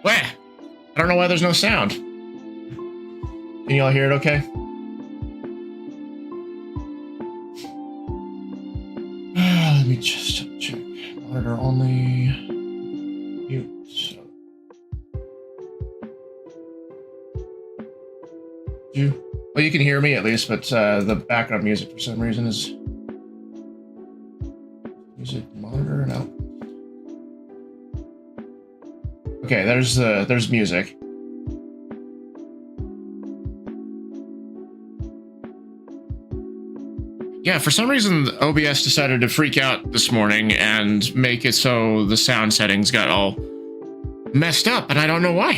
Wah! I don't know why there's no sound. Can you all hear it okay? Let me just check. Monitor only. Mute. Well, you can hear me at least, but the background music for some reason is music monitor and out. Okay, there's music. Yeah, for some reason OBS decided to freak out this morning and make it so the sound settings got all messed up, and I don't know why.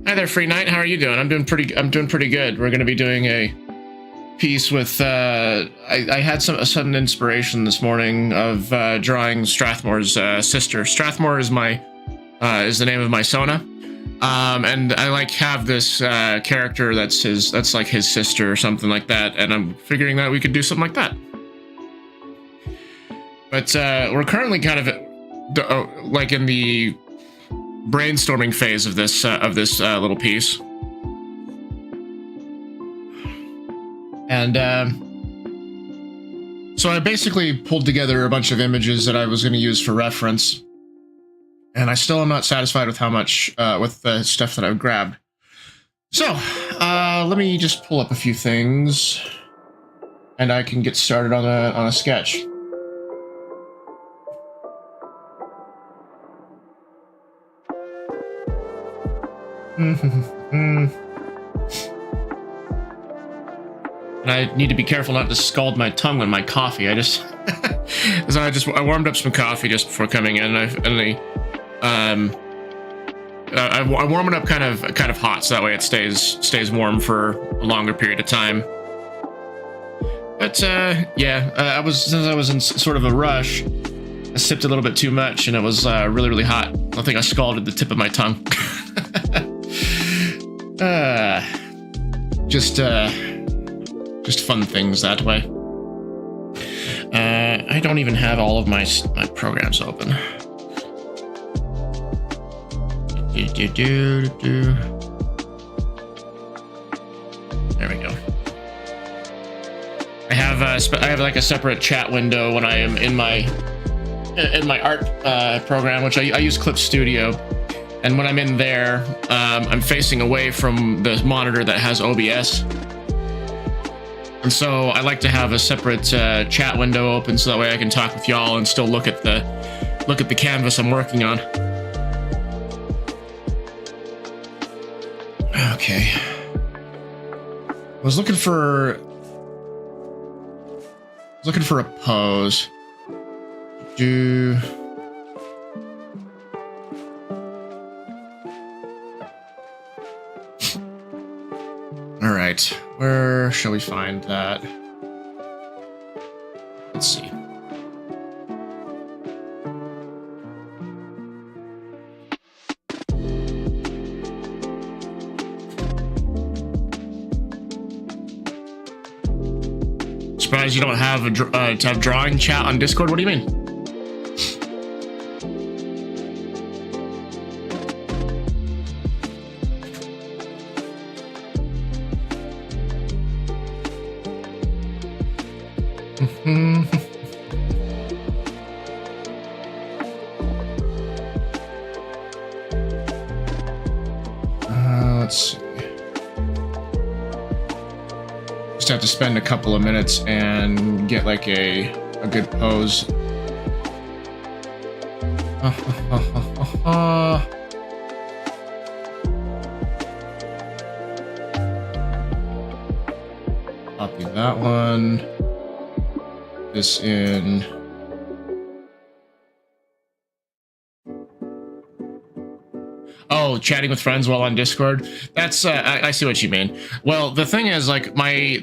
Hi there, Free Knight. How are you doing? I'm doing pretty good. We're going to be doing a piece with I had a sudden inspiration this morning of drawing Strathmore's sister. Strathmore is is the name of my Sona. And I like have this character that's like his sister or something like that, and I'm figuring that we could do something like that. But we're currently kind of like in the brainstorming phase of this little piece, and so I basically pulled together a bunch of images that I was going to use for reference. And I still am not satisfied with how much, with the stuff that I've grabbed. So, let me just pull up a few things, and I can get started on a sketch. And I need to be careful not to scald my tongue with my coffee. I warmed up some coffee just before coming in, I warm it up kind of hot, so that way it stays warm for a longer period of time. But yeah, since I was in sort of a rush, I sipped a little bit too much, and it was really hot. I think I scalded the tip of my tongue. Just fun things that way. I don't even have all of my programs open. There we go. I have like a separate chat window when I am in my art program, which I use Clip Studio, and when I'm in there, I'm facing away from the monitor that has OBS, and so I like to have a separate chat window open so that way I can talk with y'all and still look at the canvas I'm working on. Okay. I was looking for a pose. All right, where shall we find that? Let's see. Surprised you don't have to have drawing chat on Discord? What do you mean? Let's see. Just have to spend a couple of minutes and get like a good pose. Copy that one. This in. Oh, chatting with friends while on Discord. That's I see what you mean. Well, the thing is, like, a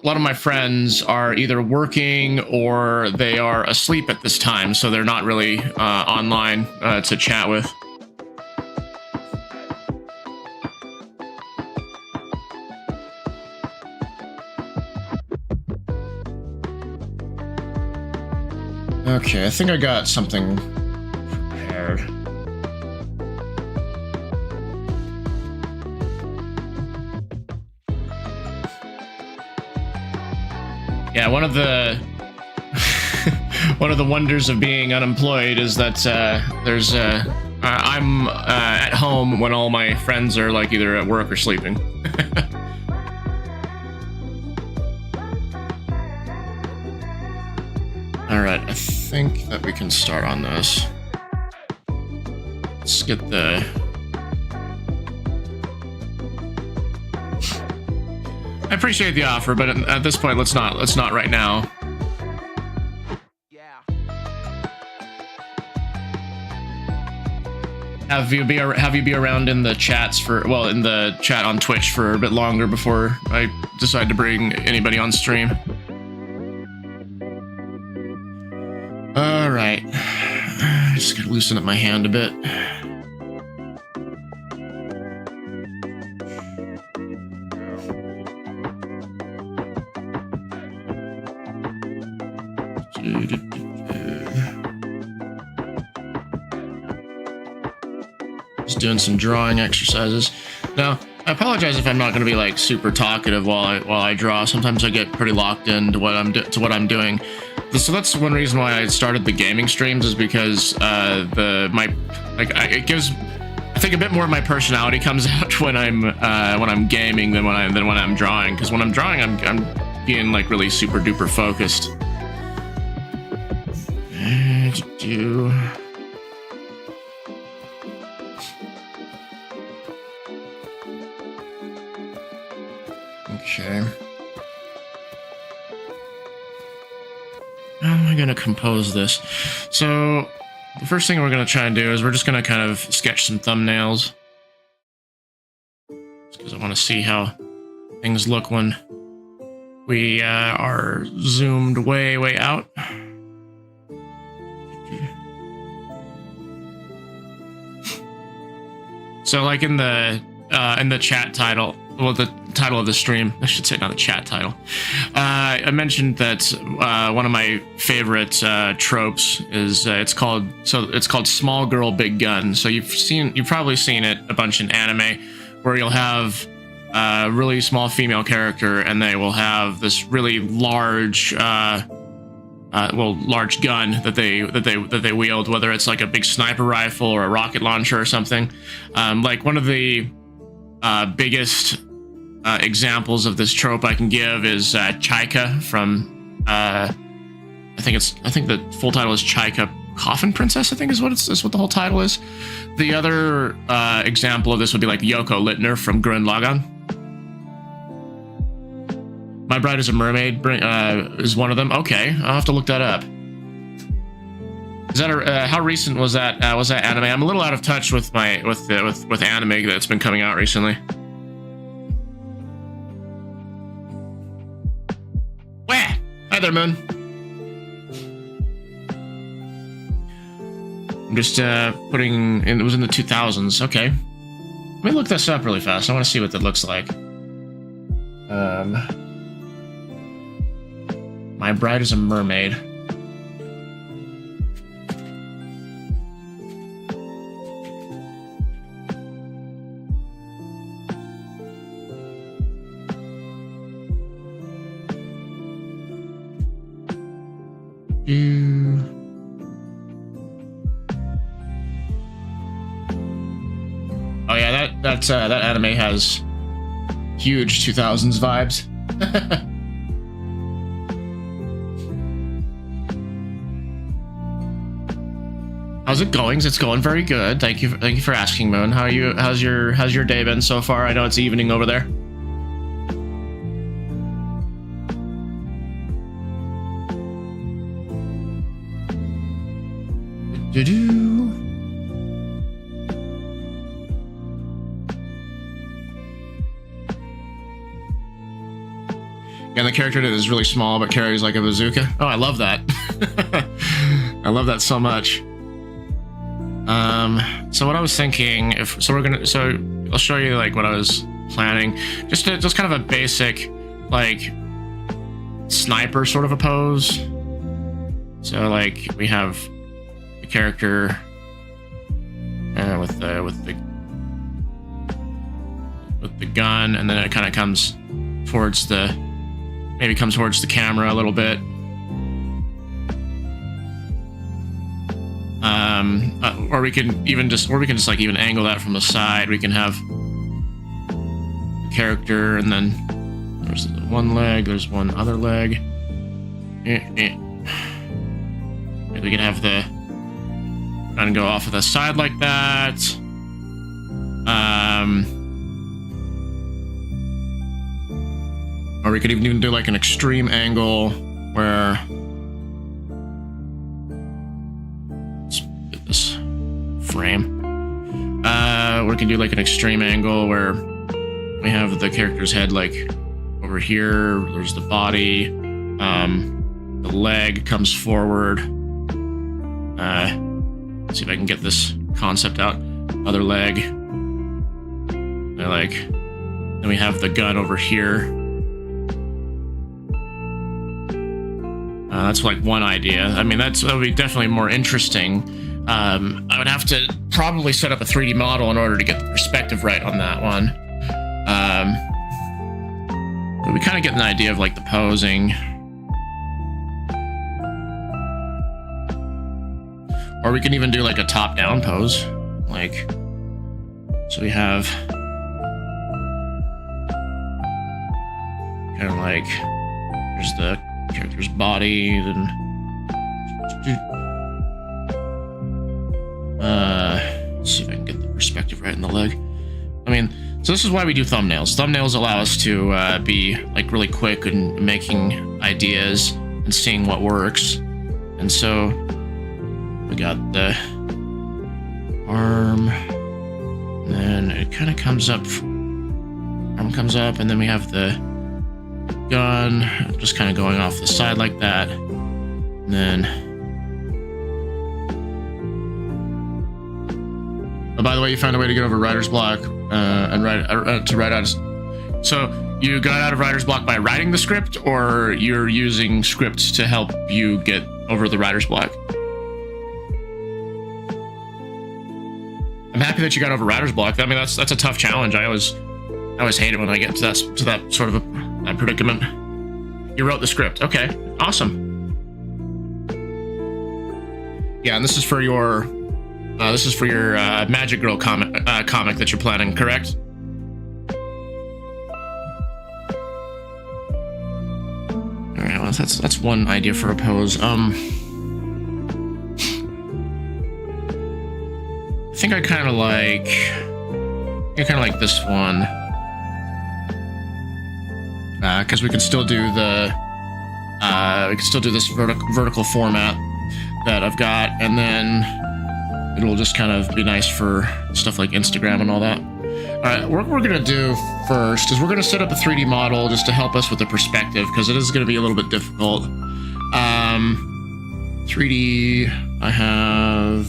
lot of my friends are either working or they are asleep at this time, so they're not really online to chat with. Okay, I think I got something prepared. Yeah, one of the one of the wonders of being unemployed is that there's I'm at home when all my friends are like either at work or sleeping. All right, I think that we can start on this. Let's get the. I appreciate the offer, but at this point, let's not right now. Have you be around in the chats for, well, in the chat on Twitch for a bit longer before I decide to bring anybody on stream. All right, just gotta loosen up my hand a bit. Just doing some drawing exercises. Now, I apologize if I'm not going to be like super talkative while I draw. Sometimes I get pretty locked into what I'm doing. So that's one reason why I started the gaming streams, is because it gives, I think, a bit more of my personality comes out when I'm gaming than when I'm drawing. Because when I'm drawing, I'm being like really super duper focused. Okay. How am I gonna compose this? So the first thing we're gonna try and do is we're just gonna kind of sketch some thumbnails, because I want to see how things look when we are zoomed way out. So like in the chat title, well, the title of the stream, I should say, not the chat title. I mentioned that one of my favorite tropes is it's called Small Girl Big Gun. So you've probably seen it a bunch in anime, where you'll have a really small female character and they will have this really large large gun that they wield, whether it's like a big sniper rifle or a rocket launcher or something. Like one of the biggest examples of this trope I can give is Chaika from I think the full title is Chaika Coffin Princess, I think is what the whole title is. The other example of this would be like Yoko Littner from Gurren Lagann. My Bride is a Mermaid is one of them. Okay, I'll have to look that up. Is that how recent was that? Was that anime? I'm a little out of touch with with anime that's been coming out recently. Wah! Hi there, Moon. I'm just putting in. It was in the 2000s. Okay, let me look this up really fast. I want to see what that looks like. My Bride is a Mermaid. Oh yeah, that anime has huge 2000s vibes. How's it going? It's going very good. Thank you for asking, Moon. How are you? How's your day been so far? I know it's evening over there. Yeah, the character that is really small but carries like a bazooka. Oh, I love that. I love that so much. So what I was thinking, I'll show you like what I was planning. Just kind of a basic like sniper sort of a pose. So like we have the character with the gun, and then it kind of comes towards the maybe come towards the camera a little bit. Or we can just like even angle that from the side. We can have the character, and then there's one leg, there's one other leg. Maybe we can have the gun go off of the side like that. Or we could even do like an extreme angle where, let's get this frame. We can do like an extreme angle where we have the character's head like over here. There's the body. The leg comes forward. Let's see if I can get this concept out. Other leg. Then we have the gun over here. That's like one idea. I mean, that would be definitely more interesting. I would have to probably set up a 3D model in order to get the perspective right on that one. But we kind of get an idea of like the posing. Or we can even do like a top-down pose. Like, so we have kind of like, there's the character's body, then let's see if I can get the perspective right in the leg. I mean, so this is why we do thumbnails. Thumbnails allow us to be like really quick and making ideas and seeing what works. And so we got the arm, and then it kind of comes up, arm comes up, and then we have the gun just kind of going off the side like that, and then oh, by the way, you found a way to get over writer's block and to write out. So you got out of writer's block by writing the script, or you're using scripts to help you get over the writer's block? I'm happy that you got over writer's block. I mean, that's a tough challenge. I always hate it when I get to that sort of a predicament. You wrote the script. Okay, awesome. Yeah, and this is for your Magic Girl comic that you're planning, correct? All right, well, that's one idea for a pose. I think I kind of like this one. Because we can still do this vertical format that I've got, and then it'll just kind of be nice for stuff like Instagram and all that. All right, what we're gonna do first is we're gonna set up a 3D model just to help us with the perspective, because it is gonna be a little bit difficult. 3D, I have.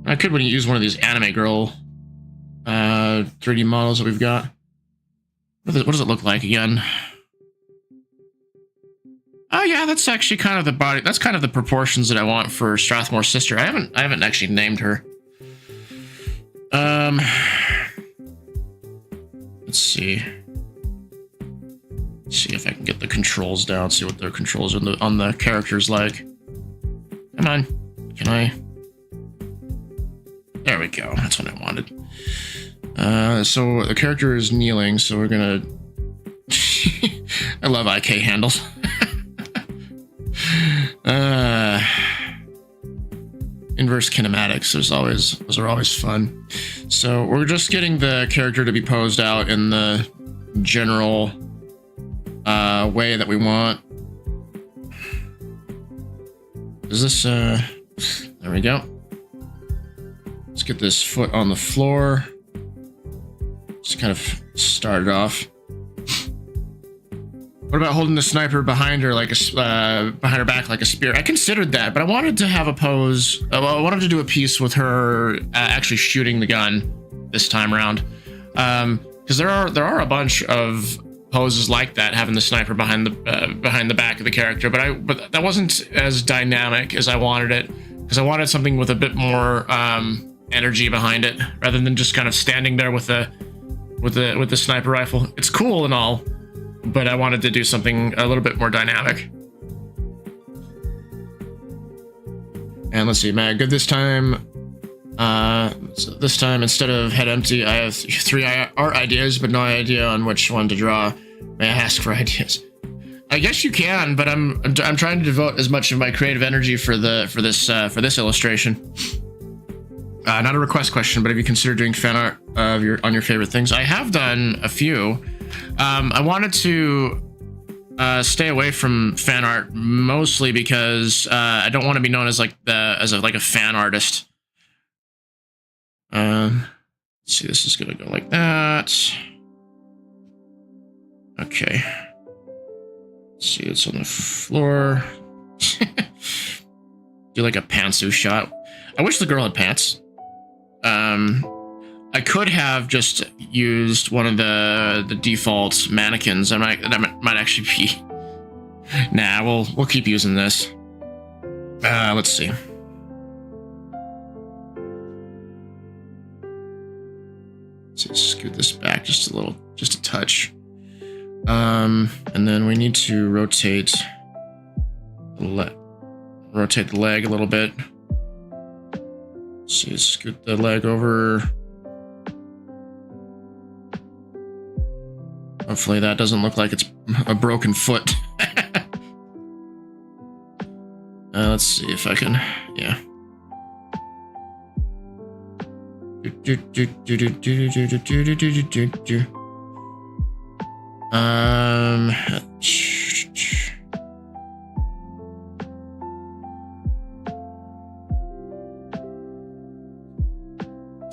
I could use one of these anime girl 3D models that we've got. What does it look like again? Oh yeah, that's actually kind of the body. That's kind of the proportions that I want for Strathmore's sister. I haven't actually named her. Let's see. Let's see if I can get the controls down. See what their controls on the characters like. Come on, can I? There we go. That's what I wanted. So the character is kneeling, so we're gonna. I love IK handles. Inverse kinematics. Those are always fun. So we're just getting the character to be posed out in the general way that we want. Is this there we go. Let's get this foot on the floor. Just kind of start it off. What about holding the sniper behind her like behind her back like a spear? I considered that, but I wanted to have a pose. I wanted to do a piece with her actually shooting the gun this time around, because there are a bunch of poses like that, having the sniper behind the back of the character. But that wasn't as dynamic as I wanted it, because I wanted something with a bit more energy behind it, rather than just kind of standing there with the sniper rifle. It's cool and all, but I wanted to do something a little bit more dynamic. And let's see, am I good this time? So this time, instead of head empty, I have 3 art ideas, but no idea on which one to draw. May I ask for ideas? I guess you can, but I'm trying to devote as much of my creative energy for this illustration. Not a request question, but have you considered doing fan art of on your favorite things? I have done a few. I wanted to stay away from fan art mostly because I don't want to be known as like a fan artist. Let's see, this is gonna go like that. Okay. Let's see, it's on the floor. Do like a pantsuit shot. I wish the girl had pants. I could have just used one of the default mannequins. That might actually be. Nah, we'll keep using this. Let's see. Let's scoot this back just a little, just a touch. And then we need to rotate the leg a little bit. Let's see, scoot the leg over. Hopefully that doesn't look like it's a broken foot. Let's see if I can, yeah. This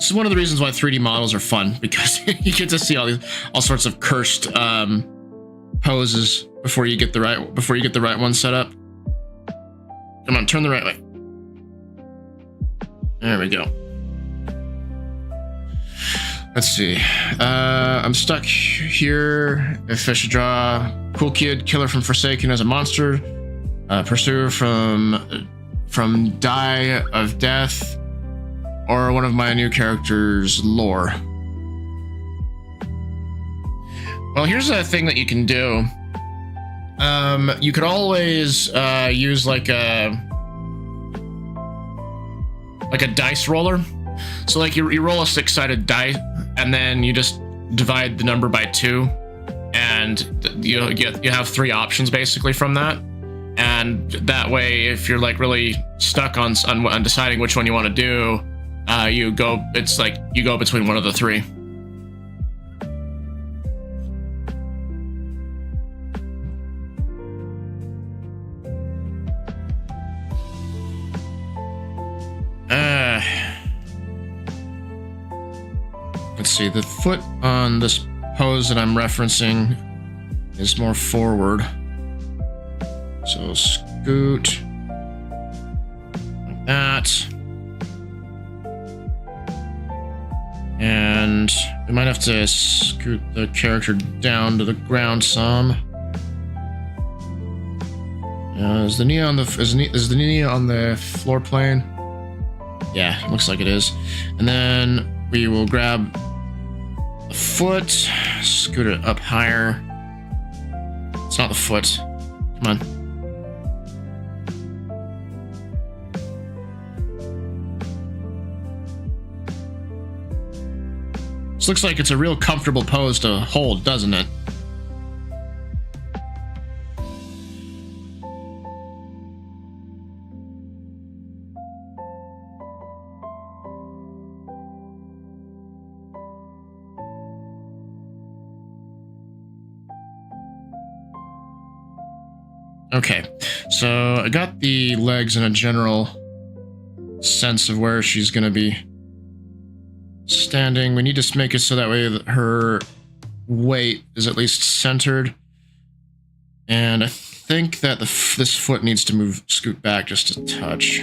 is one of the reasons why 3D models are fun, because you get to see all sorts of cursed poses before you get the right one set up. Come on, turn the right way. There we go. Let's see. I'm stuck here. If I should draw cool kid, killer from Forsaken as a monster, pursuer from Die of Death, or one of my new characters' lore. Well, here's a thing that you can do. You could always use like a dice roller. So like you roll a 6-sided die, and then you just divide the number by 2, and you have 3 options basically from that. And that way, if you're like really stuck on deciding which one you want to do, you go between one of the 3. Let's see, the foot on this pose that I'm referencing is more forward. So scoot like that. And we might have to scoot the character down to the ground some. Is the knee on the floor plane? Yeah, looks like it is. And then we will grab the foot, scoot it up higher. It's not the foot. Come on. This looks like it's a real comfortable pose to hold, doesn't it? Okay, so I got the legs in a general sense of where she's gonna be standing. We need to make it so that way that her weight is at least centered. And I think that this foot needs to scoot back just a touch.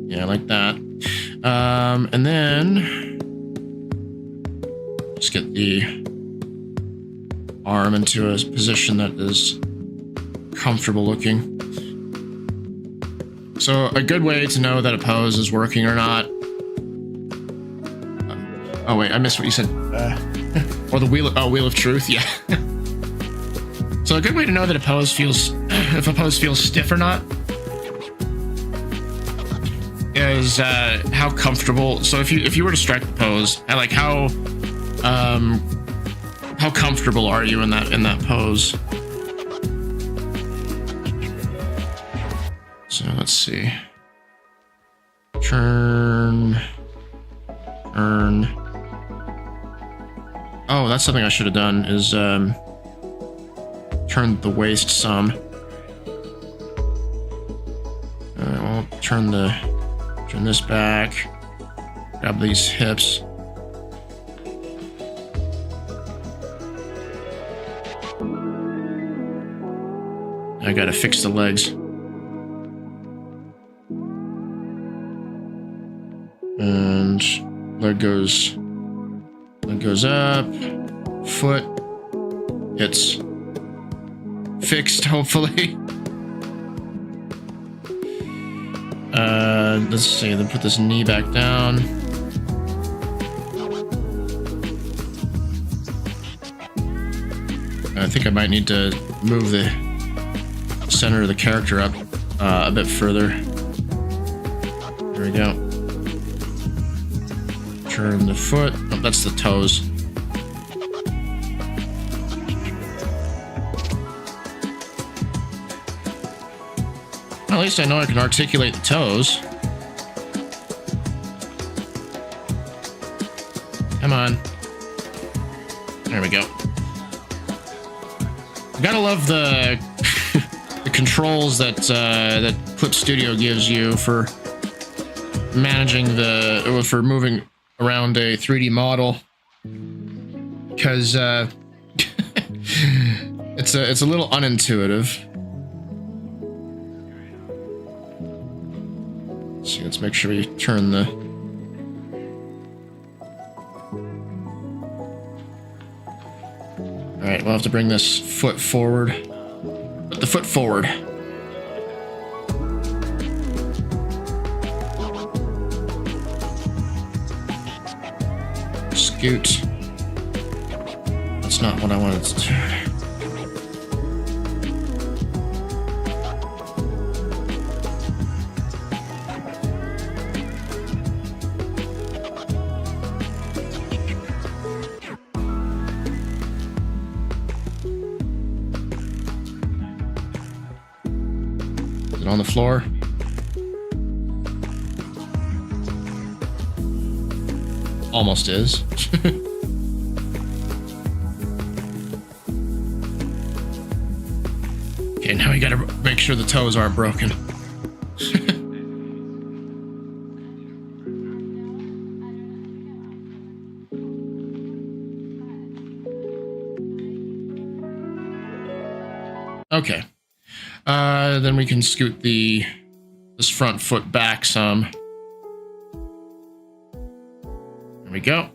Yeah, like that. And then just get the arm into a position that is comfortable looking. So a good way to know that a pose is working or not. Oh wait, I missed what you said. Or the wheel of truth, yeah. So a good way to know that a pose feels, if a pose feels stiff or not, is how comfortable. So if you were to strike the pose, like how comfortable are you in that pose? So let's see. Turn. Oh, that's something I should have done, is turn the waist some. I'll turn this back. Grab these hips. I gotta fix the legs. And leg goes up, foot, it's fixed, hopefully. Let's see, then put this knee back down. I think I might need to move the center of the character up a bit further. There we go. Turn the foot. Oh, that's the toes. Well, at least I know I can articulate the toes. Come on. There we go. I gotta love the the controls that that Clip Studio gives you for managing for moving around a 3D model, because it's a little unintuitive. Let's see, let's make sure we turn the all right, we'll have to bring this foot forward. Put the foot forward. Scoot. That's not what I wanted to do. Is it on the floor? Almost is. Okay, now we gotta make sure the toes aren't broken. Okay. Then we can scoot this front foot back some. There we go.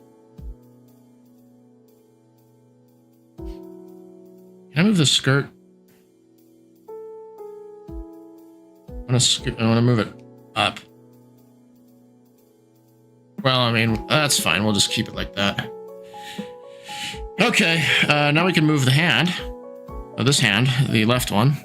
Can I move the skirt? I want to move it up. Well, I mean, that's fine. We'll just keep it like that. Okay, now we can move the hand. Oh, this hand, the left one.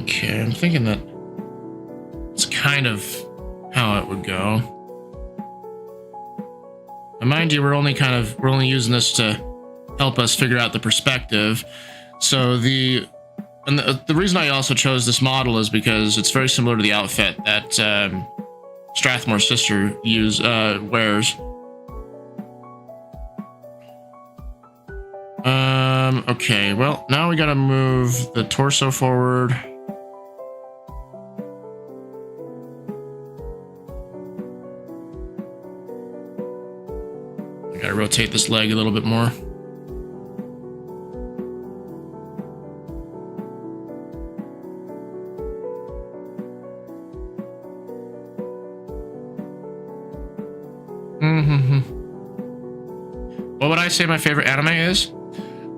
Okay, I'm thinking that it's kind of how it would go. And mind you, we're only using this to help us figure out the perspective. So the reason I also chose this model is because it's very similar to the outfit that Strathmore's sister wears. Okay, well, now we gotta move the torso forward. I gotta rotate this leg a little bit more. What would I say my favorite anime is?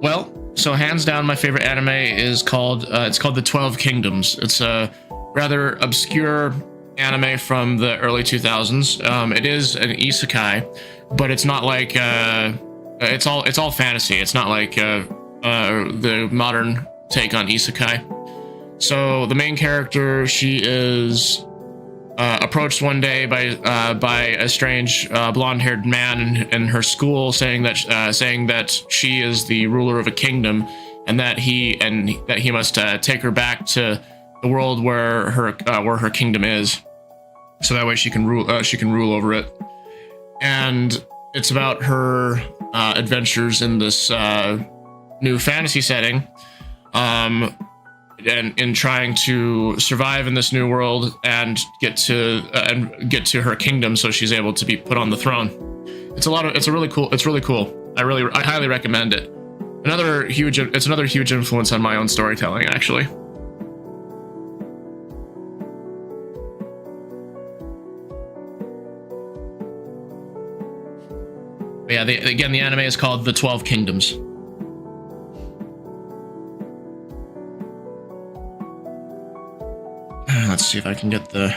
Well, so hands down, my favorite anime is called the 12 Kingdoms. It's a rather obscure anime from the early 2000s. It is an isekai, but it's not like it's all fantasy. It's not like the modern take on isekai. So the main character, she is approached one day by a strange blonde-haired man in her school, saying that she is the ruler of a kingdom, and that he must take her back to the world where her kingdom is, so that way she can rule over it. And it's about her adventures in this new fantasy setting. And in trying to survive in this new world and get to her kingdom, so she's able to be put on the throne. It's really cool. I highly recommend it. It's another huge influence on my own storytelling, actually. But yeah, the anime is called The 12 Kingdoms. Let's see if I can get the...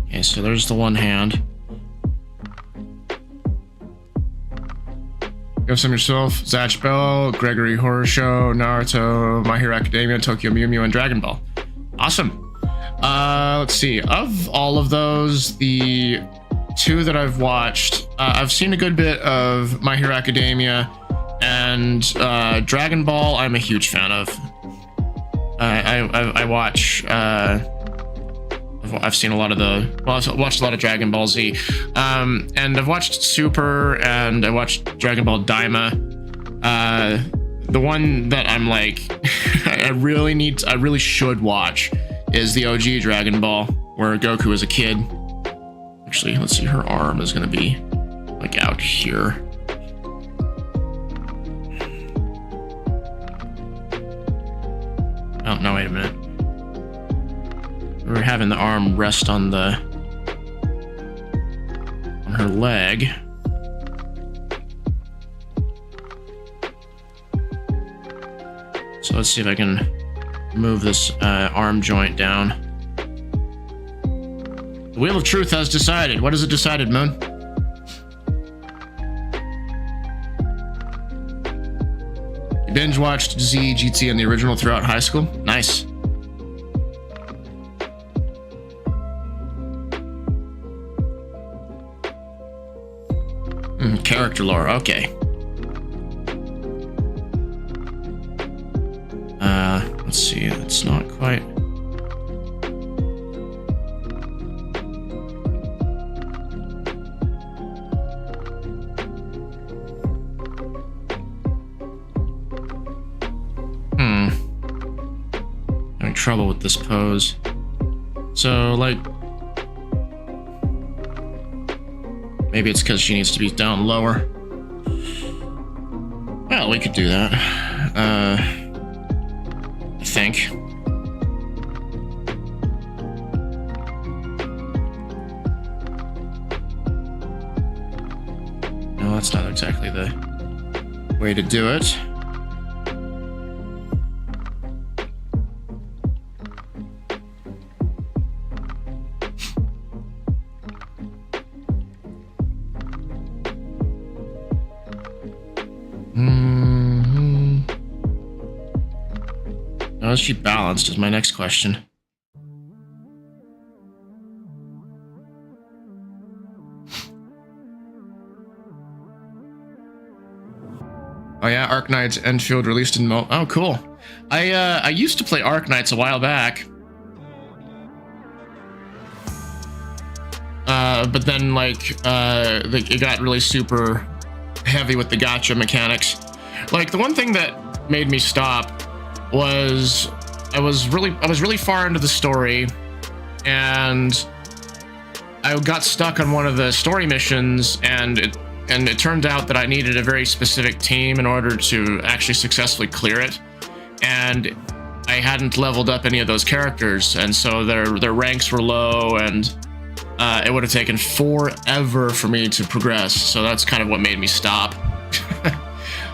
Okay, so there's the one hand. You have some yourself: Zatch Bell, Gregory Horror Show, Naruto, My Hero Academia, Tokyo Mew Mew, and Dragon Ball. Awesome. Let's see. Of all of those, the two that I've watched, I've seen a good bit of My Hero Academia, and Dragon Ball I'm a huge fan of. I watch... I've seen a lot of I've watched a lot of Dragon Ball Z, and I've watched Super, and I watched Dragon Ball Daima. The one that I'm like, I really should watch is the OG Dragon Ball, where Goku is a kid. Actually, let's see, her arm is gonna be like out here. Oh no, wait a minute. We're having the arm rest on her leg. So let's see if I can move this arm joint down. The Wheel of Truth has decided. What has it decided, Moon? You binge watched Z, GT, and the original throughout high school? Nice. Character lore, okay. Let's see, it's not quite. Having trouble with this pose. So, like, maybe it's because she needs to be down lower. Well, we could do that. I think. No, that's not exactly the way to do it. How is she balanced is my next question. Oh yeah, Arknight's Enfield released in Oh, cool. I used to play Arknights a while back. But then, like, it got really super heavy with the gacha mechanics. Like, the one thing that made me stop was I was really far into the story, and I got stuck on one of the story missions, and it turned out that I needed a very specific team in order to actually successfully clear it, and I hadn't leveled up any of those characters, and so their ranks were low, and it would have taken forever for me to progress. So that's kind of what made me stop.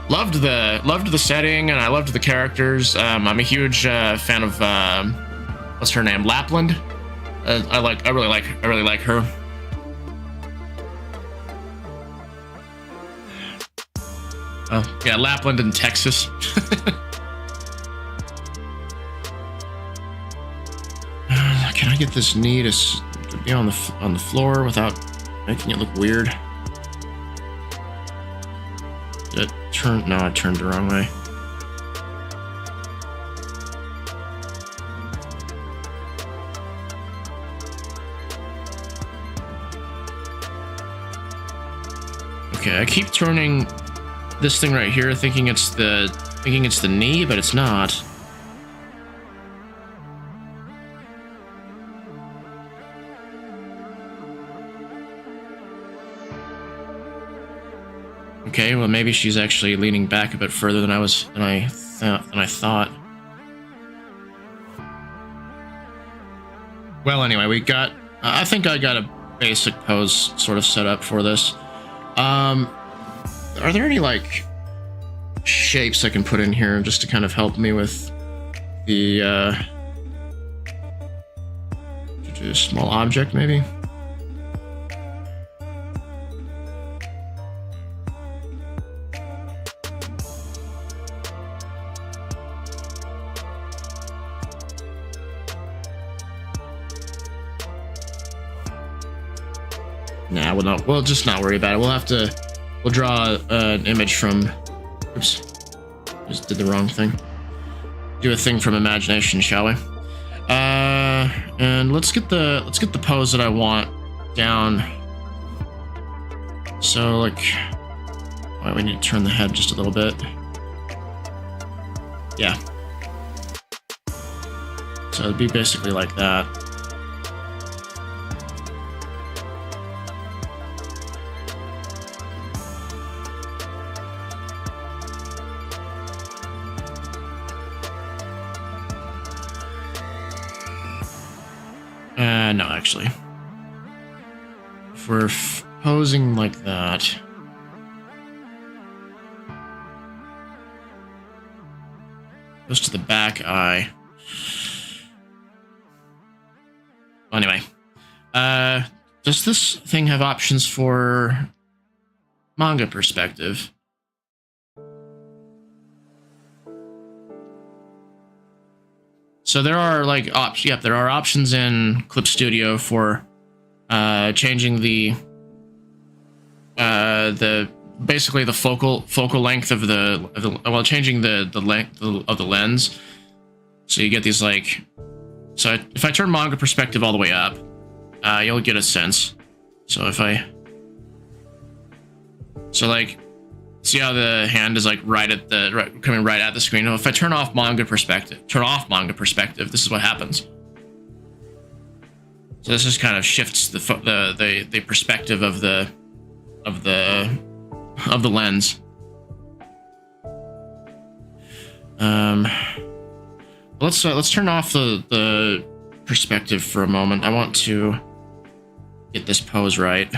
loved the setting, and I loved the characters. I'm a huge fan of what's her name, Lapland. I really like her. Oh yeah, Lapland in Texas. Can I get this knee to be on the floor without making it look weird? Did it turn? No, I turned the wrong way. Okay, I keep turning this thing right here, thinking it's the knee, but it's not. Okay, well maybe she's actually leaning back a bit further than I thought. Well, anyway, we got. I think I got a basic pose sort of set up for this. Are there any like shapes I can put in here just to kind of help me with the do a small object maybe? Nah, we'll just not worry about it. We'll draw an image from, oops, just did the wrong thing. Do a thing from imagination, shall we? And let's get the pose that I want down. So like, we need to turn the head just a little bit. Yeah. So it'd be basically like that. No, actually. If we're posing like that. Goes to the back eye. Anyway. Does this thing have options for manga perspective? So there are like there are options in Clip Studio for changing basically the focal length of changing the length of the lens. So you get these like, so if I turn manga perspective all the way up, you'll get a sense. So see how the hand is like coming right at the screen. If I turn off manga perspective, this is what happens. So this just kind of shifts the perspective of the lens. Let's turn off the perspective for a moment. I want to get this pose right.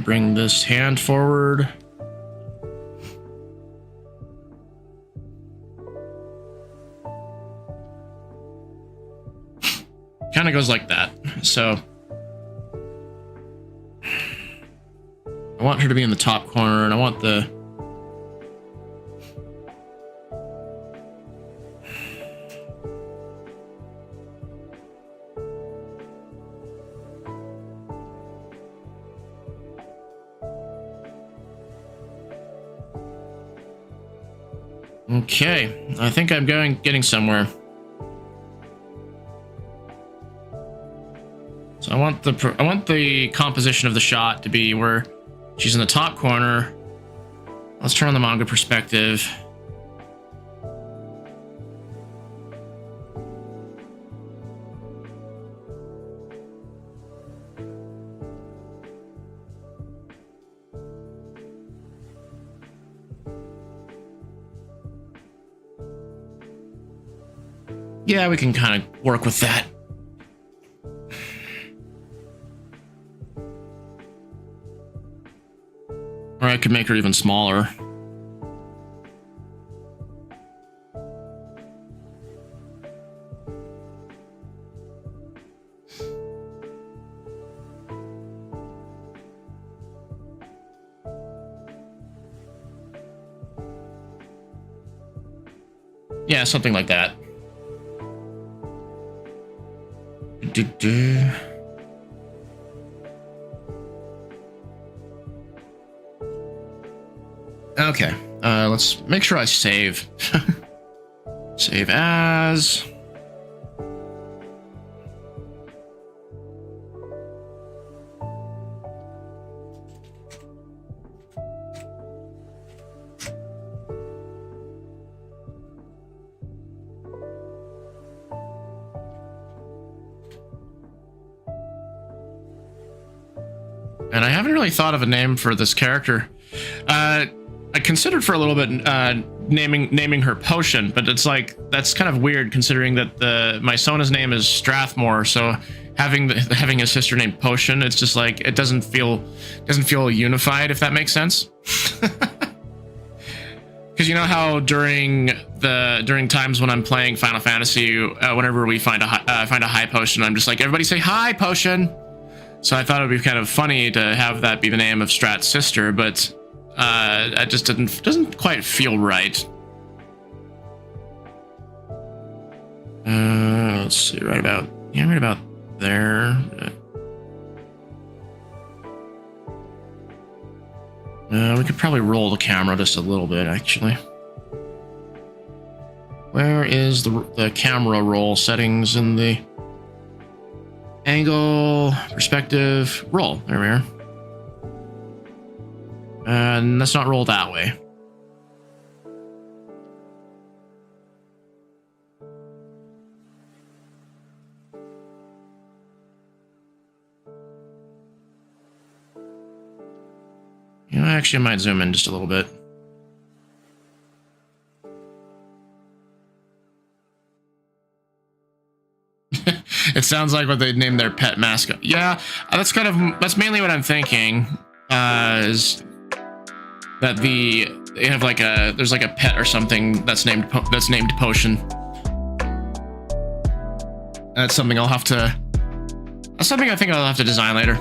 bring this hand forward. Kind of goes like that. So I want her to be in the top corner, and I want the okay, I think I'm getting somewhere. So I want the composition of the shot to be where she's in the top corner. Let's turn on the manga perspective. Yeah, we can kind of work with that. Or I could make her even smaller. Yeah, something like that. Okay, let's make sure I save. Save as. And I haven't really thought of a name for this character. I considered for a little bit naming her Potion, but it's like that's kind of weird considering that my Sona's name is Strathmore, so having a sister named Potion, it's just like it doesn't feel unified, if that makes sense. Because you know how during times when I'm playing Final Fantasy, whenever we find a high potion, I'm just like, everybody say hi Potion. So I thought it would be kind of funny to have that be the name of Strat's sister, but it just doesn't quite feel right. Let's see, right about there. We could probably roll the camera just a little bit, actually. Where is the camera roll settings in the angle, perspective, roll? There we are. And let's not roll that way. You know, actually, I might zoom in just a little bit. It sounds like what they'd name their pet mascot. Yeah, that's mainly what I'm thinking. Is that they have like there's like a pet or something that's named Potion. That's something I think I'll have to design later.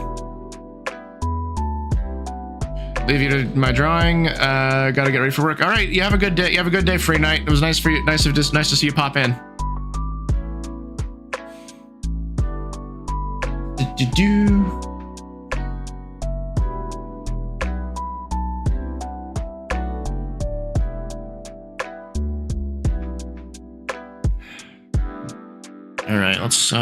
Leave you to my drawing. Gotta get ready for work. All right, you have a good day. You have a good day, Free Night. It was nice to see you pop in. All right, let's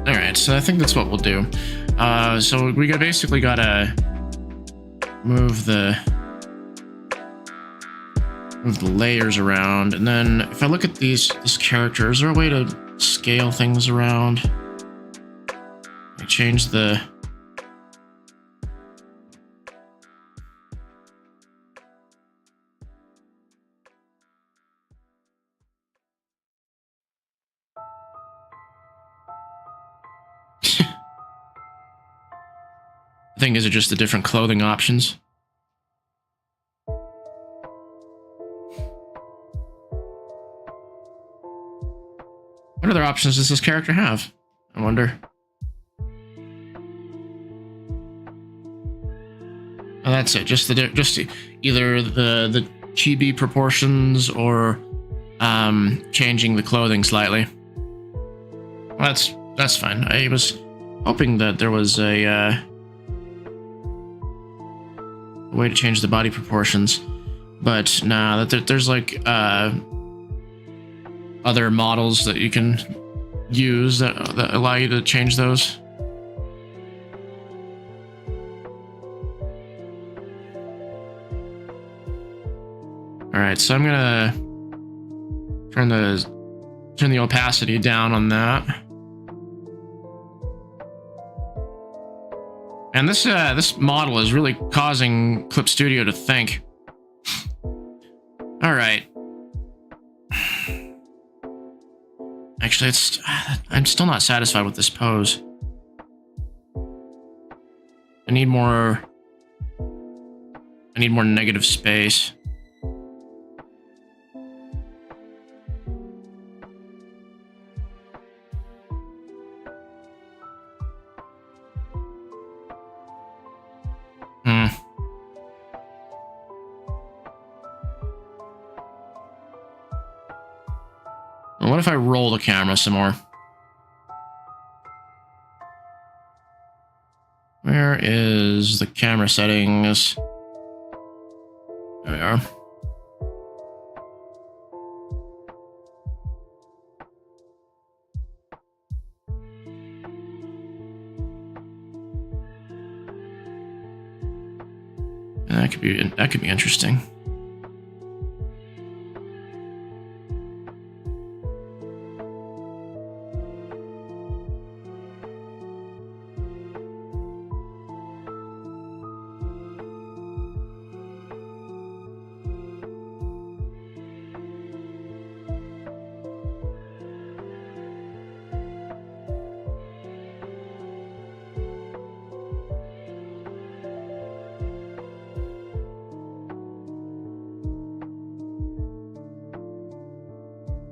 All right, so I think that's what we'll do. So we basically gotta move the layers around, and then if I look at this character, is there a way to scale things around? I change the thing, is it just the different clothing options? What other options does this character have? I wonder. Oh, that's it. Just either the chibi proportions or changing the clothing slightly. Well, that's fine. I was hoping that there was a way to change the body proportions, but nah. There's like other models that you can use that allow you to change those. All right, so I'm gonna turn the opacity down on that. And this model is really causing Clip Studio to think. All right. Actually, I'm still not satisfied with this pose. I need more negative space. What if I roll the camera some more? Where is the camera settings? There we are. And that could be interesting.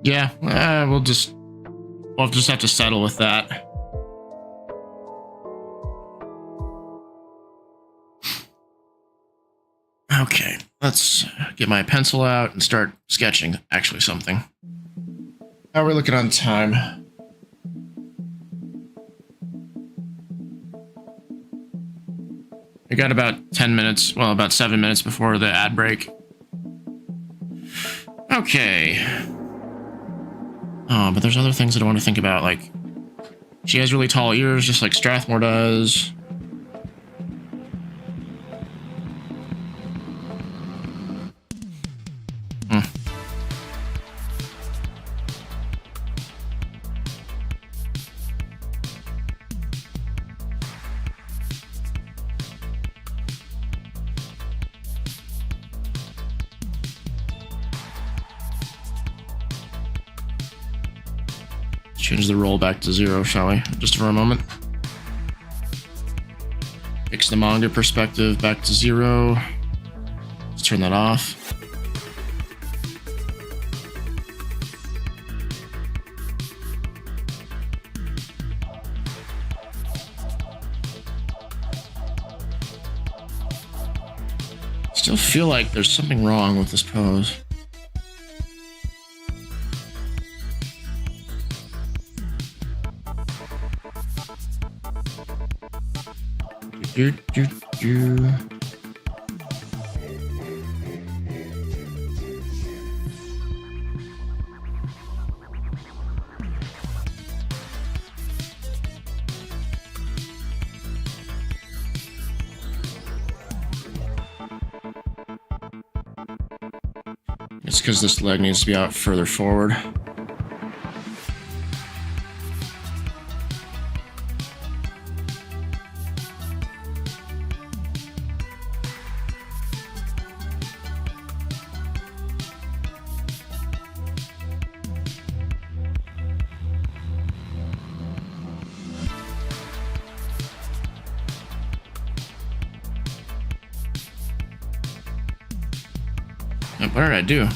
Yeah, we'll just have to settle with that. Okay, let's get my pencil out and start sketching actually something. How are we looking on time? We got about 10 minutes, well, about 7 minutes before the ad break. Okay. Oh, but there's other things that I want to think about, like she has really tall ears, just like Strathmore does. Change the roll back to 0, shall we? Just for a moment. Fix the manga perspective back to 0. Let's turn that off. Still feel like there's something wrong with this pose. It's because this leg needs to be out further forward. What did I do?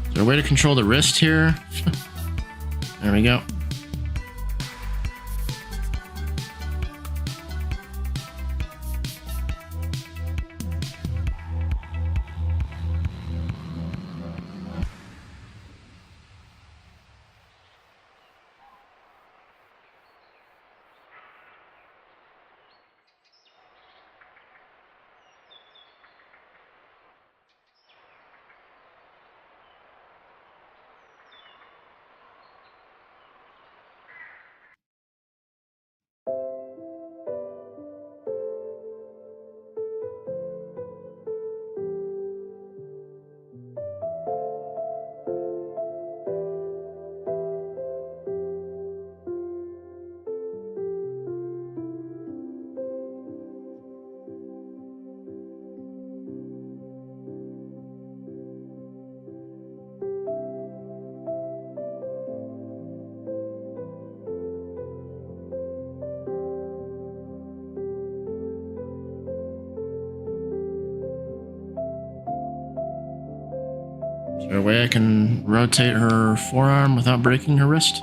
Is there a way to control the wrist here? There we go. Is there a way I can rotate her forearm without breaking her wrist?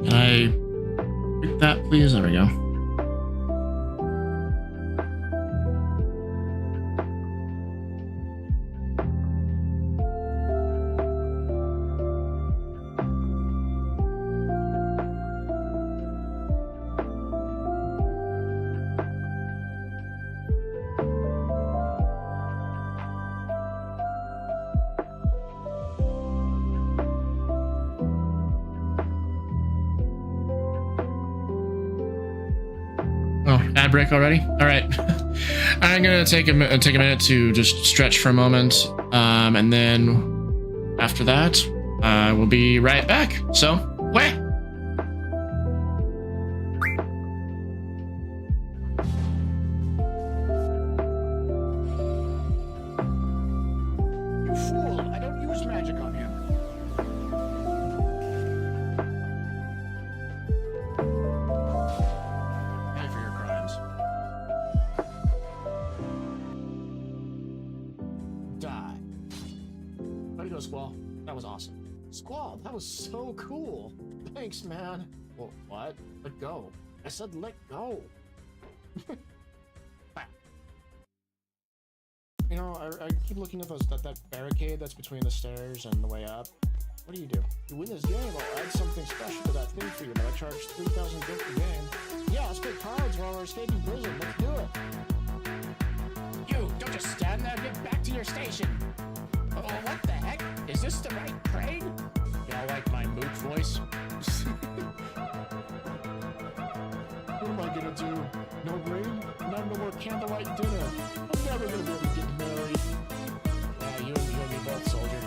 Can I pick that, please? There we go. Oh, ad break already? All right. I'm gonna take a minute to just stretch for a moment, and then after that, we'll be right back. So, wait. You fool! I don't use magic on him. Pay for your crimes. Die. Way to go, Squall. That was awesome. Squall, that was so cool. Thanks, man. Well, what? Let go. I said let go. You know, I keep looking at that barricade that's between the stairs and the way up. What do? You win this game, I'll add something special to that thing for you, but I charge 3,000 gold per game. Yeah, let's play cards while we're escaping prison. Let's do it. You, don't just stand there. Get back to your station. Oh, what the heck? Is this the right train? Y'all like my moot voice? What am I gonna do? No rain? No more candlelight dinner. I'm never gonna be able to get married. Yeah, you and me both, soldier.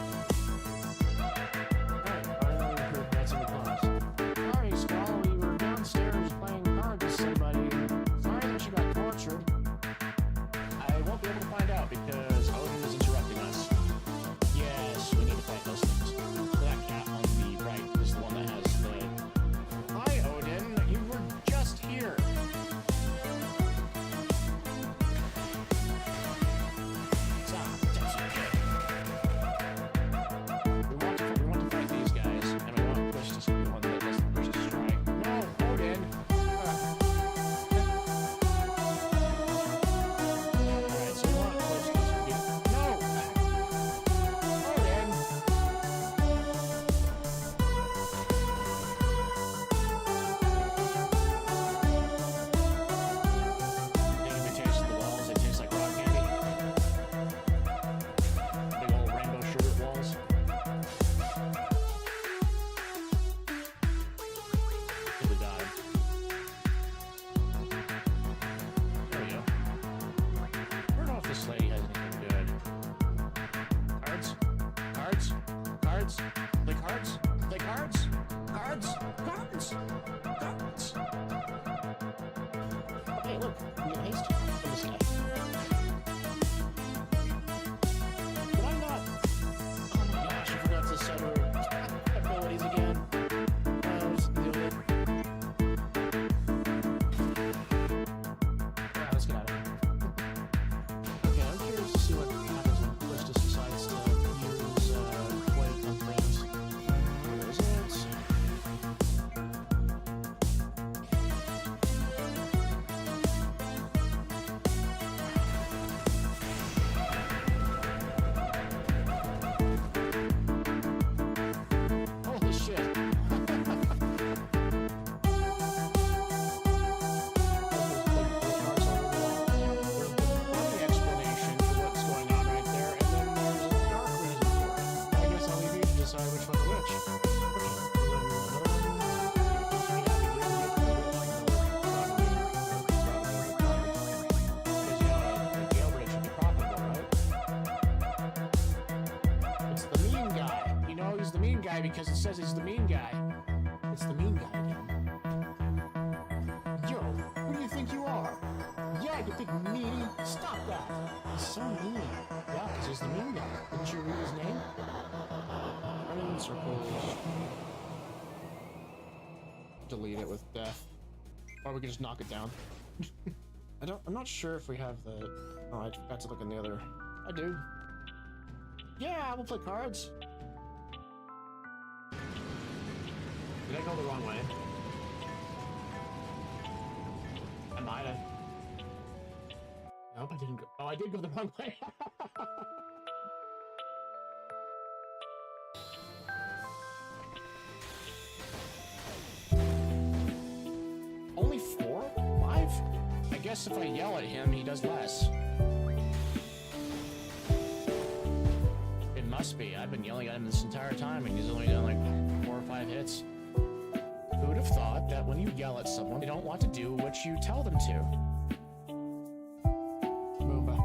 Alright, finally heard that's in the class. Sorry, Squall, we were downstairs playing cards with somebody. Sorry that you got tortured. I won't be able to find out because Odin is interrupting us. Yes, we need to fight those things. That cat on the right is the one that has the... Hi, Odin. You were just here. We want to fight these guys, and we want Push to be the one that does the Push to strike. No, Odin! Alright, so we want Push to be... No! Odin! They taste the walls, they taste like rock candy. Big old rainbow sugar walls. Could have died. There we go. I don't know if this lady has anything good. Cards? Cards? Cards? Play cards? Play cards? Cards? Cards? Cards? Hey, look, we have haste from this guy. Did I not? Oh my gosh, I forgot to set her abilities again. What's the deal with it? Yeah, let's get out of here. Okay, I'm curious to see what happens when Callistus decides to use Quake on things. Where is it? Holy shit. There's the funny explanation for what's going on right there, and then there's a dark reason for it. I guess I'll leave you to decide which one's which. It's the mean guy. You know, he's the mean guy because it says he's the mean guy. It's the mean guy again. Yo, who do you think you are? Yeah, you think me? Stop that. He's so mean. Yeah, because he's the mean guy. Didn't you read his name? Running in circles. Delete it with death. Or we can just knock it down. I'm not sure if we have the... Oh, I forgot to look in the other... I do. Yeah, we'll play cards. Did I go the wrong way? I might have. Nope, I didn't go. Oh, I did go the wrong way. Only 4? 5? I guess if I yell at him, he does less. It must be. I've been yelling at him this entire time, and he's only done like 4 or 5 hits. Who would have thought that when you yell at someone they don't want to do what you tell them to. Moomba.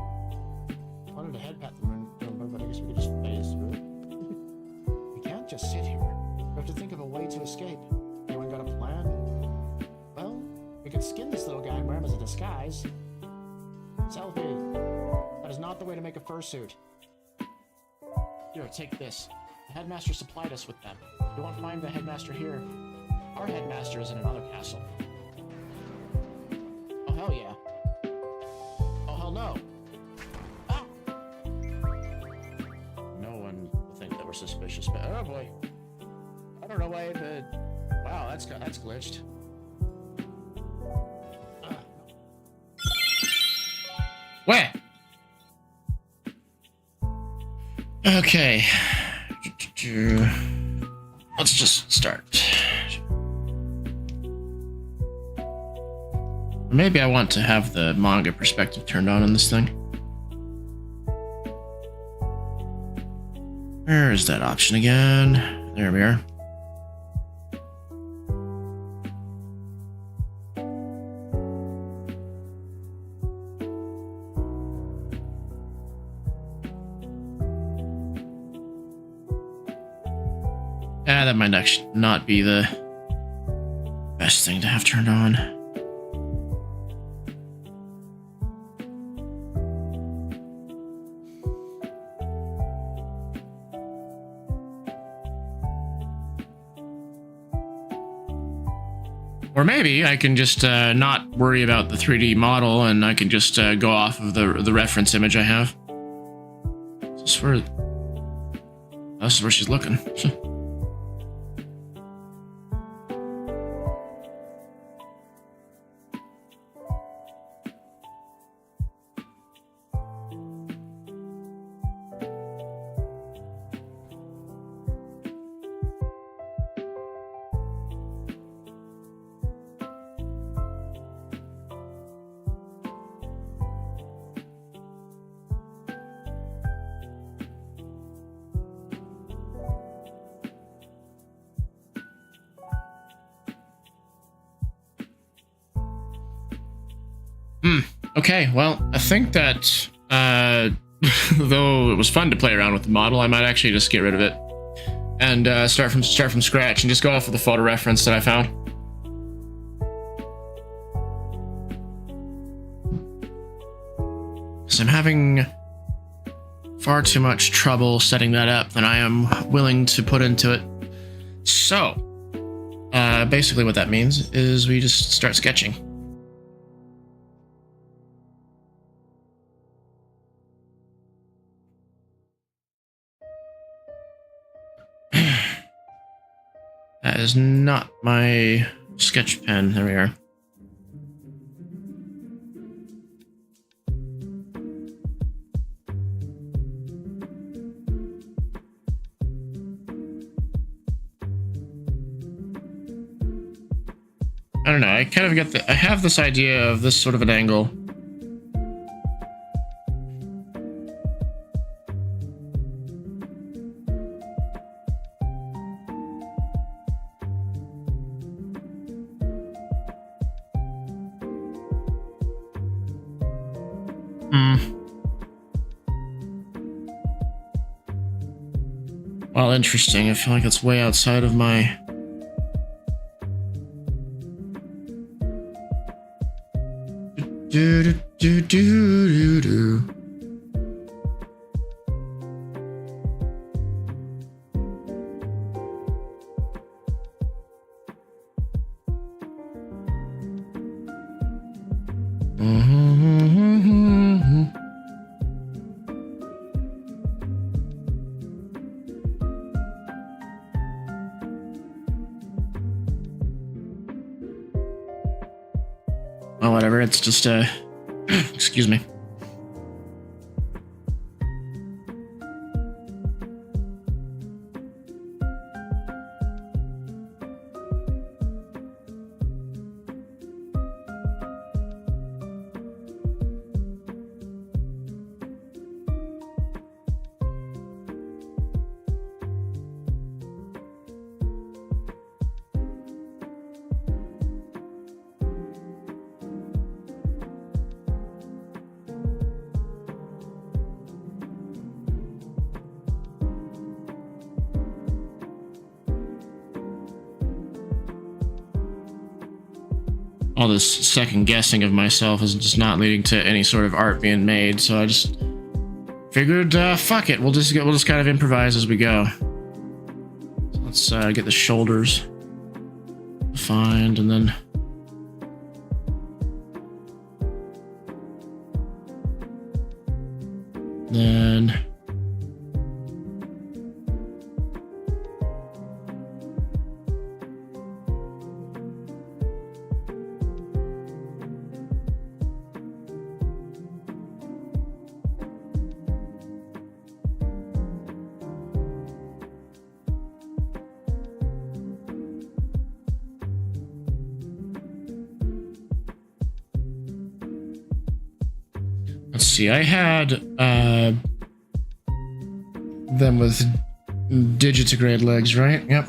I wanted to head pat the Moomba, but I guess we could just phase through it. We can't just sit here. We have to think of a way to escape. Anyone got a plan? Well, we could skin this little guy and wear him as a disguise. Selfie. That is not the way to make a fursuit. Here, take this. The headmaster supplied us with them. You won't find the headmaster here. Our headmaster is in another castle. Oh, hell yeah. Oh, hell no. Ah! No one will think that we're suspicious, but oh boy. I don't know why, but wow, that's glitched. Where? Okay. Let's just start. Maybe I want to have the manga perspective turned on this thing. Where is that option again? There we are. That might actually not be the best thing to have turned on. Or maybe I can just not worry about the 3D model and I can just go off of the reference image I have. This is where she's looking. Okay, well, I think that, though it was fun to play around with the model, I might actually just get rid of it and start from scratch and just go off of the photo reference that I found. Because I'm having far too much trouble setting that up than I am willing to put into it. So, basically what that means is we just start sketching. That is not my sketch pen. There we are. I don't know. I kind of get I have this idea of this sort of an angle. Well, interesting. I feel like it's way outside of my... Do. Well, whatever. It's just excuse me. all this second guessing of myself is just not leading to any sort of art being made. So I just figured, fuck it, we'll just kind of improvise as we go. So let's get the shoulders defined, and then let's see, I had them with digitigrade legs, right? Yep.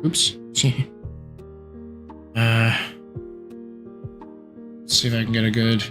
Oops. Let's see if I can get a good.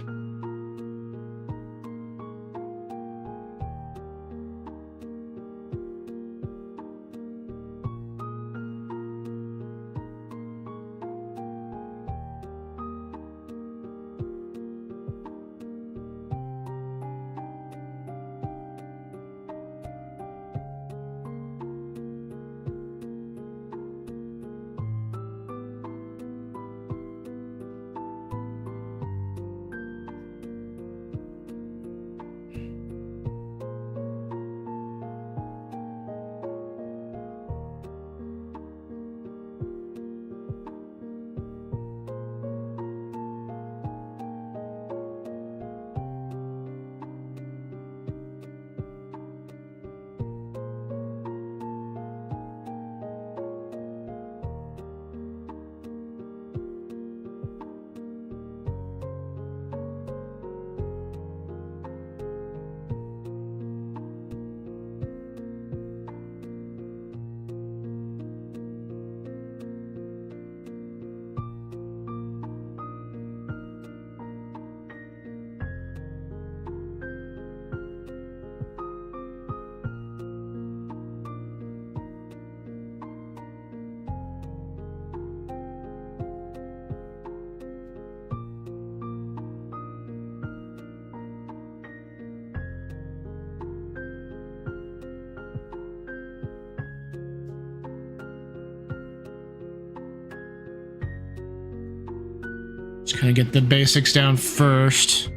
Just kind of get the basics down first.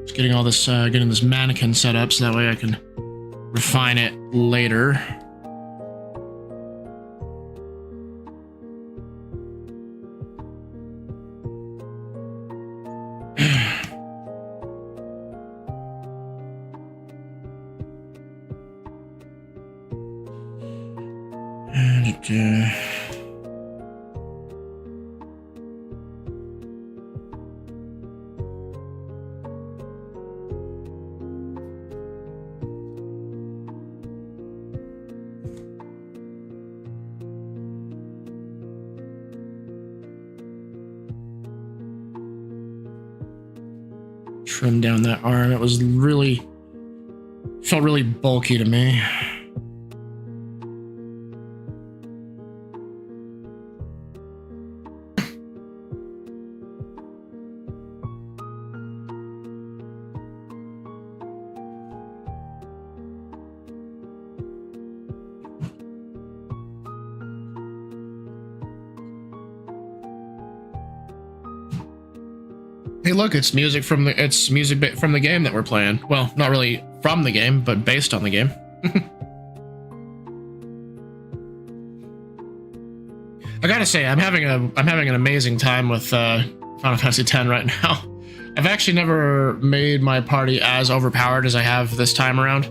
Just getting all this, getting this mannequin set up so that way I can refine it later. Trim down that arm. It was really, felt really bulky to me. Hey, look, it's music from the game that we're playing. Well, not really from the game, but based on the game. I gotta say, I'm having an amazing time with Final Fantasy X right now. I've actually never made my party as overpowered as I have this time around,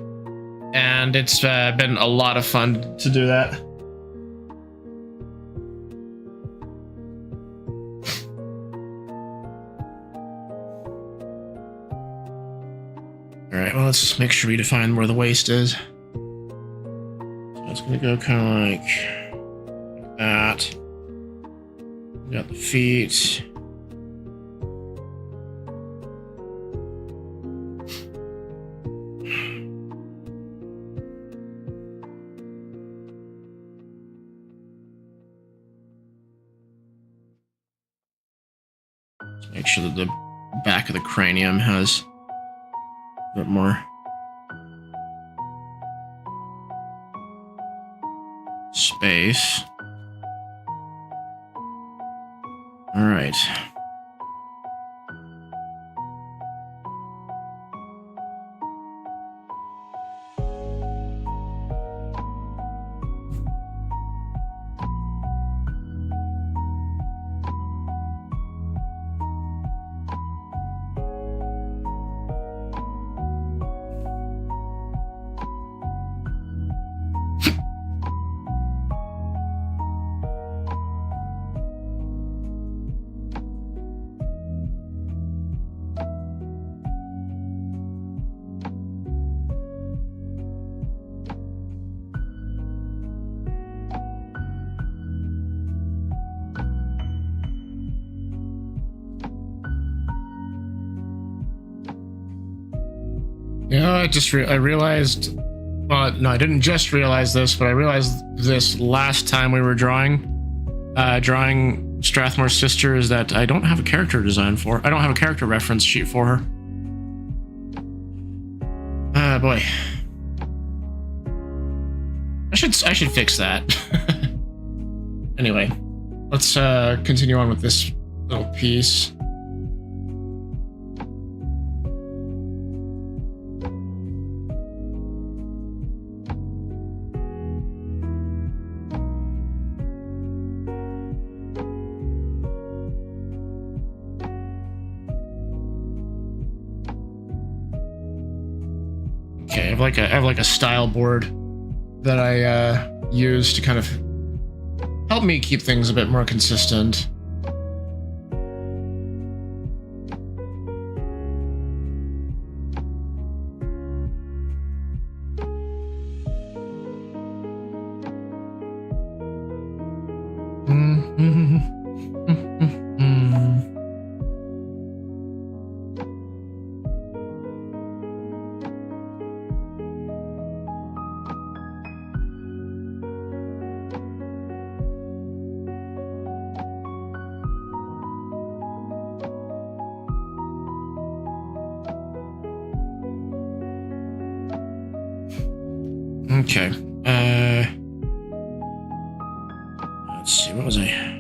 and it's been a lot of fun to do that. Alright, well, let's make sure we define where the waist is. So it's gonna go kind of like that. We got the feet. Let's make sure that the back of the cranium has a bit more space. All right. You know, I realized, well, no, I didn't just realize this, but I realized this last time we were drawing Strathmore's sister, is that I don't have a character design for her. I don't have a character reference sheet for her. Ah, boy. I should fix that. Anyway, let's continue on with this little piece. Okay, I have like a style board that I use to kind of help me keep things a bit more consistent. Okay. Let's see, what was I?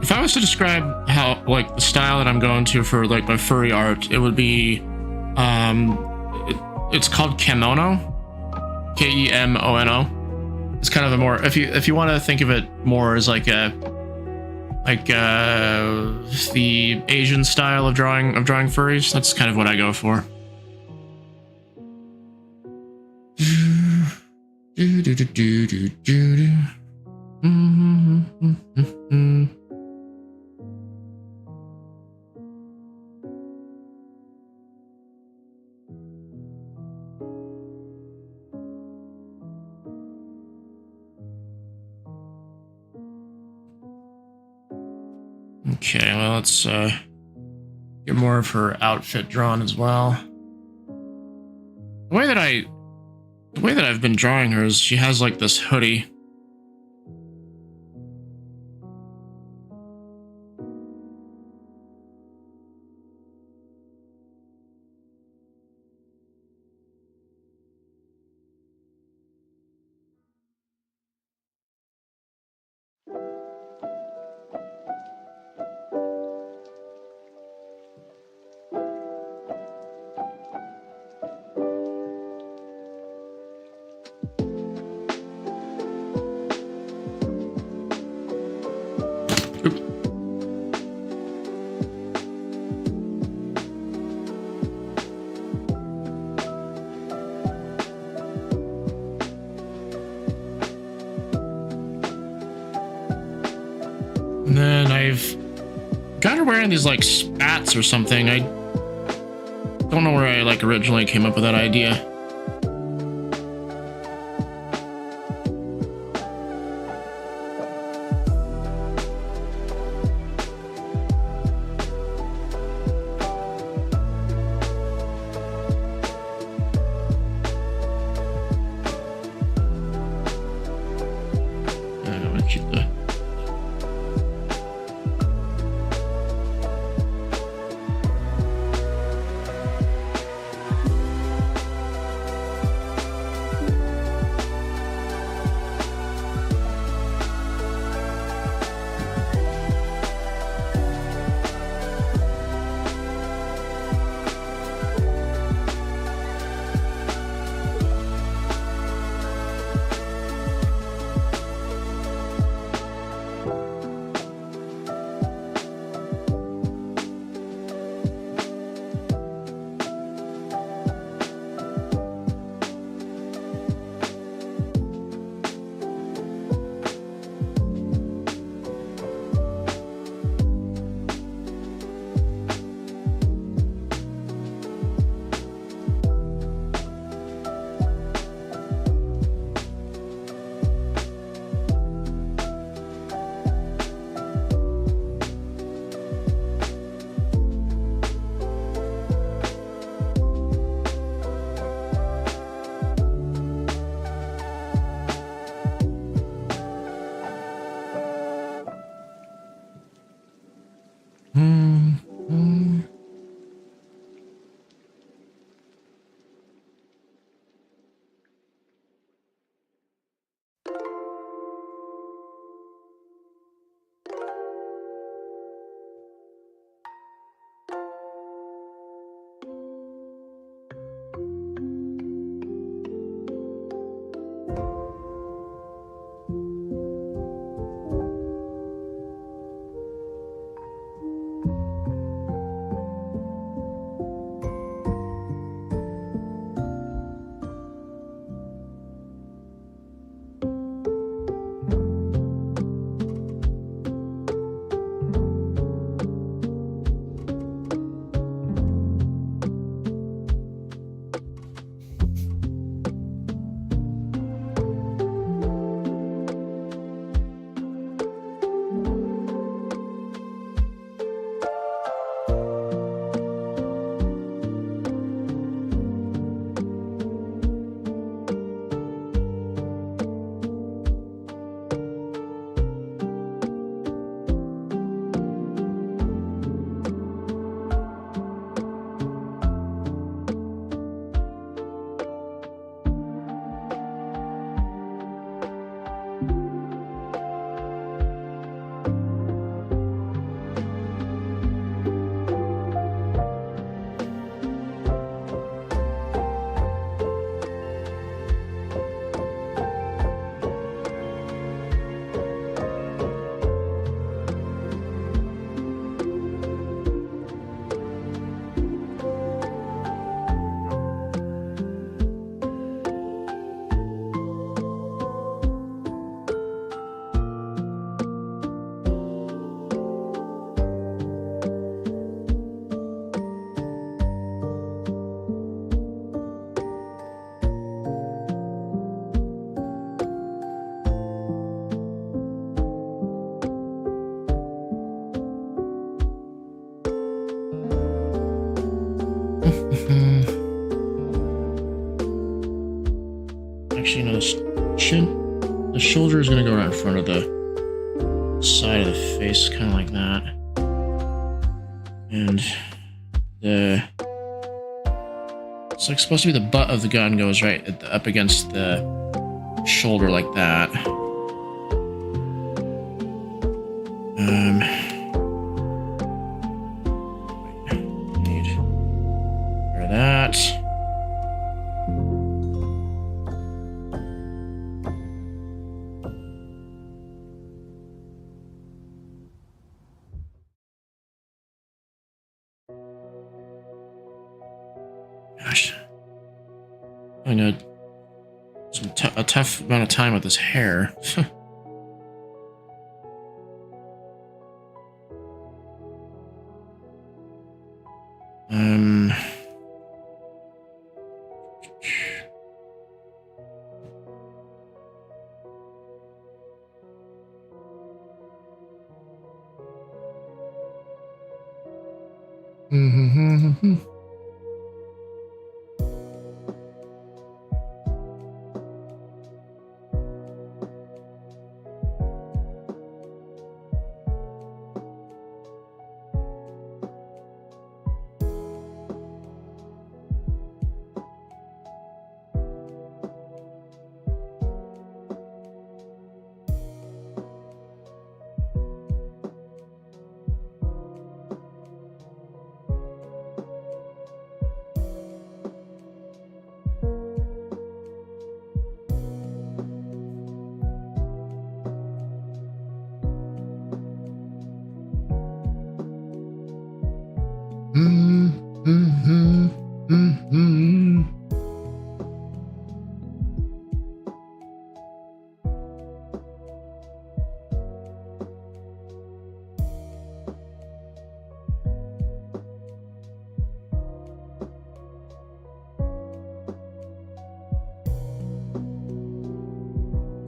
If I was to describe how, like, the style that I'm going to for, like, my furry art, it would be, it's called Kemono, Kemono. It's kind of a more, if you want to think of it more as like the Asian style of drawing furries, that's kind of what I go for. Okay, well, let's get more of her outfit drawn as well. The way that I've been drawing her is she has like this hoodie. And then I've got her wearing these like spats or something. I don't know where I like originally came up with that idea. Actually, no, the shoulder is gonna go right in front of the side of the face, kind of like that. And it's like supposed to be the butt of the gun goes right up against the shoulder like that. Need for that. Gosh, I know a tough amount of time with this hair.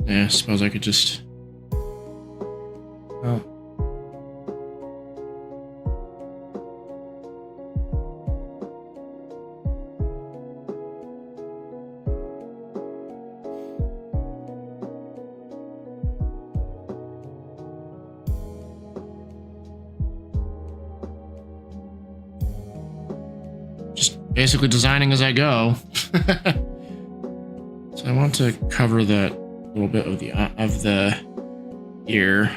Yeah, I suppose I could just... Oh. Just basically designing as I go. So I want to cover that little bit of the ear.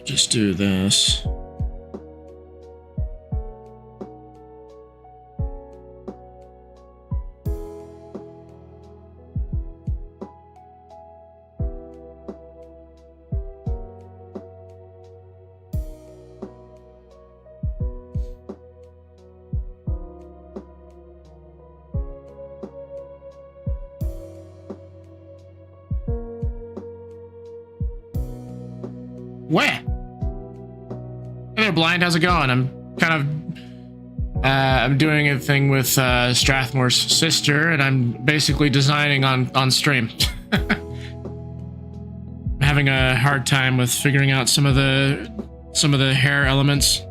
Just do this. Where? Hey there, Blind. How's it going? I'm kind of I'm doing a thing with Strathmore's sister, and I'm basically designing on stream. I'm having a hard time with figuring out some of the hair elements.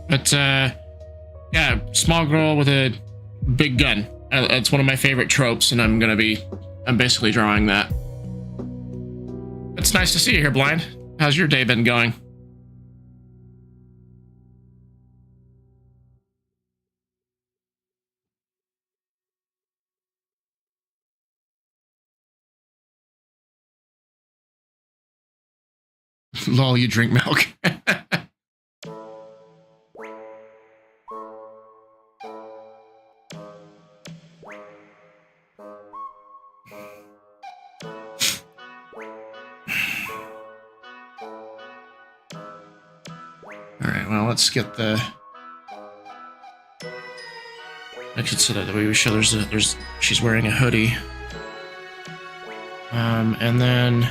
But yeah, small girl with a big gun. It's one of my favorite tropes, and I'm basically drawing that. It's nice to see you here, Blind. How's your day been going? Lol, you drink milk. Alright, well, let's get the... I should say that the way we show she's wearing a hoodie. And then...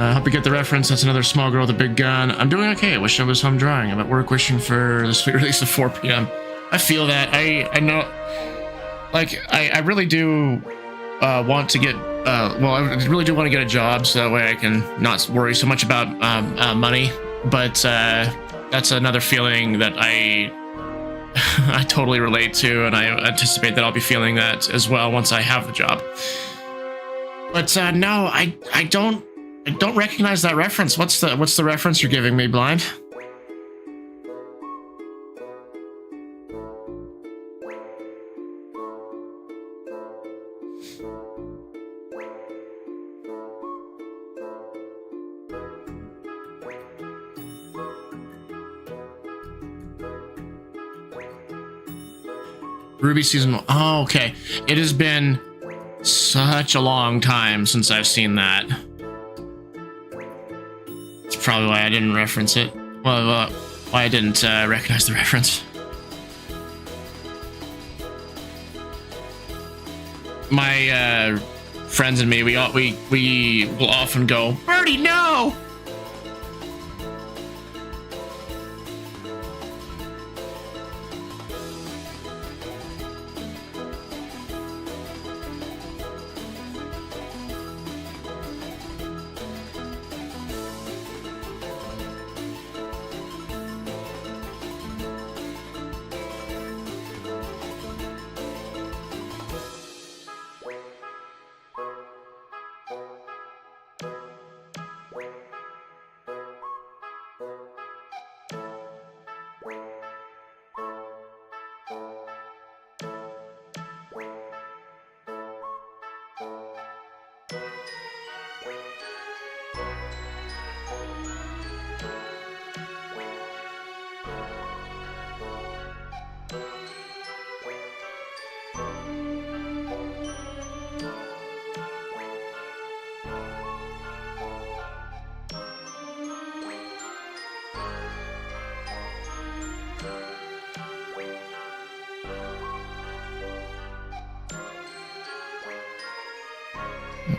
Hope you get the reference. That's another small girl with a big gun. I'm doing okay. I wish I was home drawing. I'm at work wishing for the sweet release of 4 p.m. I feel that. I know, like, I really do want to get, well, I really do want to get a job so that way I can not worry so much about money. But that's another feeling that I totally relate to, and I anticipate that I'll be feeling that as well once I have the job. But no, I don't recognize that reference. What's the reference you're giving me, Blind? Ruby season 1. Oh, okay. It has been such a long time since I've seen that. That's probably why I didn't reference it. Well, why I didn't recognize the reference. My friends and me, we will often go, Birdie, no!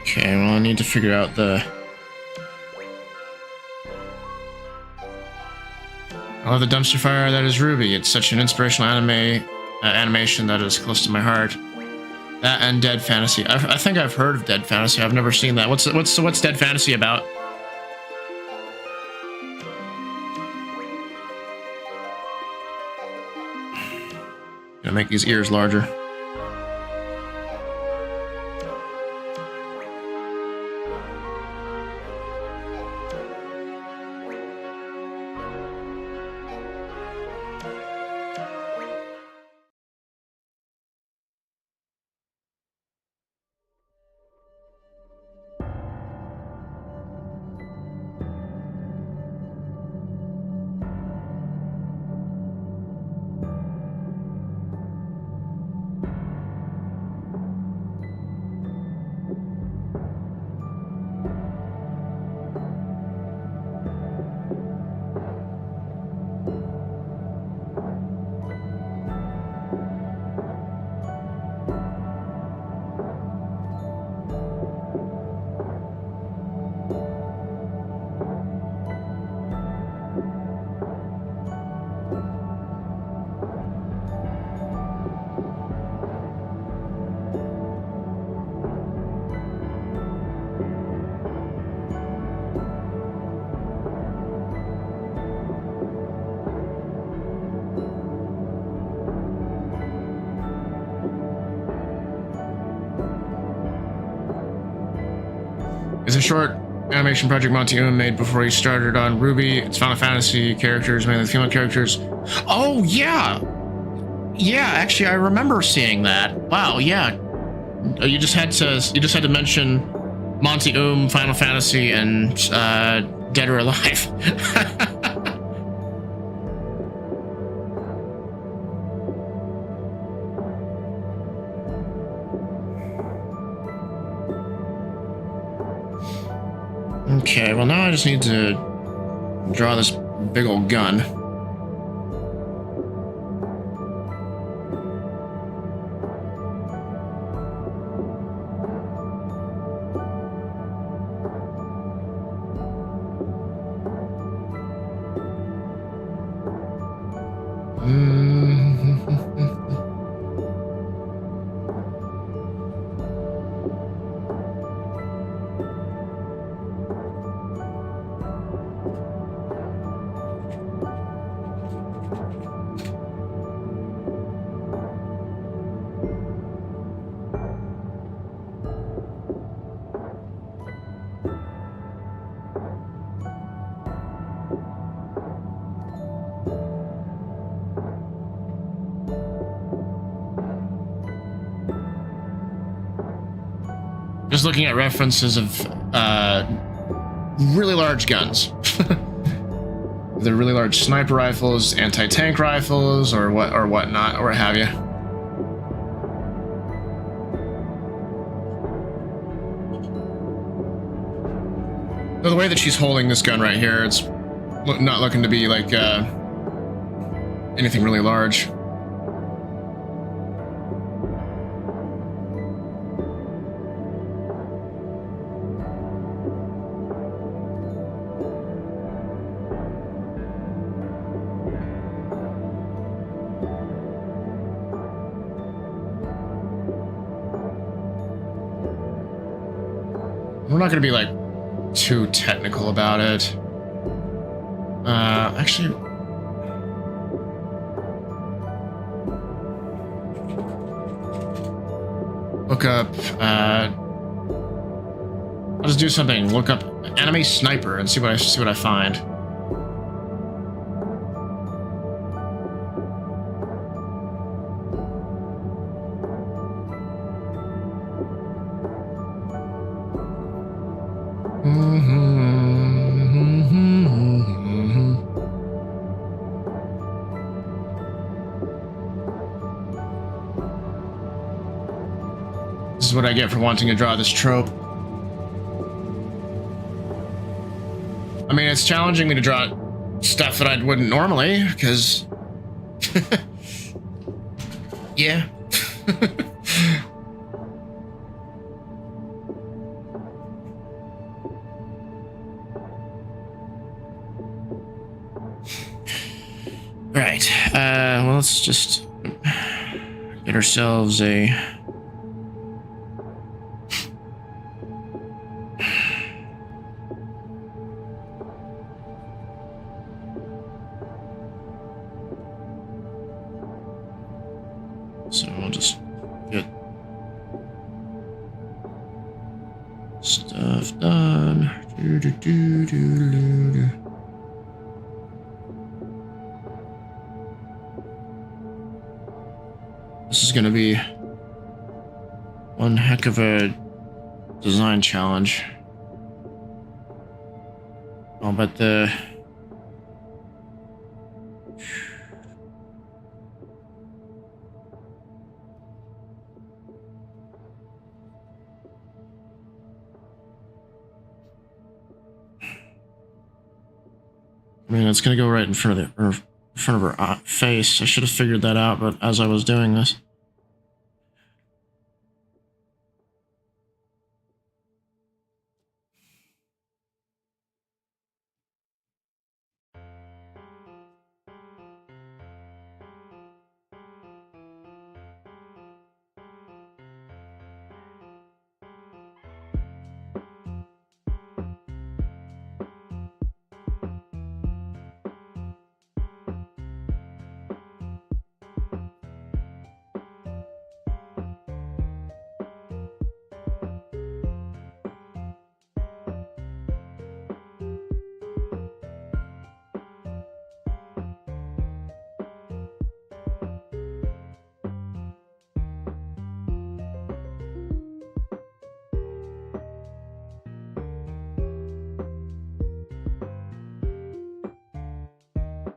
Okay, well, I need to figure out the... I love the dumpster fire that is Ruby. It's such an inspirational animation that is close to my heart. That and Dead Fantasy. I think I've heard of Dead Fantasy. I've never seen that. What's Dead Fantasy about? Gonna make these ears larger. It's a short animation project Monty Oom made before he started on Ruby. It's Final Fantasy characters, mainly female characters. Oh, yeah! Yeah, actually, I remember seeing that. Wow, yeah. You just had to mention Monty Oom, Final Fantasy, and Dead or Alive. Okay, well now I just need to draw this big old gun. Just looking at references of really large guns. The really large sniper rifles, anti-tank rifles, or whatnot, or what have you. So the way that she's holding this gun right here, it's not looking to be like anything really large. We're not going to be like too technical about it. Actually, look up, I'll just do something. Look up anime sniper and see what I find. This is what I get for wanting to draw this trope. I mean, it's challenging me to draw stuff that I wouldn't normally, because... yeah. Right. Well, let's just get ourselves a... So we'll just get stuff done. This is going to be one heck of a design challenge. Oh, but the... I mean, it's gonna go right in front of her face. I should have figured that out, but as I was doing this.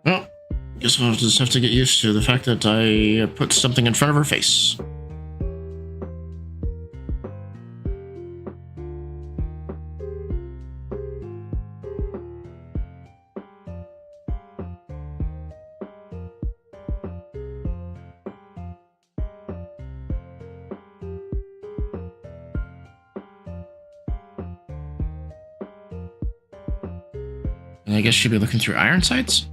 Well, guess I'll just have to get used to the fact that I put something in front of her face. And I guess she'd be looking through iron sights?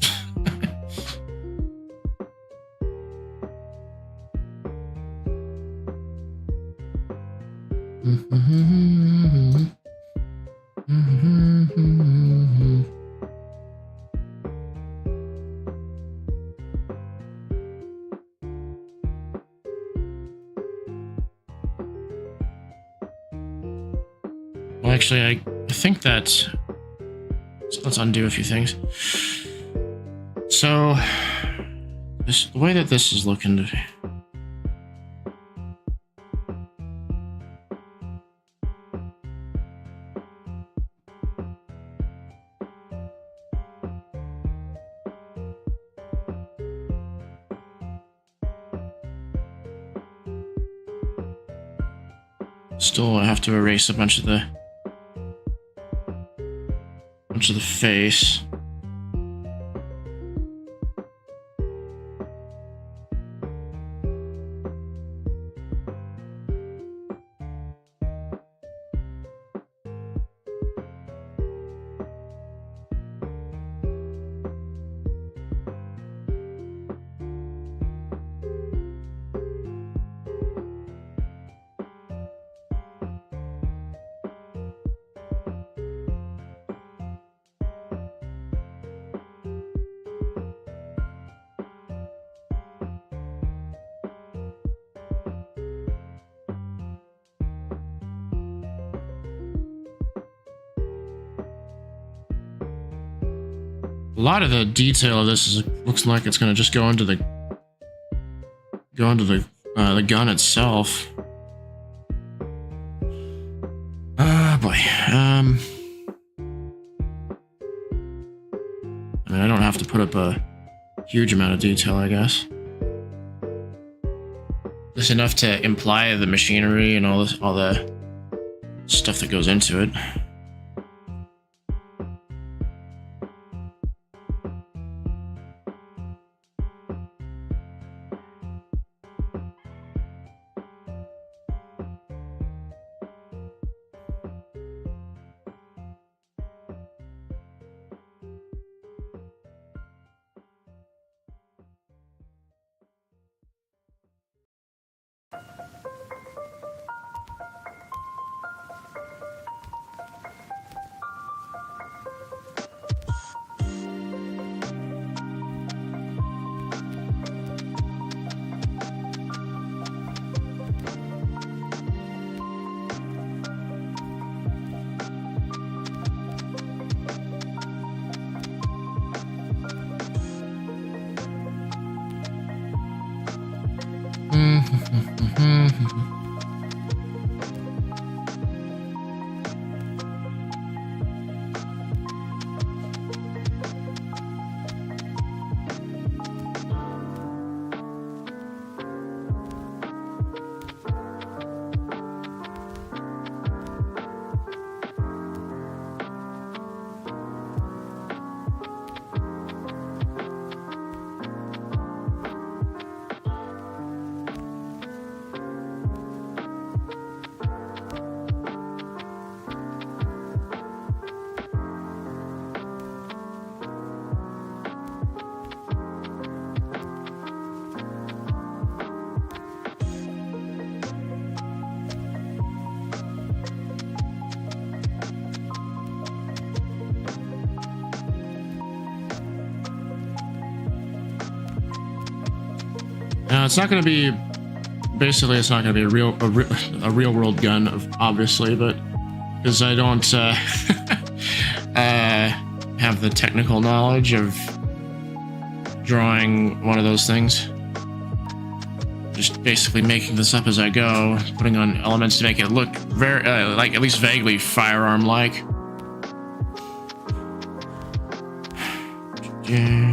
Well, actually, I think that... So let's undo a few things. So, the way that this is looking to be... Still, I have to erase a bunch of the face. A lot of the detail of this looks like it's gonna just go into the gun itself. Boy. I mean, I don't have to put up a huge amount of detail, I guess. Just enough to imply the machinery and all the stuff that goes into it. It's not going to be, basically, it's not going to be a real world gun, obviously, but because I don't have the technical knowledge of drawing one of those things. Just basically making this up as I go, putting on elements to make it look very, like at least vaguely firearm-like. Yeah.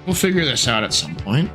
We'll figure this out at some point.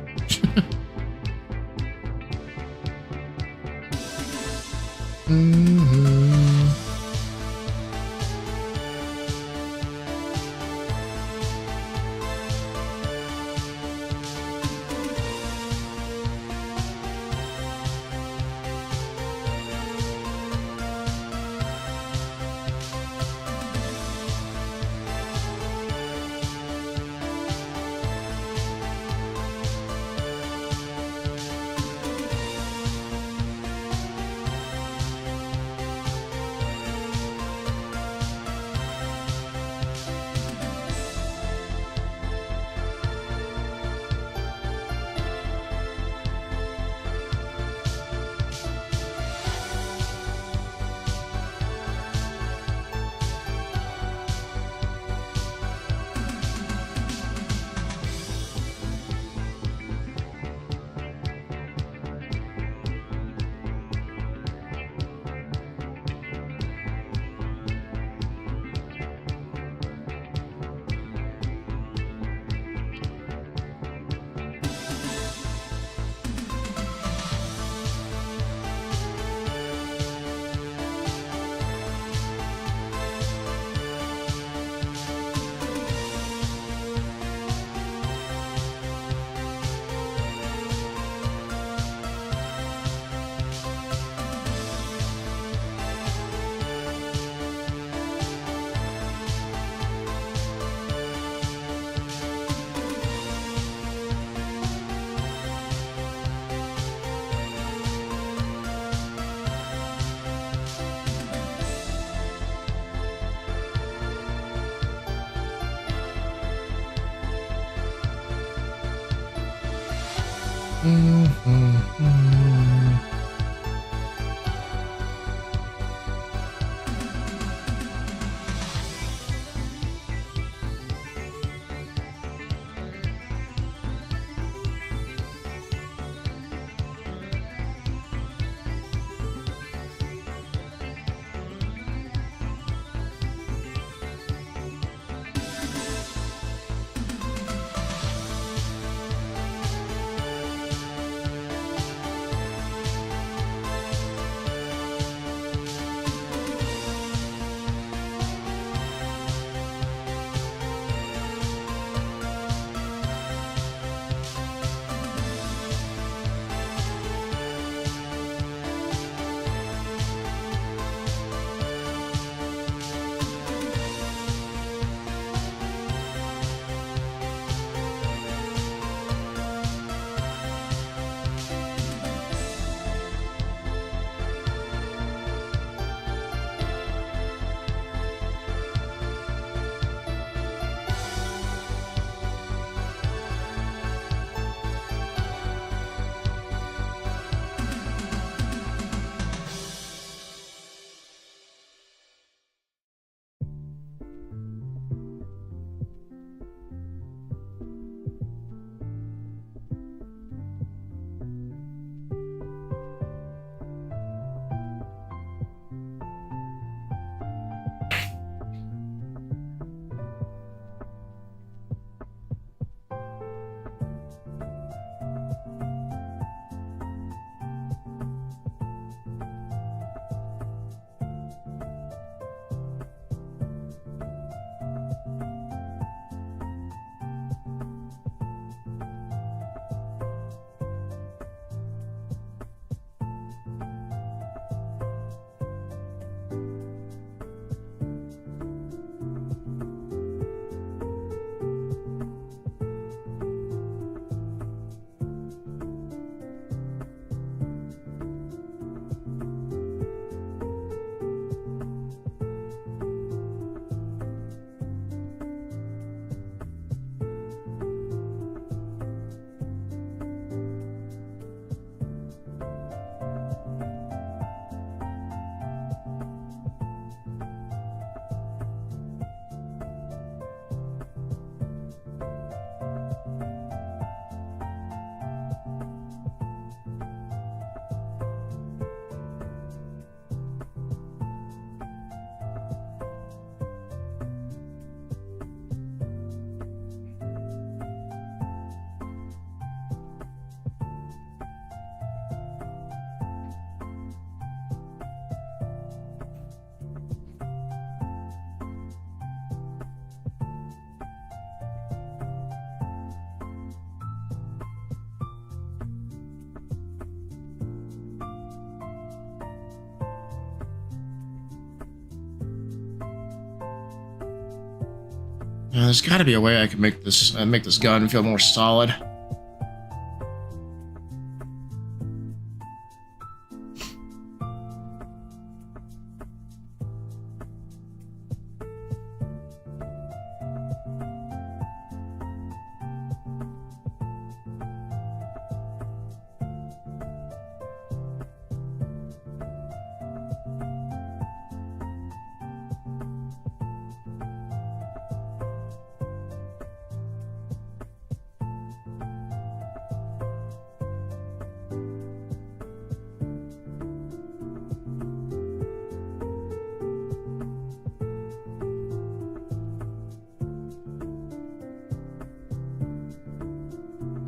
There's got to be a way I can make this gun feel more solid.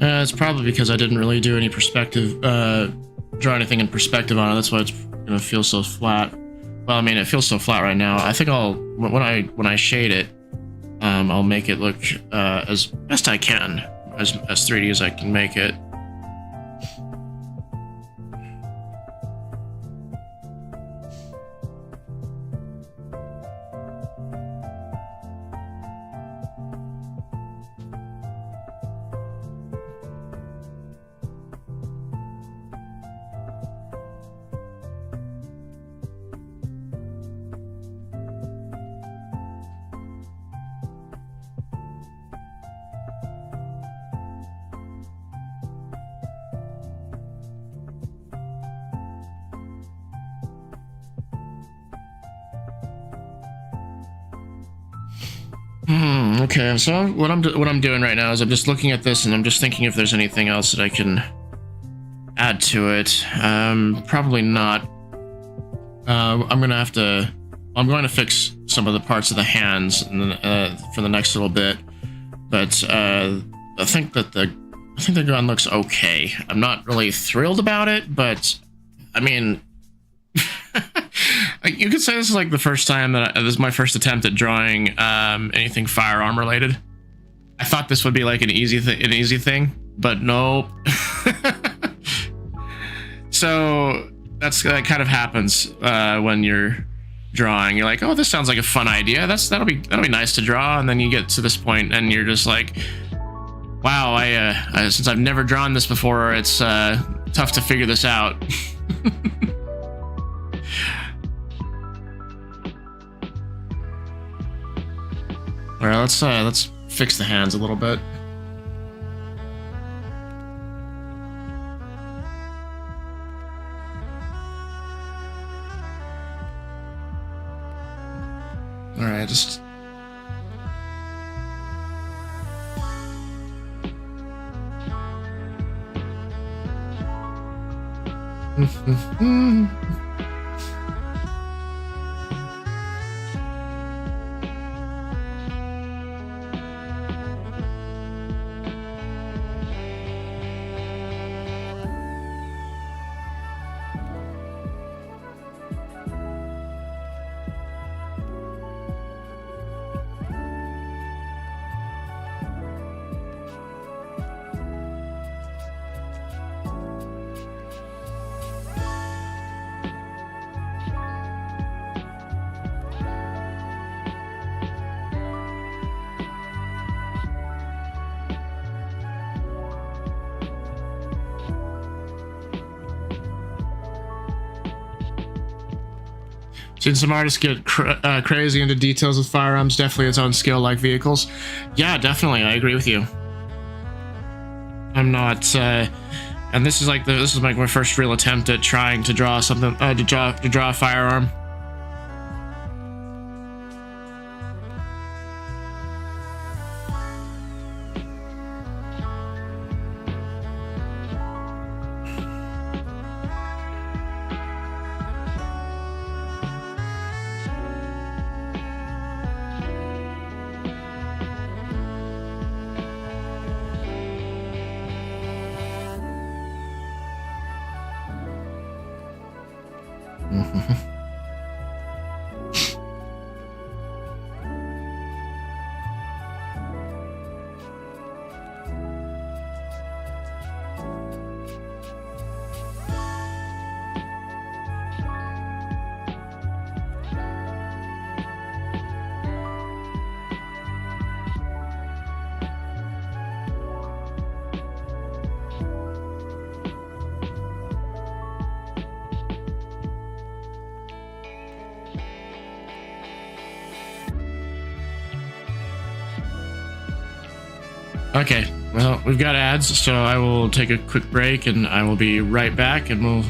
It's probably because I didn't really do any perspective, draw anything in perspective on it. That's why it's gonna feel so flat. Well, I mean, it feels so flat right now. I think when I shade it, I'll make it look as best I can, as 3D as I can make it. Okay, so what I'm doing right now is I'm just looking at this and I'm just thinking if there's anything else that I can add to it. Probably not. I'm going to fix some of the parts of the hands for the next little bit, but I think the gun looks okay. I'm not really thrilled about it, but I mean, you could say this is like the first time that this is my first attempt at drawing anything firearm related. I thought this would be like an easy thing, but no. So that kind of happens when you're drawing. You're like, oh, this sounds like a fun idea. That'll be nice to draw, and then you get to this point and you're just like, wow, I since I've never drawn this before, it's tough to figure this out. All right, let's fix the hands a little bit. All right, just. Seen some artists get crazy into details with firearms. Definitely its own skill, like vehicles. Yeah, definitely, I agree with you. I'm not, and this is like my first real attempt at trying to draw something, to draw a firearm. Okay, well, we've got ads, so I will take a quick break and I will be right back, and we'll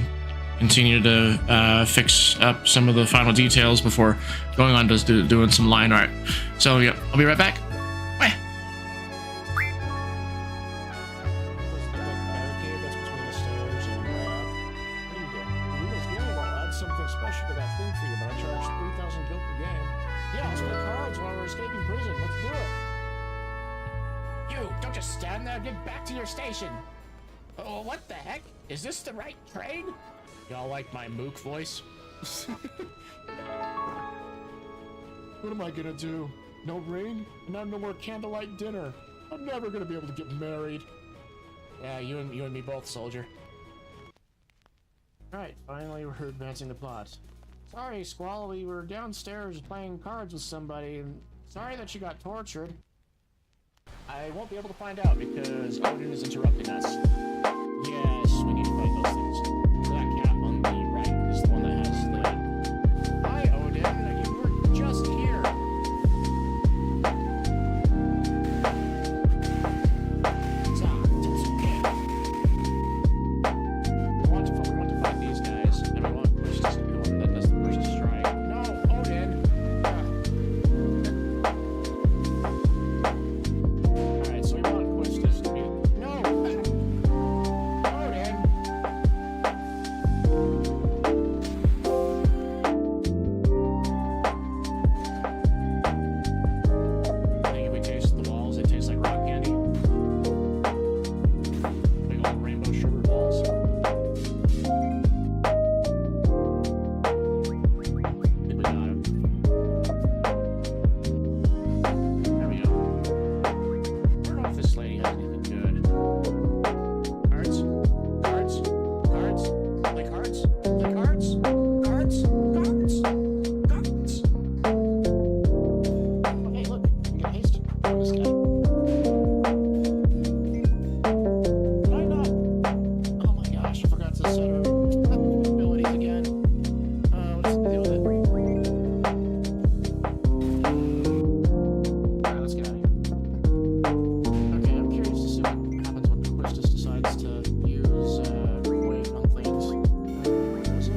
continue to fix up some of the final details before going on to doing some line art. So yeah, I'll be right back. Bye. Barricade that's between the stairs and what do you do? You win this game, I'll add something special to that thing for you, but I charge 3,000 gil per game. Yeah, I'll play cards while we're escaping prison. Let's do it. You, don't just stand there. Get back to your station. Oh, what the heck? Is this the right train? Y'all like my mook voice? What am I gonna do? No ring? And now no more candlelight dinner. I'm never gonna be able to get married. Yeah, you and me both, soldier. Alright, finally we're advancing the plot. Sorry, Squall, we were downstairs playing cards with somebody, and sorry that you got tortured. I won't be able to find out because Odin is interrupting us. Yes, we need to fight those things. That cat on the right is the one that has the... Hi, Odin. You were just here. We want to fight these guys, and we want Push to be the one that does the first strike. No, Odin. Alright, so we want Quistis to be... No! Odin! I think if we taste the walls, it tastes like rock candy. Big old rainbow sugar balls. I think we got him. There we go. I don't know if this lady has anything good. Cards? Cards? Cards? Play cards? Play cards? Cards? Cards? Cards? Oh, hey, look. We got haste from this guy. Did I not? Oh my gosh, I forgot to set our abilities again. What's the deal with it? Alright, let's get out of here. Okay, I'm curious to see what happens when Quistis decides to use wave on things. Where is it?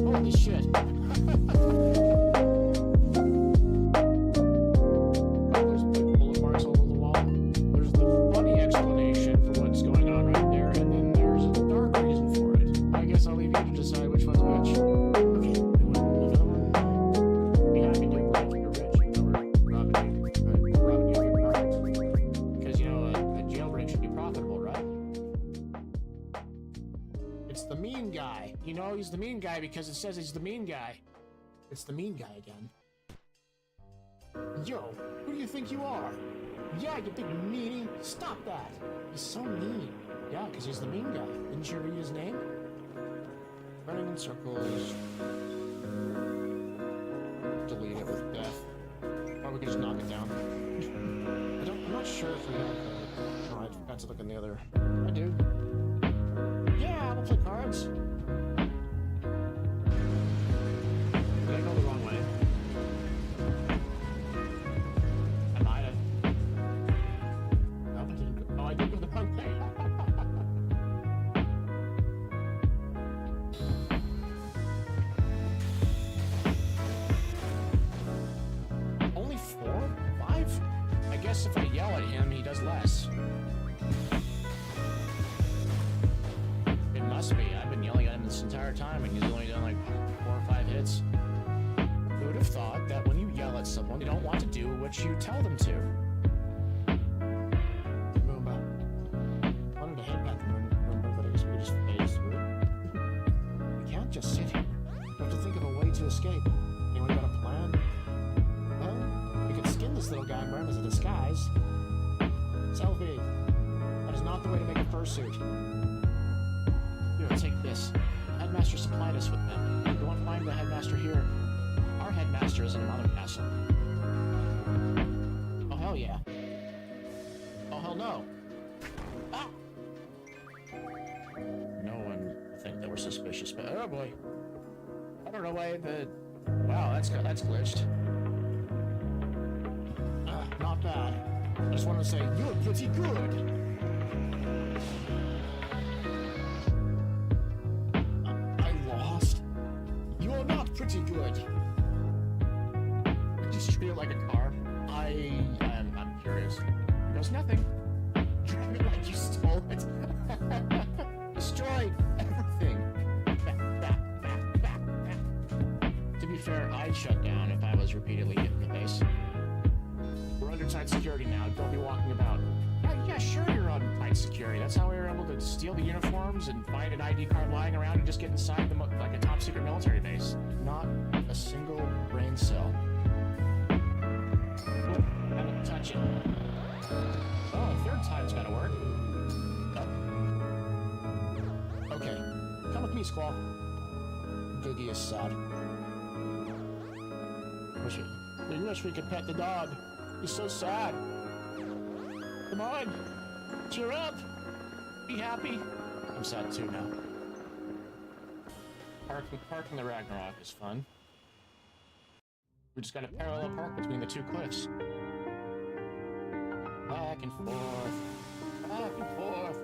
Holy shit. Oh, there's like bullet marks all over the wall. There's the funny explanation for what's going on right there, and then there's a dark reason for it. I guess I'll leave you to decide which one's which. Okay, you want another one? Be happy to break you're rich. We're robbing you of your cards. Because, you know, a jailbreak should be profitable, right? It's the mean guy. You know he's the mean guy because it says he's the mean guy. It's the mean guy again. Yo, who do you think you are? Yeah, you big meanie. Stop that. He's so mean. Yeah, because he's the mean guy. Didn't you read his name? Running in circles. Delete it with death. Or we could just knock it down. I'm not sure if we have... Oh, I forgot to look in the other... I do. Yeah, I'm gonna play cards. Did I go the wrong way? I might have. No, I didn't go. Oh, I did go the wrong way. Only 4? 5? I guess if I yell at him, he does less. It must be. I've been yelling at him this entire time, and he's only done like 4 or 5 hits. Who would have thought that when you yell at someone, they don't want to do what you tell them to? Roomba. I wanted to head back to Roomba, but I guess we could just phase through it. We can't just sit here. We have to think of a way to escape. Anyone got a plan? Well, we could skin this little guy and wear him as a disguise. Selby. That is not the way to make a fursuit. Here, take this. The headmaster supplied us with them. You go and find the headmaster here. Our headmaster is in another castle. Oh, hell yeah. Oh, hell no. suspicious, but oh boy. I don't know why the... Wow, that's glitched. Not bad. I just wanted to say, you're pretty good. I lost. You're not pretty good. Did you treat it like a car? I'm curious. He goes, nothing. Like you stole it. Destroyed everything. To be fair, I'd shut down if I was repeatedly hit in the face. We're under tight security now. Don't be walking about. Yeah, sure you're on tight security. That's how we were able to steal the uniforms and find an ID card lying around and just get inside like a top secret military base. Not a single brain cell. Oh, I didn't touch it. Oh, third time's gotta work. Oh. Okay, come with me, Squall. Googie is sad. We wish we could pet the dog. He's so sad. Come on, cheer up. Be happy. I'm sad too now. Parking the Ragnarok is fun. We just got a parallel park between the two cliffs. Back and forth. Back and forth.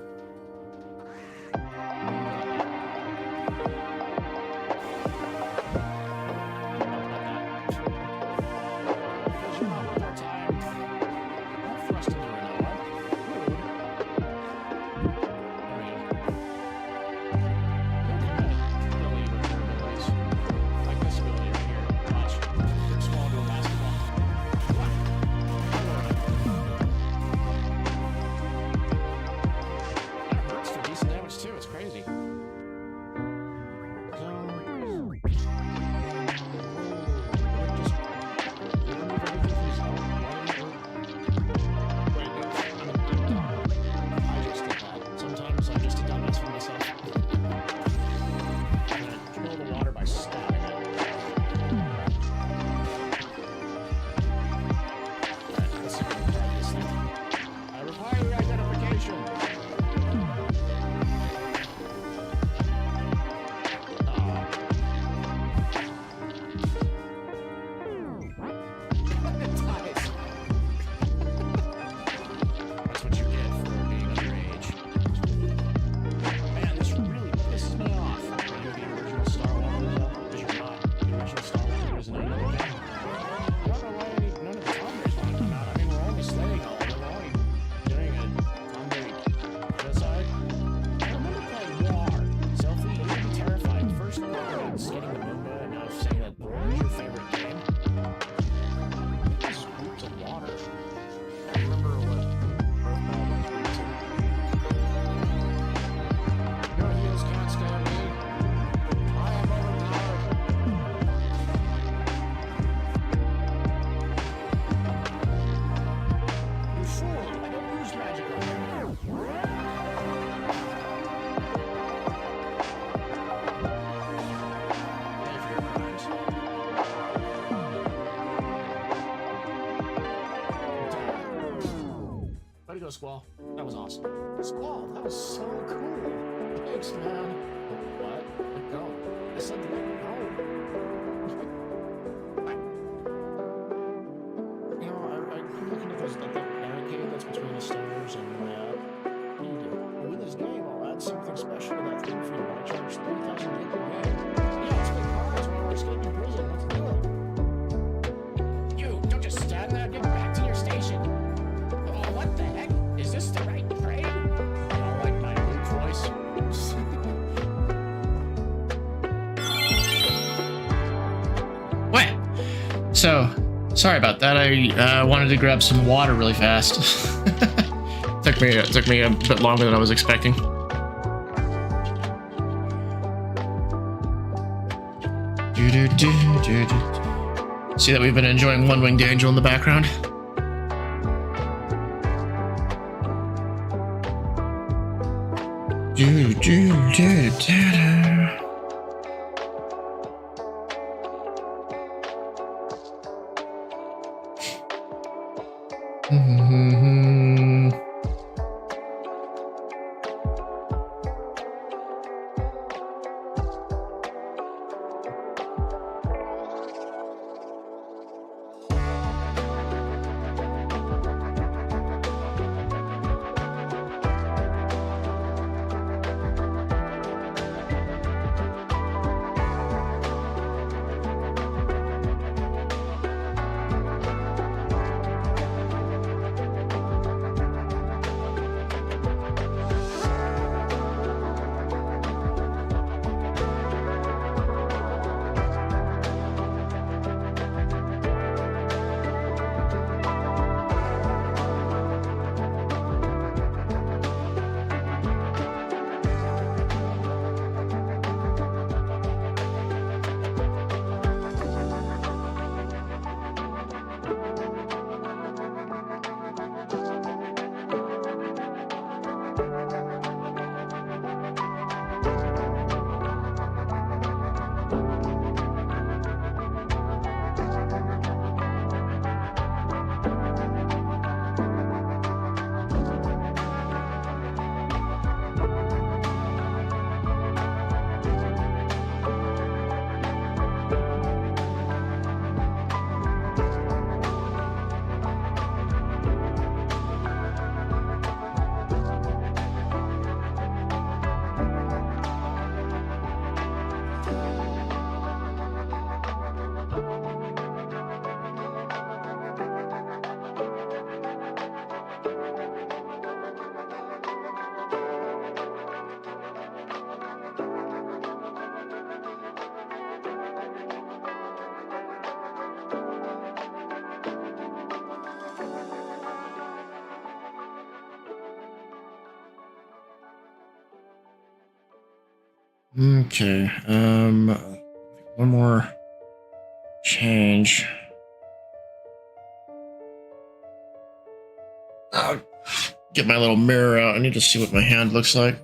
Squall. That was awesome. Squall, that was so cool. Thanks, man. What? Let go. I said let go. You know, I'm looking at those, like, that barricade that's between the stairs and the way up. What do? You win this game, I'll add something special to that thing for you, but I charge 3,000 gold per game. Yeah, let's play cards while we're escaping prison. Let's do it. You, don't just stand there. Get back to your station. Oh, what the heck? Is this the right trade? I don't like my Luke voice. What? So, sorry about that. I wanted to grab some water really fast. Took me a bit longer than I was expecting. See that we've been enjoying One Winged Angel in the background? Okay, one more change. I'll get my little mirror out. I need to see what my hand looks like.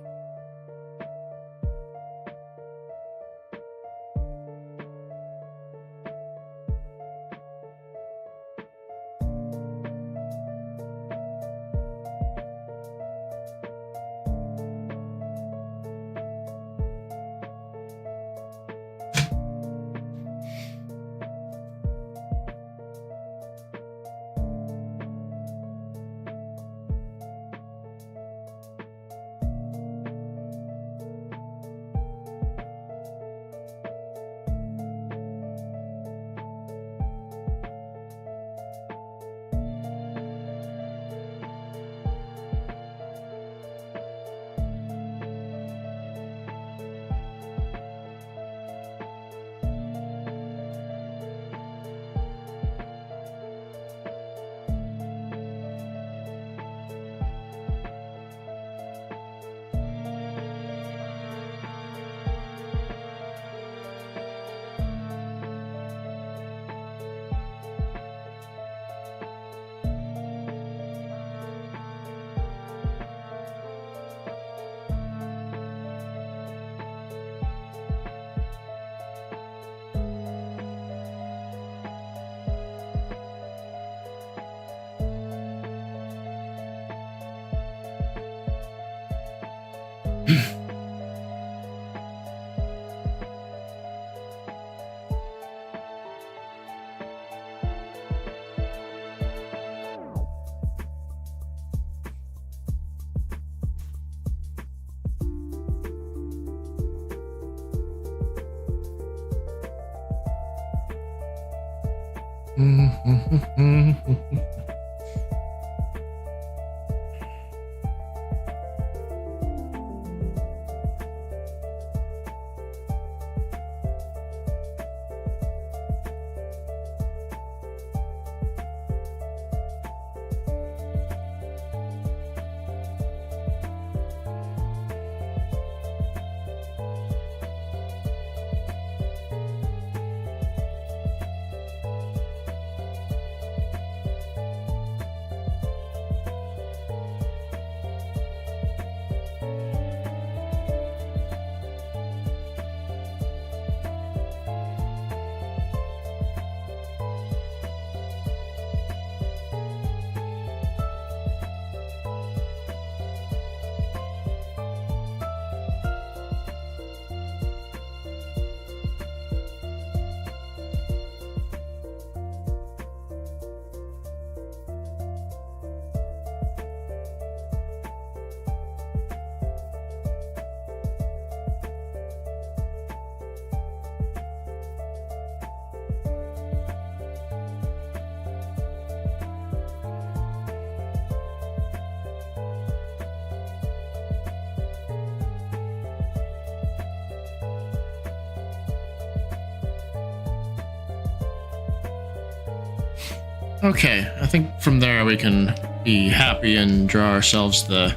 Okay, I think from there we can be happy and draw ourselves the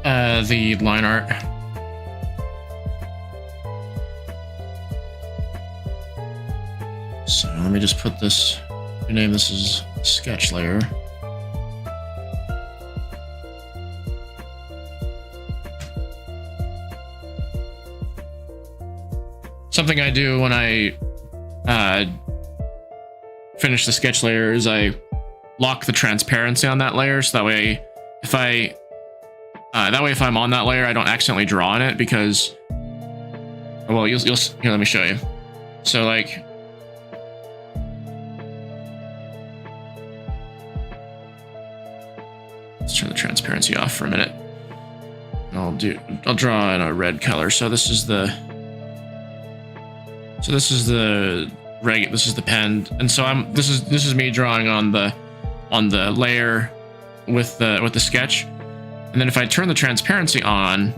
line art. So let me just put this, rename this as sketch layer. Something I do when I finish the sketch layer is I lock the transparency on that layer, so that way if if I'm on that layer I don't accidentally draw on it, because well you'll here, let me show you. So like let's turn the transparency off for a minute. And I'll draw in a red color. So this is the pen, and so this is me drawing on the layer with the sketch. And then if I turn the transparency on,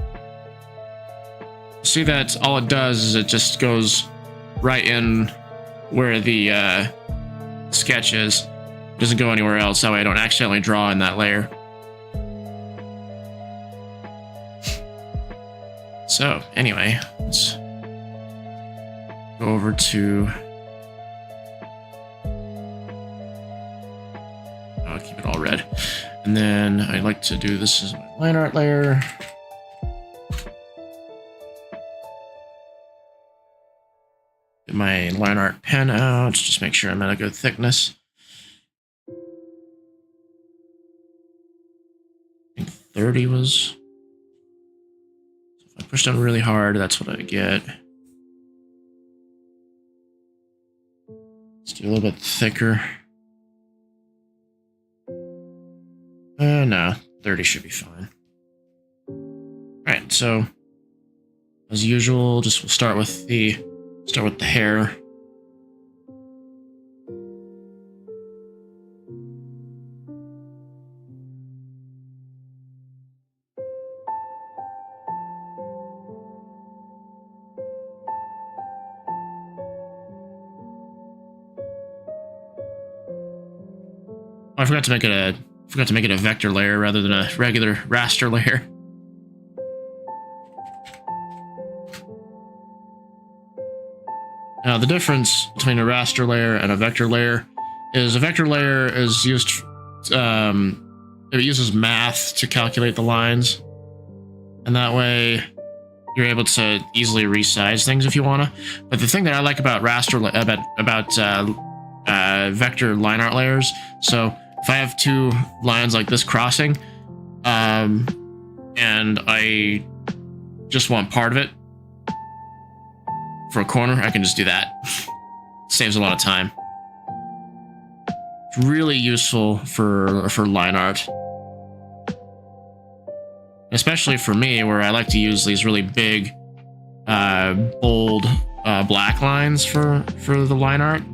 see that all it does is it just goes right in where the sketch is. It doesn't go anywhere else, that way I don't accidentally draw in that layer. So anyway, let's go over to. I'll keep it all red, and then I like to do this as my line art layer. Get my line art pen out. Just make sure I'm at a good thickness. I think 30 was. I push down really hard, that's what I get. Let's do a little bit thicker. No, 30 should be fine. Alright, so as usual, just we'll start with the hair. Oh, I forgot to make it a vector layer rather than a regular raster layer. Now the difference between a raster layer and a vector layer is a vector layer is used. It uses math to calculate the lines, and that way you're able to easily resize things if you wanna. But the thing that I like about vector line art layers, so if I have two lines like this crossing, and I just want part of it for a corner, I can just do that. Saves a lot of time. It's really useful for line art. Especially for me, where I like to use these really big, bold, black lines for the line art.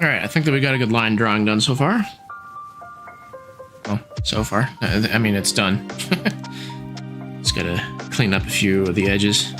All right, I think that we got a good line drawing done so far. Well, so far. I mean, it's done. Just gotta clean up a few of the edges.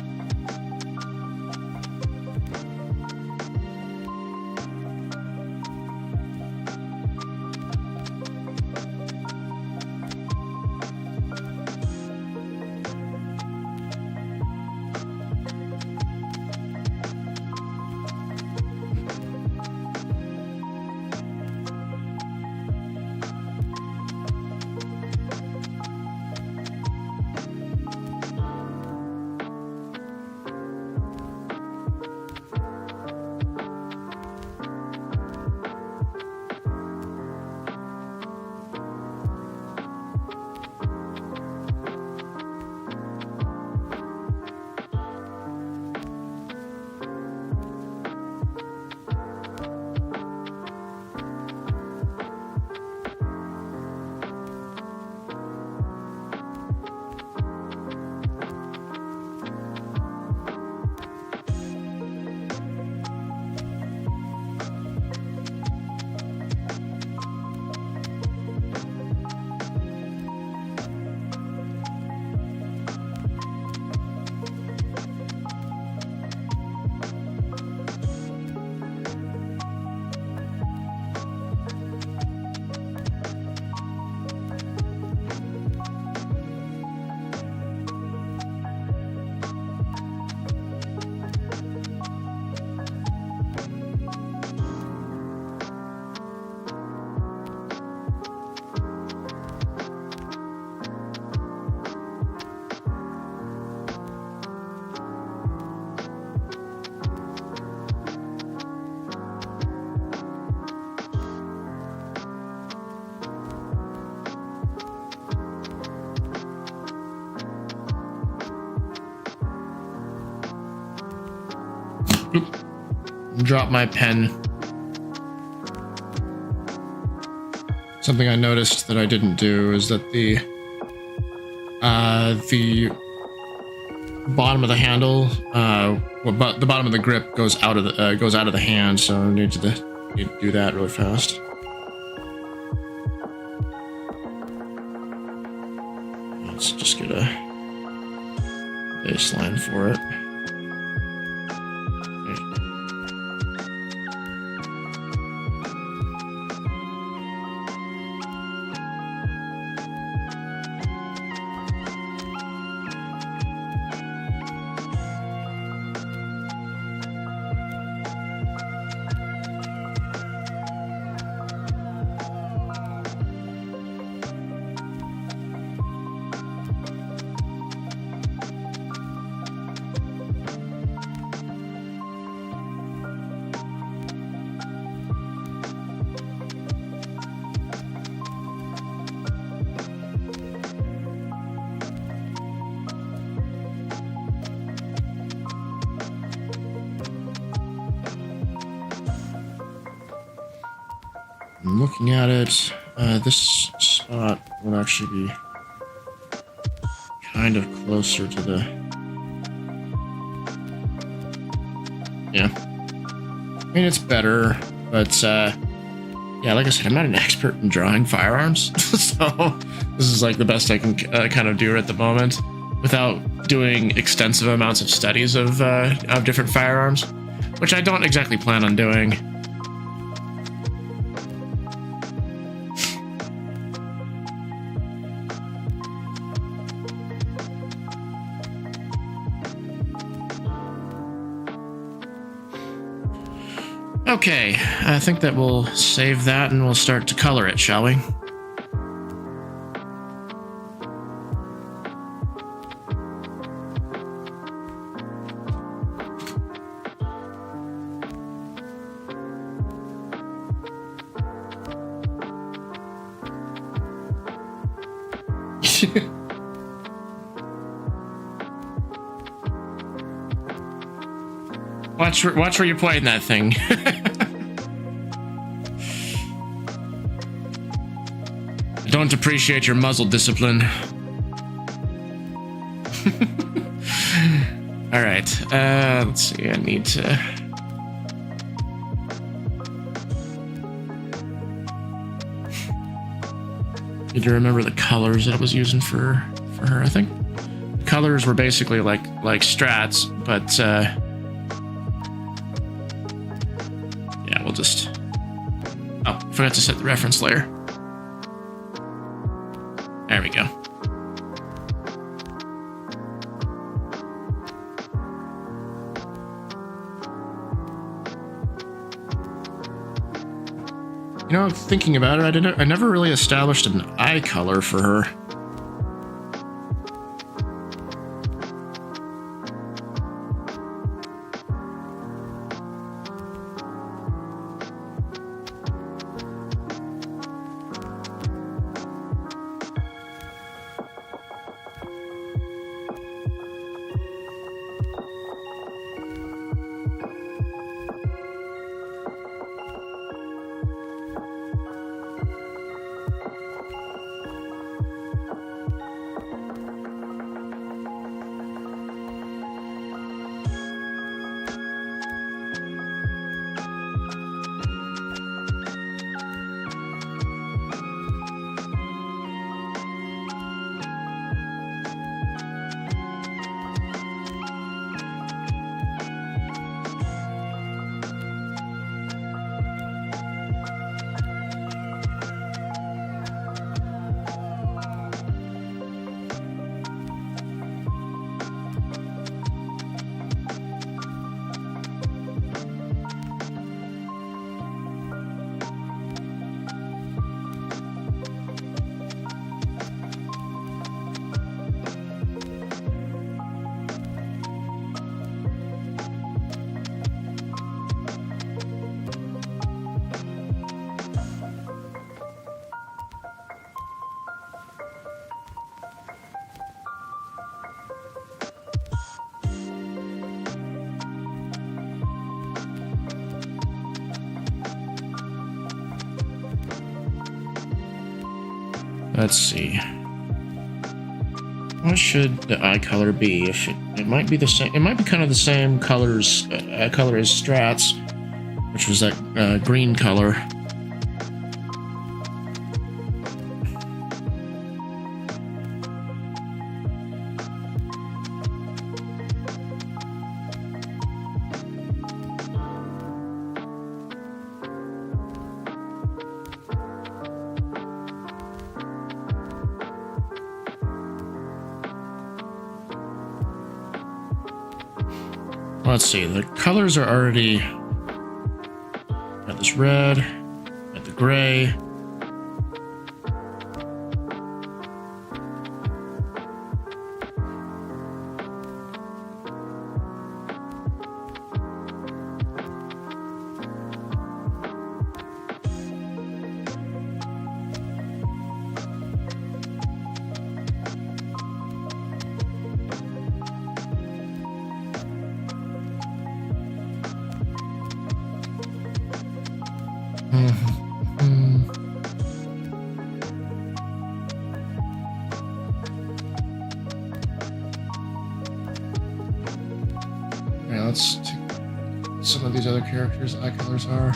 Drop my pen. Something I noticed that I didn't do is that the bottom of the handle, but the bottom of the grip goes out of the hand, so I need to do that really fast. Let's just get a baseline for it. I'm looking at it, this spot would actually be kind of closer to the... Yeah. I mean, it's better, but, yeah, like I said, I'm not an expert in drawing firearms, so this is like the best I can kind of do at the moment without doing extensive amounts of studies of different firearms, which I don't exactly plan on doing. Okay, I think that we'll save that and we'll start to color it, shall we? Watch where you're pointing that thing. Don't appreciate your muzzle discipline. All right. Let's see. I need to. Need to remember the colors that I was using for her. I think the colors were basically like strats, but. Yeah, we'll just... Oh, forgot to set the reference layer. There we go. You know, thinking about it, I never really established an eye color for her. Let's see. What should the eye color be? If it might be the same. It might be kind of the same colors color as Strat's, which was that green color. Let's see, the colors are already got this red, got the gray. Yeah, let's take some of these other characters' eye colors are.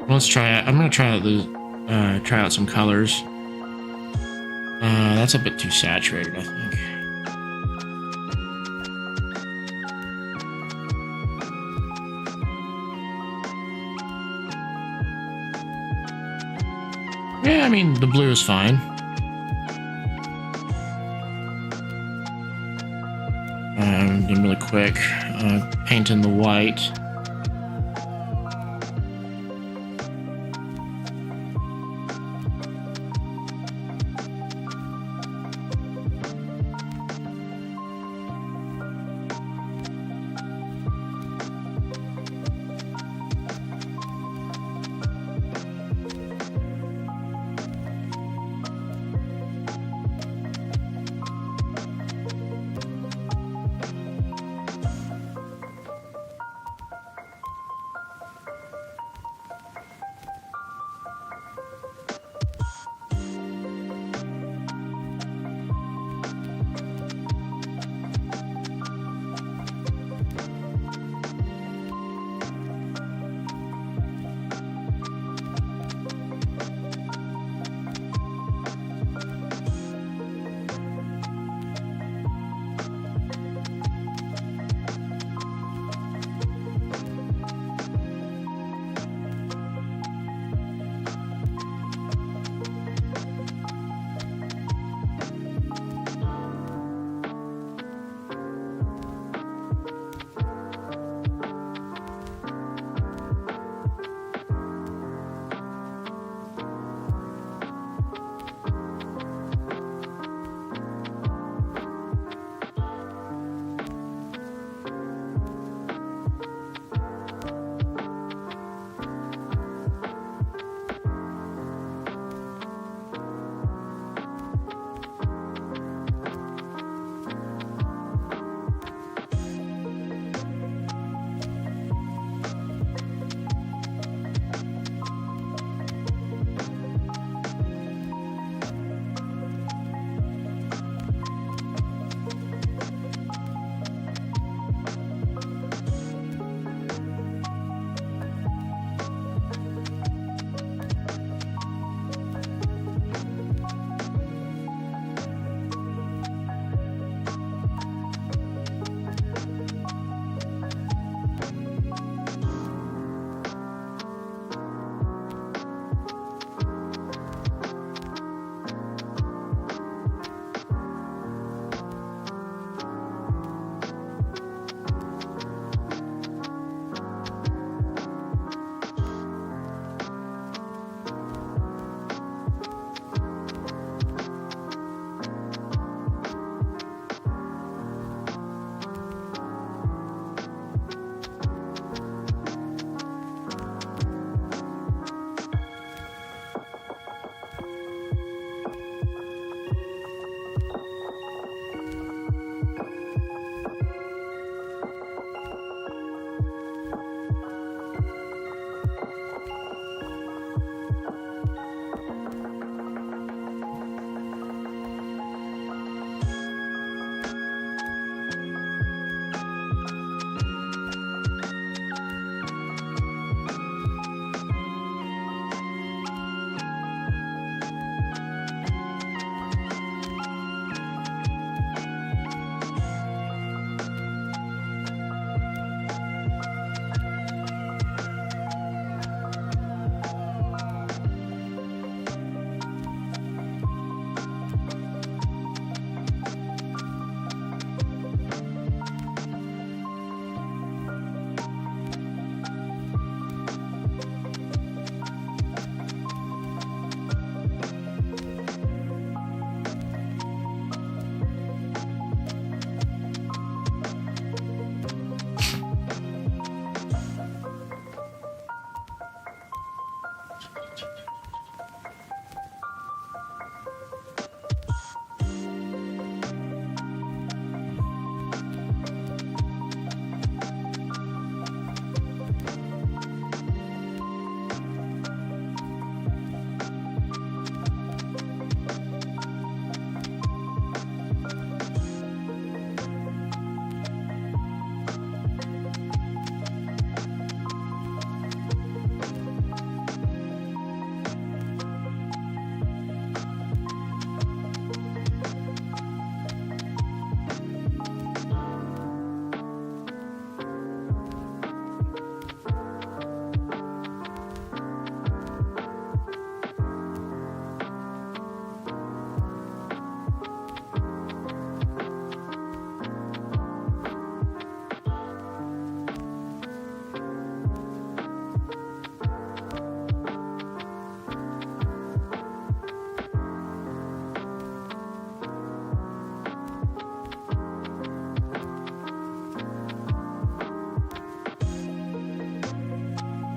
Let's try it. I'm gonna try out some colors. That's a bit too saturated, I think. Yeah, I mean, the blue is fine. Doing really quick. Paint in the white.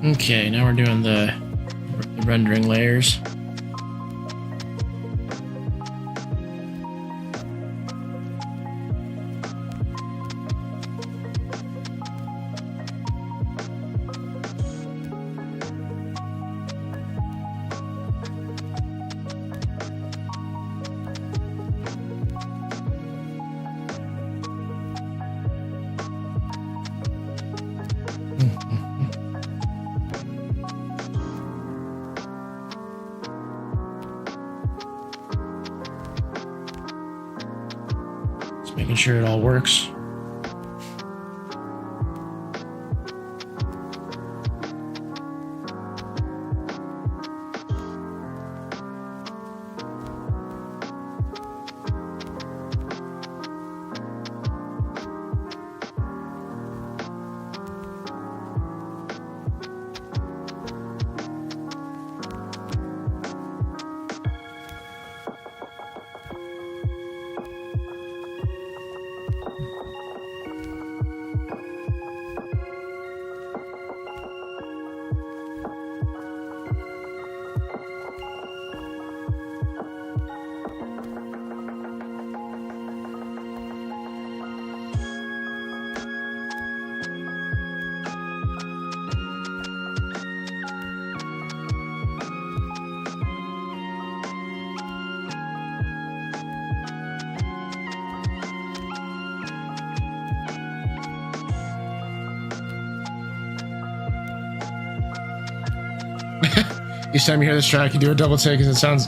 Okay, now we're doing the rendering layers. Making sure it all works. Each time you hear this track, you do a double take, because it sounds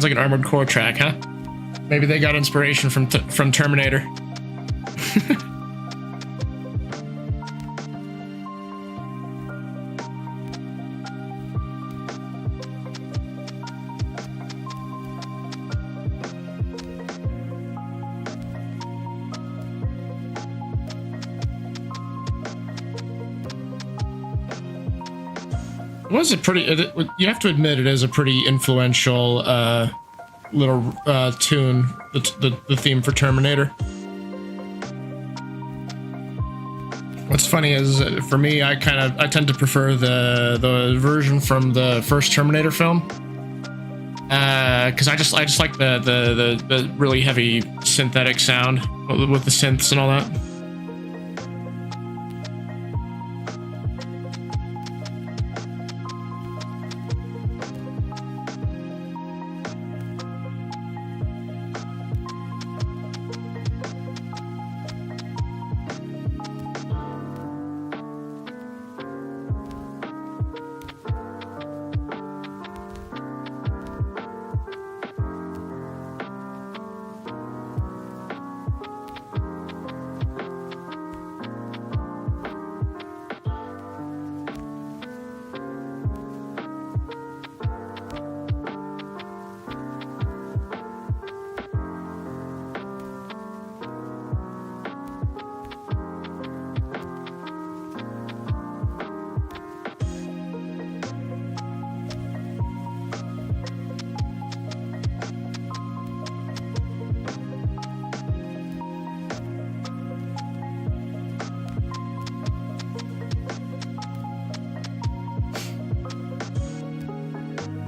like an Armored Core track, huh? Maybe they got inspiration from Terminator. Was it pretty? You have to admit, it is a pretty influential little tune. The theme for Terminator. What's funny is, for me, I tend to prefer the version from the first Terminator film, because I just like the really heavy synthetic sound with the synths and all that.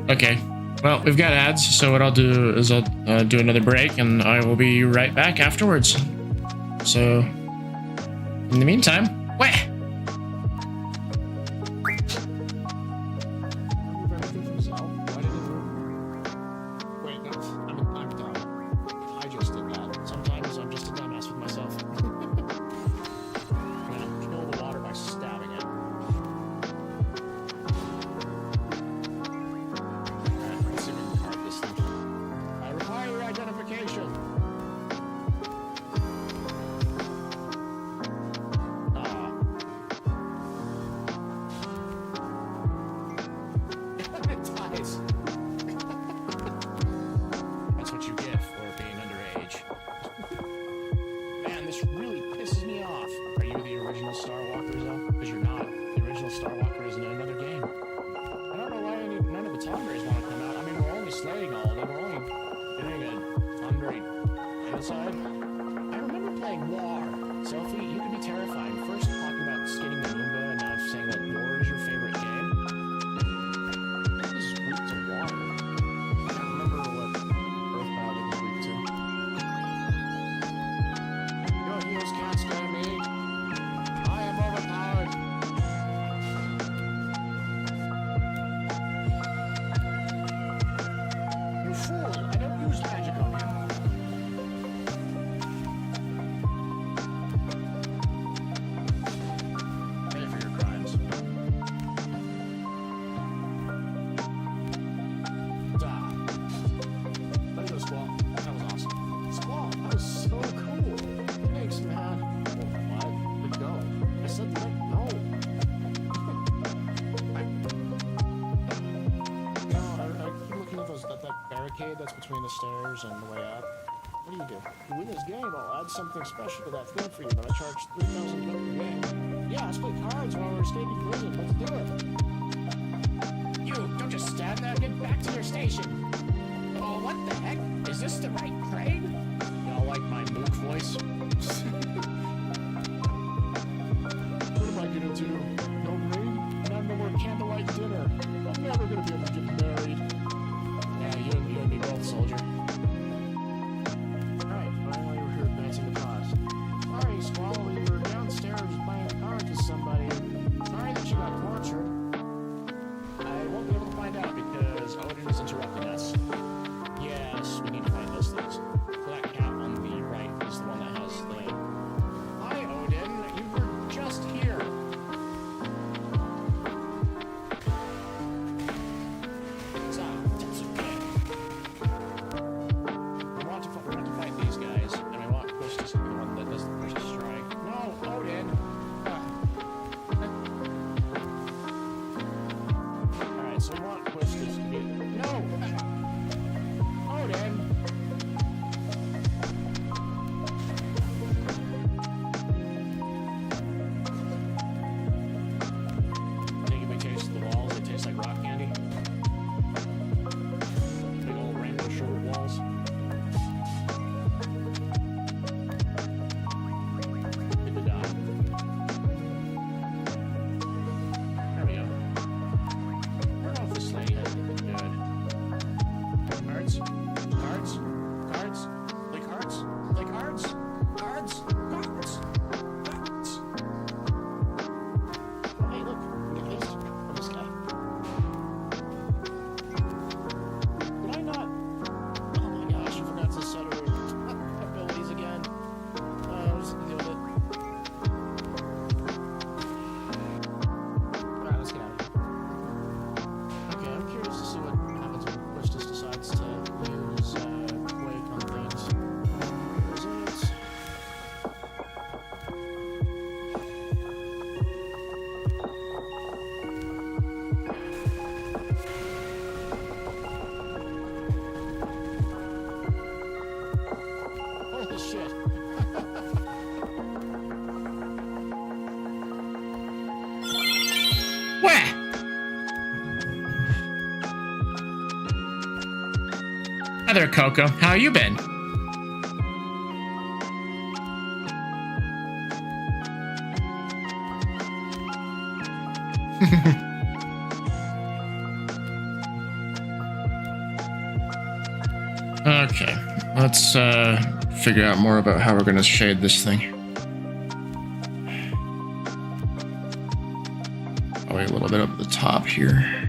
Okay, well, we've got ads, so what I'll do is I'll do another break, and I will be right back afterwards. So, in the meantime, wah! Wait, no, I'm dumb. I just did that. Sometimes I'm just a dumbass with myself. I'm gonna kill the water by stabbing it. I require your identification. It dies. That's what you get for being underage. Man, this really pisses me off. Are you the original Star Walker, though? Because you're not. The original Star Walker is in another game. I don't know why none of the Tomberries want to come out. I mean, we're only slaying all of them. We're only doing a Tomberry genocide. I remember playing War. Sophie, you can be terrifying. First talking about skinning the Moomba, and now saying that War is your favorite barricade that's between the stairs and the way up. What do? You win this game, I'll add something special to that thing for you, but I charge 3,000 gold per game. Yeah, let's play cards while we're escaping prison. Let's do it. You, don't just stand there. Get back to your station. Oh, what the heck? Is this the right train? Y'all like my mook voice? What am I gonna do? No rain? And I'm no more candlelight dinner. I'm never gonna be able to get married. Yeah, you and me both, soldier. Alright, finally we're here advancing the cause. Sorry, Squall, we were downstairs playing cards with somebody. Sorry that you got tortured. I won't be able to find out because Odin is interrupting us. Yes, we need to find those things. So that cat on the right is the one that has the... Hi, Odin. You were just here. It's okay. We want to fight these guys, and we want Push to be the one that does the first strike. No, Odin! Alright, so we want Push to be... No! Odin! I think if we taste the walls, it tastes like rock candy. Big old rainbow sugar walls. Hit the dot. There we go. I don't know if this lady has anything good. Cards? Cards? Cards? Play cards? Play cards? Cards? Cards? Cards? Oh, hey, look. We got haste from this guy. Did I not? Oh my gosh, I forgot to set her abilities again. I'll just deal with it. Alright, let's get out of here. Okay, I'm curious to see what happens when Push just decides to use Wake on things. Results. Holy shit. Where? Hi there, Coco. How you been? Okay, let's figure out more about how we're gonna shade this thing. Probably a little bit up at the top here.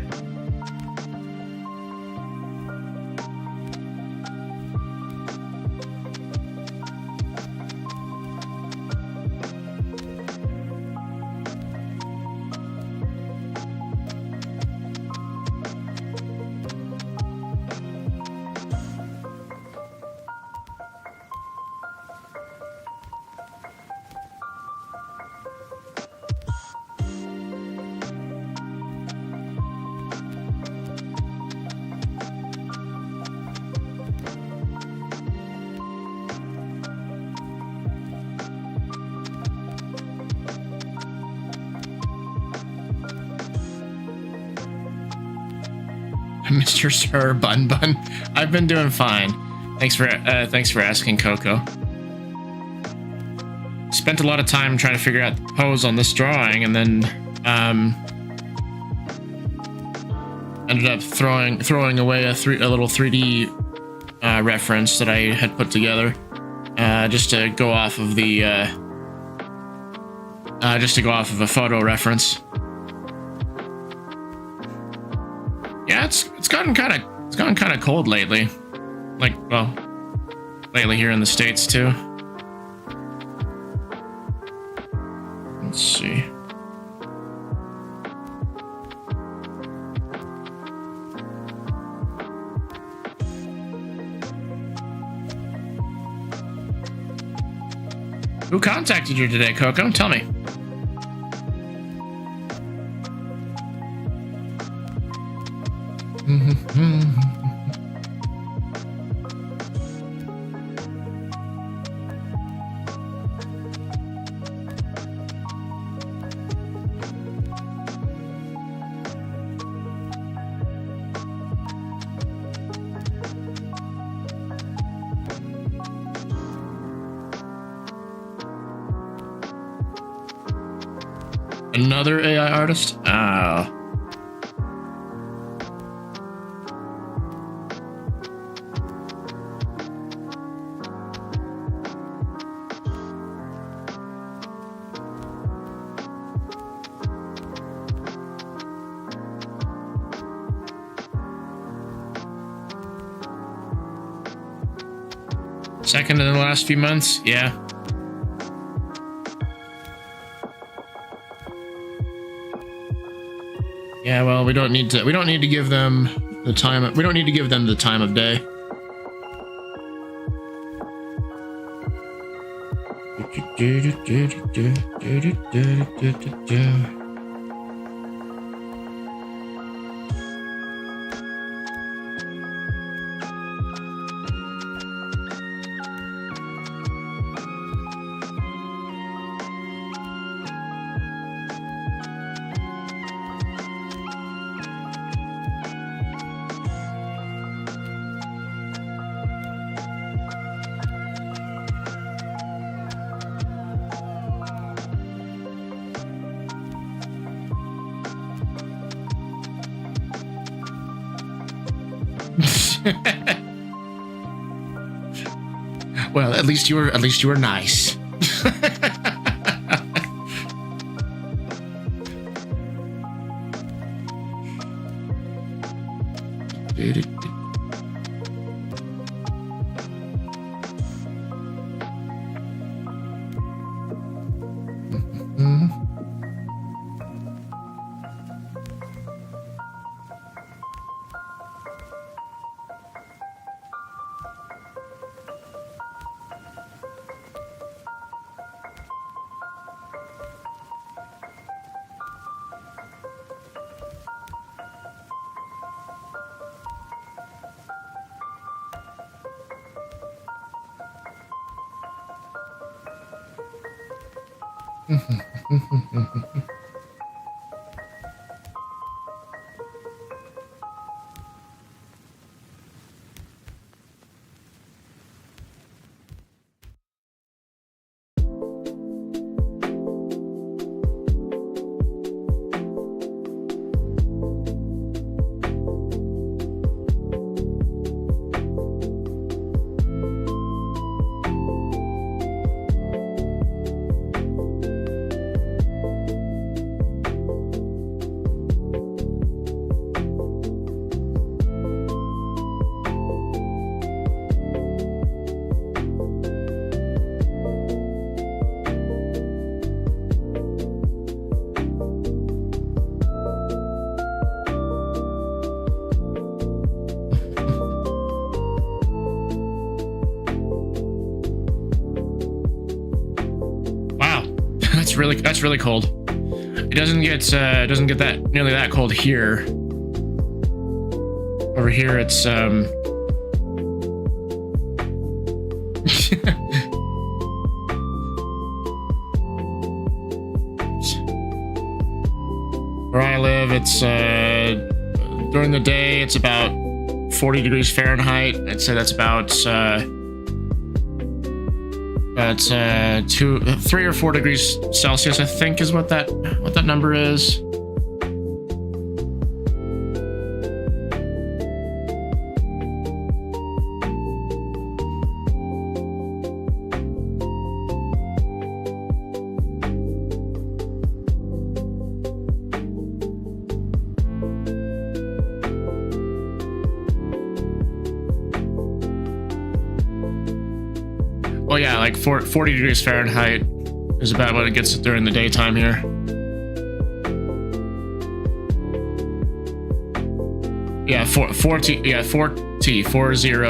Mr. Sir Bun Bun. I've been doing fine. Thanks for asking, Coco. Spent a lot of time trying to figure out the pose on this drawing, and then ended up throwing away a little 3D reference that I had put together just to go off of the a photo reference. Yeah, it's gotten kind of cold lately. Like, well, lately here in the States too. Let's see. Who contacted you today, Coco? Tell me. Another AI artist? Ah. Second in the last few months? Yeah. Yeah, well, we don't need to give them the time. We don't need to give them the time of day. Well, at least you were nice. That's really cold. It doesn't get that nearly that cold here. Over here it's where I live, it's during the day it's about 40 degrees Fahrenheit. I'd say that's about 3 or 4 degrees Celsius, I think, is what that number is. Well, yeah, like 40 degrees Fahrenheit is about what it gets during the daytime here. Yeah, 40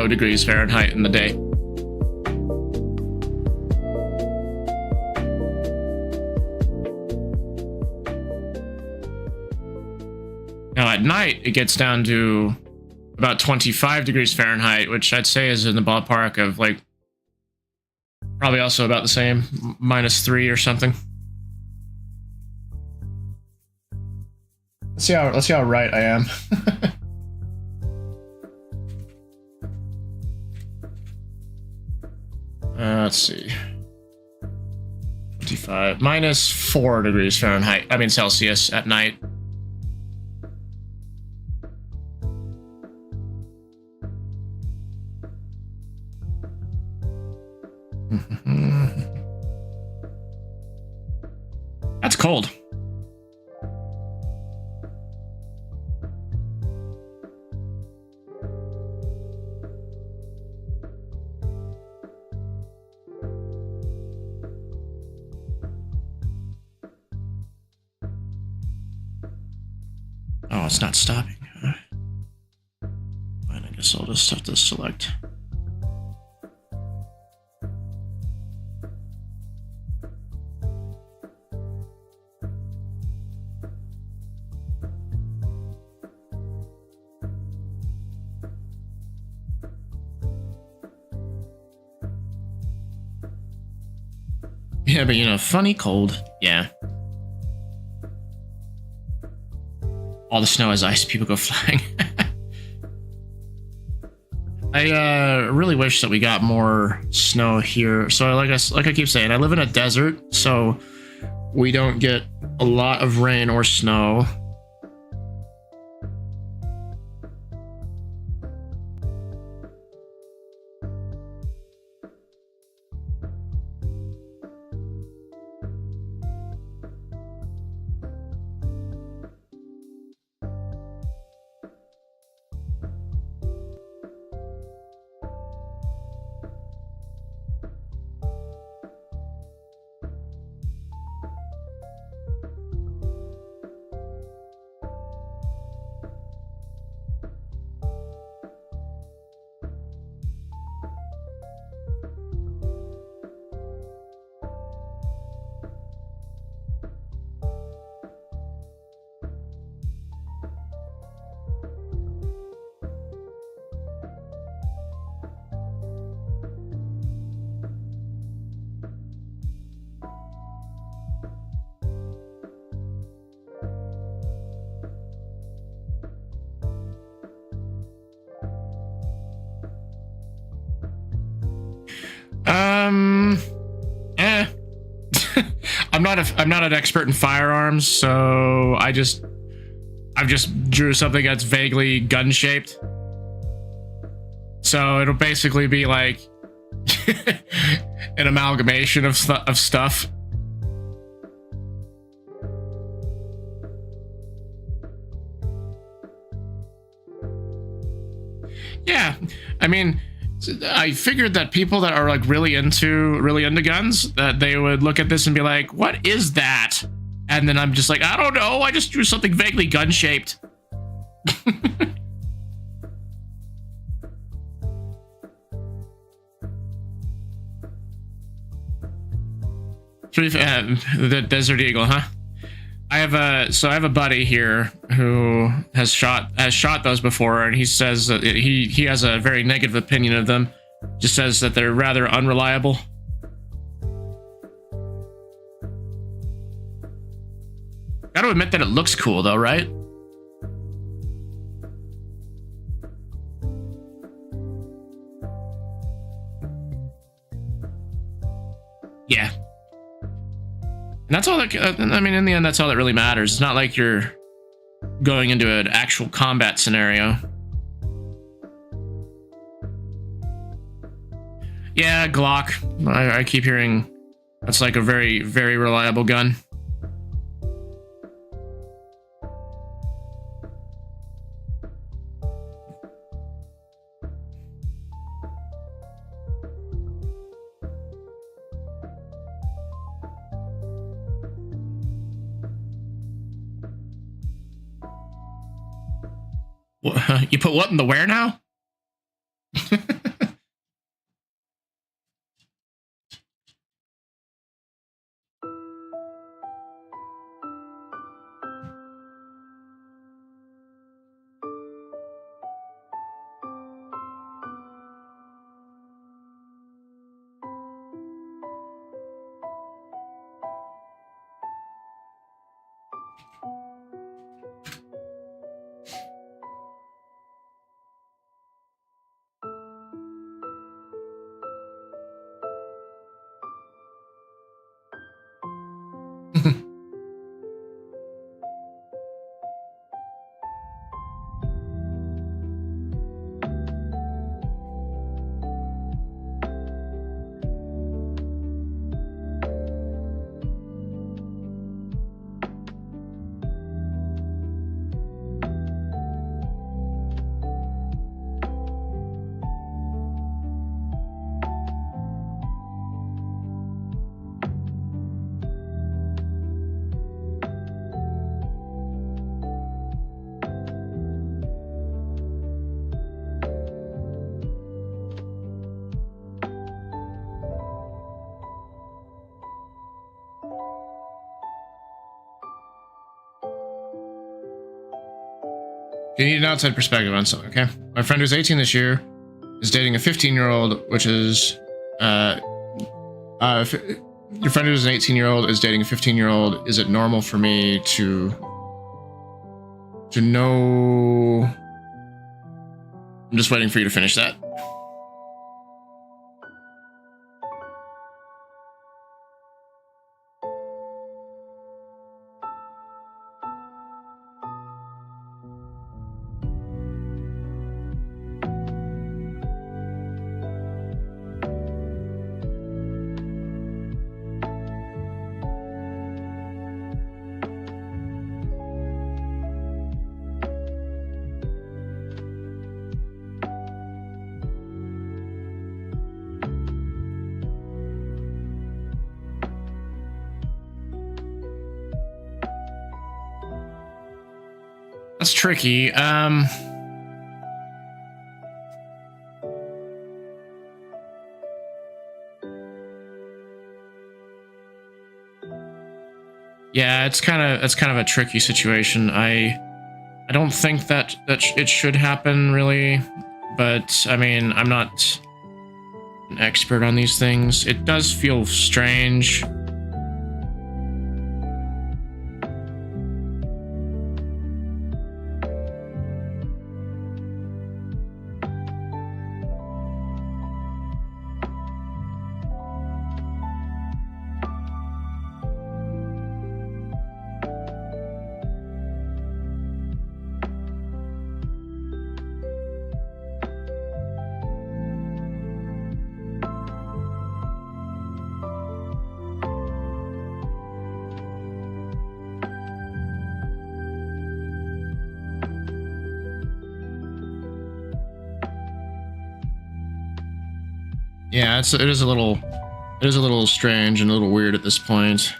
degrees Fahrenheit in the day. Now at night, it gets down to about 25 degrees Fahrenheit, which I'd say is in the ballpark of like probably also about the same, -3 or something. Let's see how right I am. Let's see. 25 -5, -4 degrees Fahrenheit. I mean Celsius at night. That's cold. Oh, it's not stopping. Fine, I guess I'll just have to select. Yeah, but you know, funny cold. Yeah. All the snow is ice, people go flying. I really wish that we got more snow here. So like I keep saying, I live in a desert, so we don't get a lot of rain or snow. I'm not an expert in firearms, so I've just drew something that's vaguely gun shaped. So it'll basically be like an amalgamation of stuff. Yeah, I mean, I figured that people that are like really into guns, that they would look at this and be like, what is that? And then I'm just like, I don't know, I just drew something vaguely gun shaped. The Desert Eagle, huh? I have a buddy here who has shot those before, and he says that he has a very negative opinion of them. Just says that they're rather unreliable. Gotta admit that it looks cool though, right? Yeah. And that's all that, I mean, in the end, that's all that really matters. It's not like you're going into an actual combat scenario. Yeah, Glock. I keep hearing that's like a very, very reliable gun. You put what in the where now? You need an outside perspective on something, okay? My friend who's 18 this year is dating a 15-year-old, which is, your friend who's an 18-year-old is dating a 15-year-old. Is it normal for me to know? I'm just waiting for you to finish that. That's tricky. Yeah, it's kind of a tricky situation. I don't think that it should happen really, but I mean, I'm not an expert on these things. It does feel strange. Yeah, it is a little strange and a little weird at this point.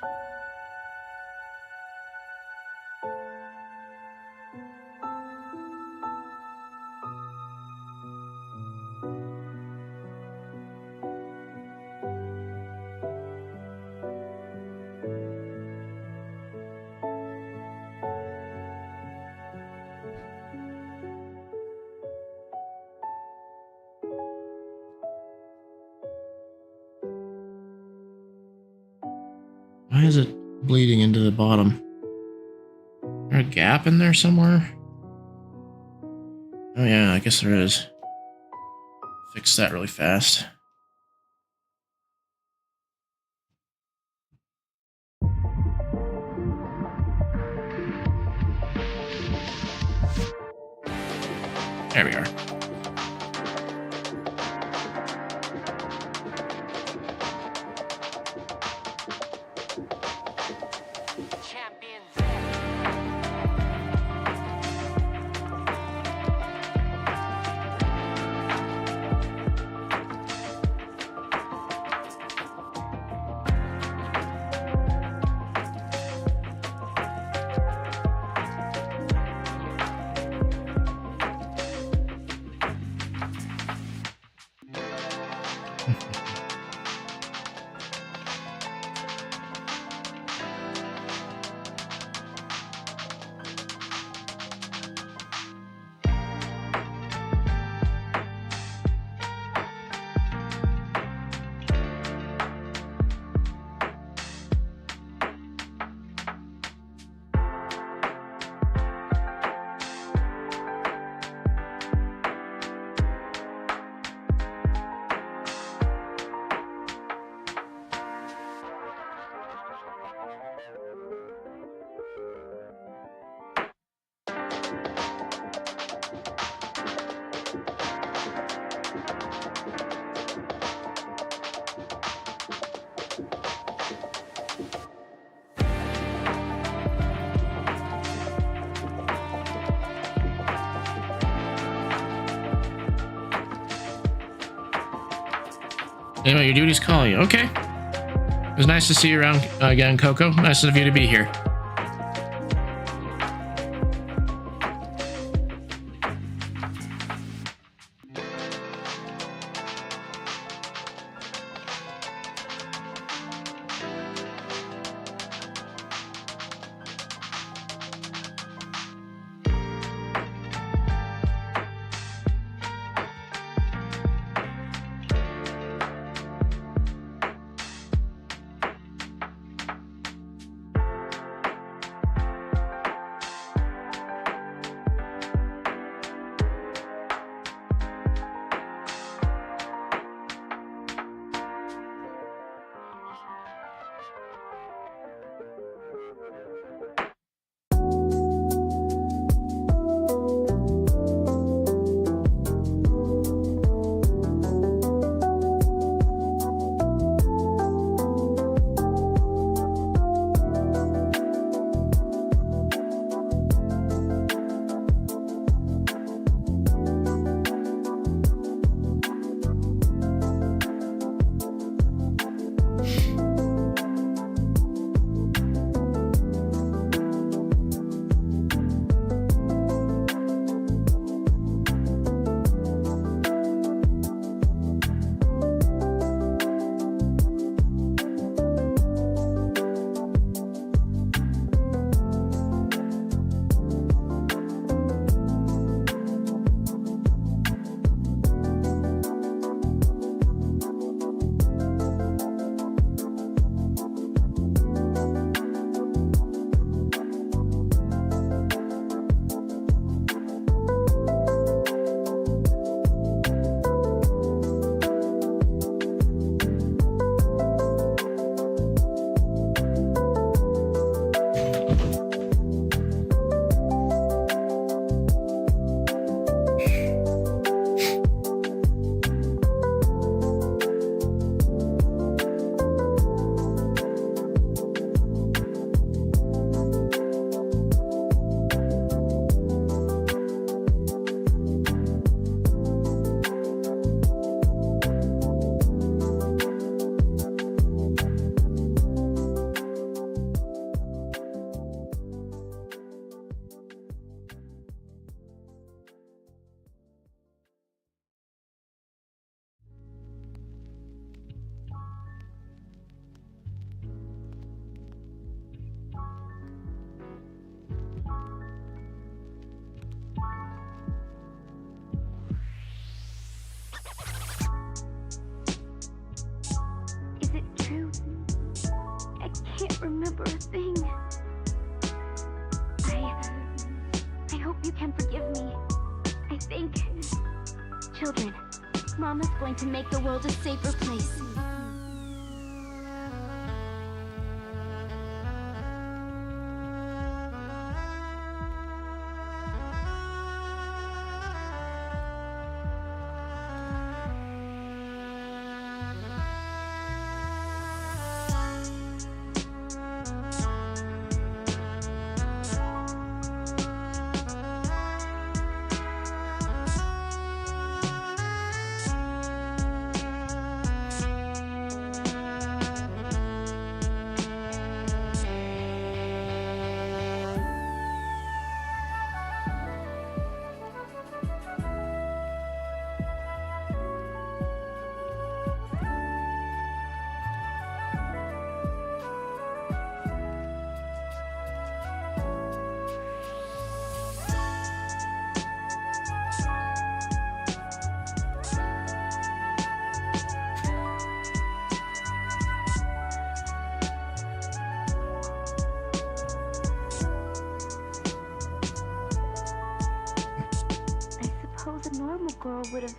Why is it bleeding into the bottom? Is there a gap in there somewhere? Oh yeah, I guess there is. Fix that really fast. There we are. Anyway, your duty's calling you. Okay. It was nice to see you around again, Coco. Nice of you to be here. don't remember a thing. I hope you can forgive me. I think... Children, Mama's going to make the world a safer place. A normal girl would have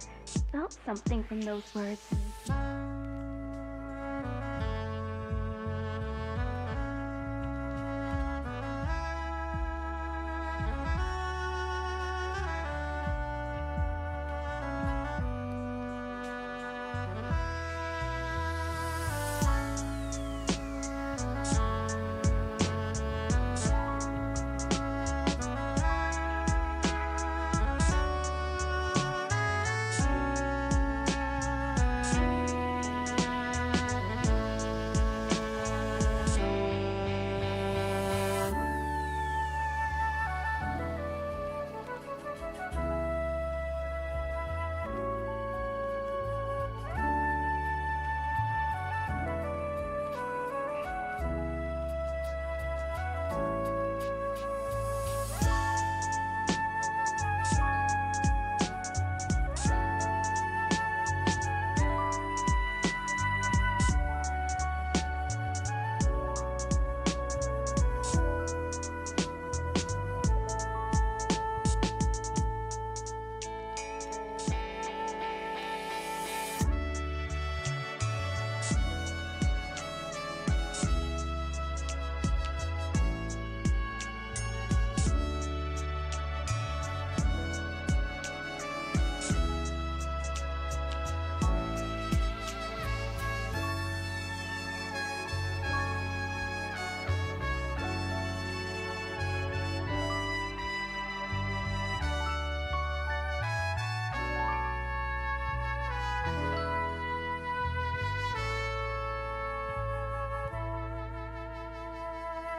felt something from those words.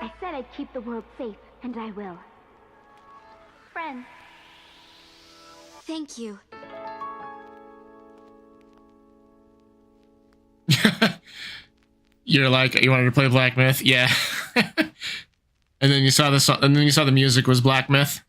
I said I'd keep the world safe, and I will. Friends. Thank you. You're like, you wanted to play Black Myth? Yeah. And then you saw the song, and then you saw the music was Black Myth.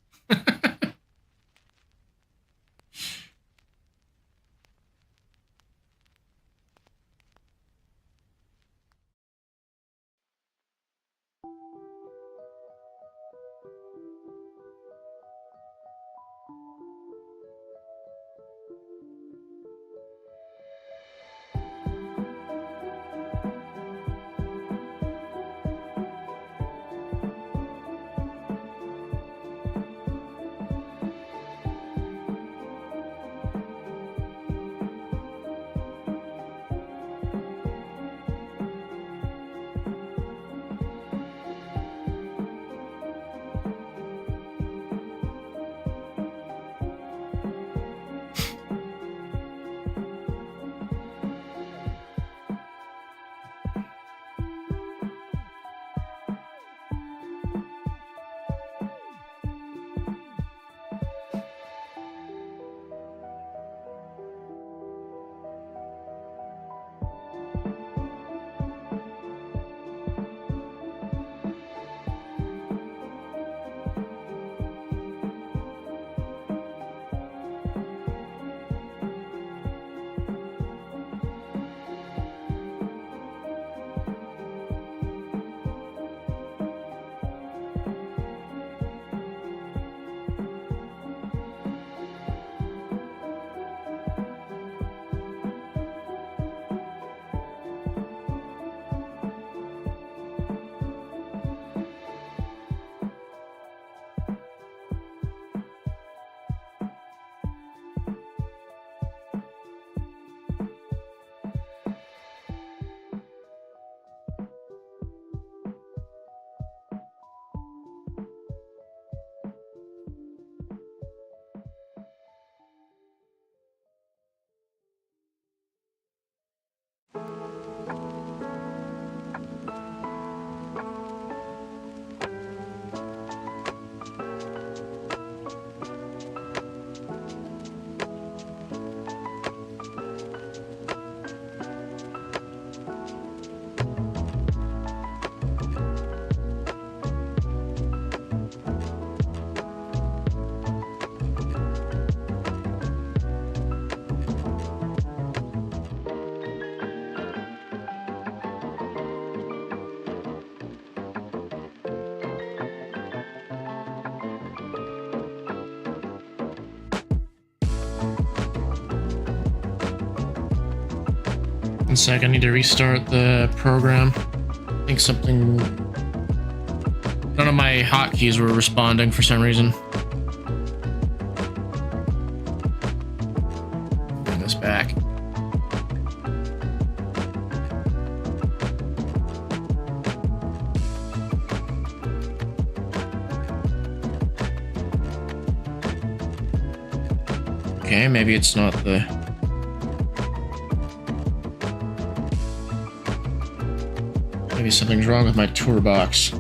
sec, I need to restart the program. I think something... None of my hotkeys were responding for some reason. Bring this back. Okay, maybe it's not the... Maybe something's wrong with my tour box.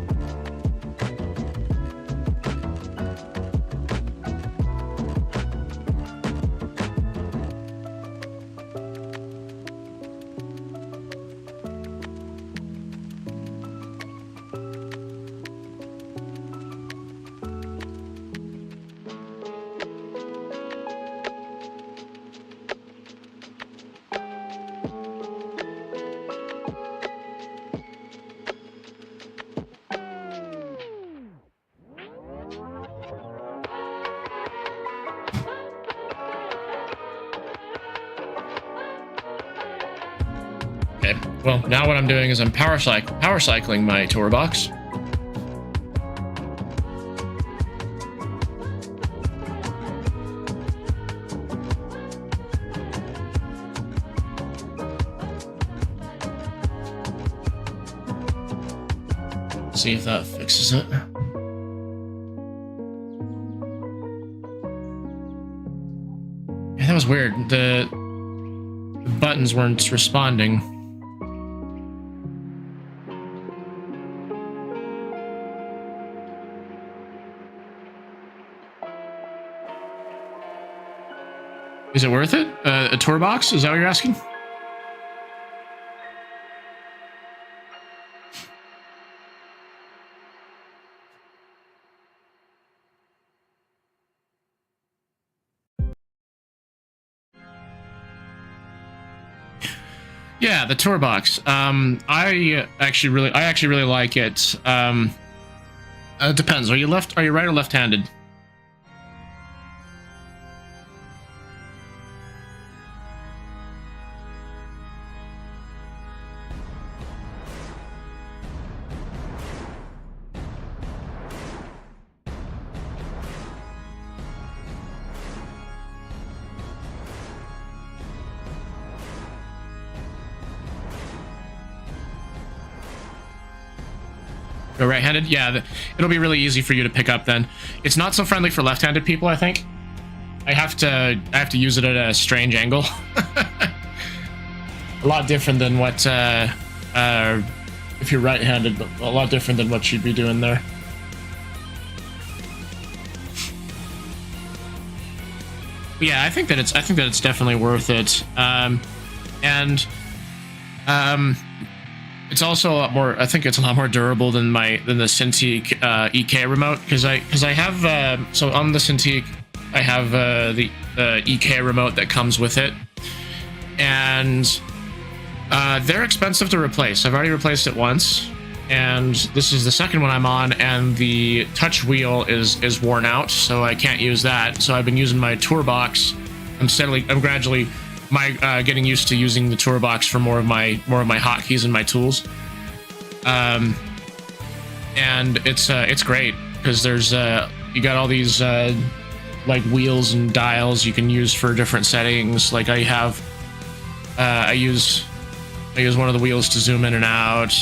Okay, well, now what I'm doing is I'm power cycling my tour box. See if that fixes it. Yeah, that was weird. The buttons weren't responding. Is it worth it? A tour box? Is that what you're asking? Yeah, the tour box. I actually really like it. It depends. Are you right or left-handed? Or right-handed? Yeah, it'll be really easy for you to pick up then. It's not so friendly for left-handed people, I think. I have to use it at a strange angle. A lot different than what if you're right-handed, but a lot different than what you'd be doing there. But yeah, I think that it's definitely worth it. It's also a lot more. I think it's a lot more durable than the Cintiq EK remote because I have so on the Cintiq I have the EK remote that comes with it, and they're expensive to replace. I've already replaced it once, and this is the second one I'm on, and the touch wheel is worn out, so I can't use that. So I've been using my tour box. I'm gradually getting used to using the tour box for more of my hotkeys and my tools. And it's great because there's you got all these like wheels and dials you can use for different settings. Like I use one of the wheels to zoom in and out.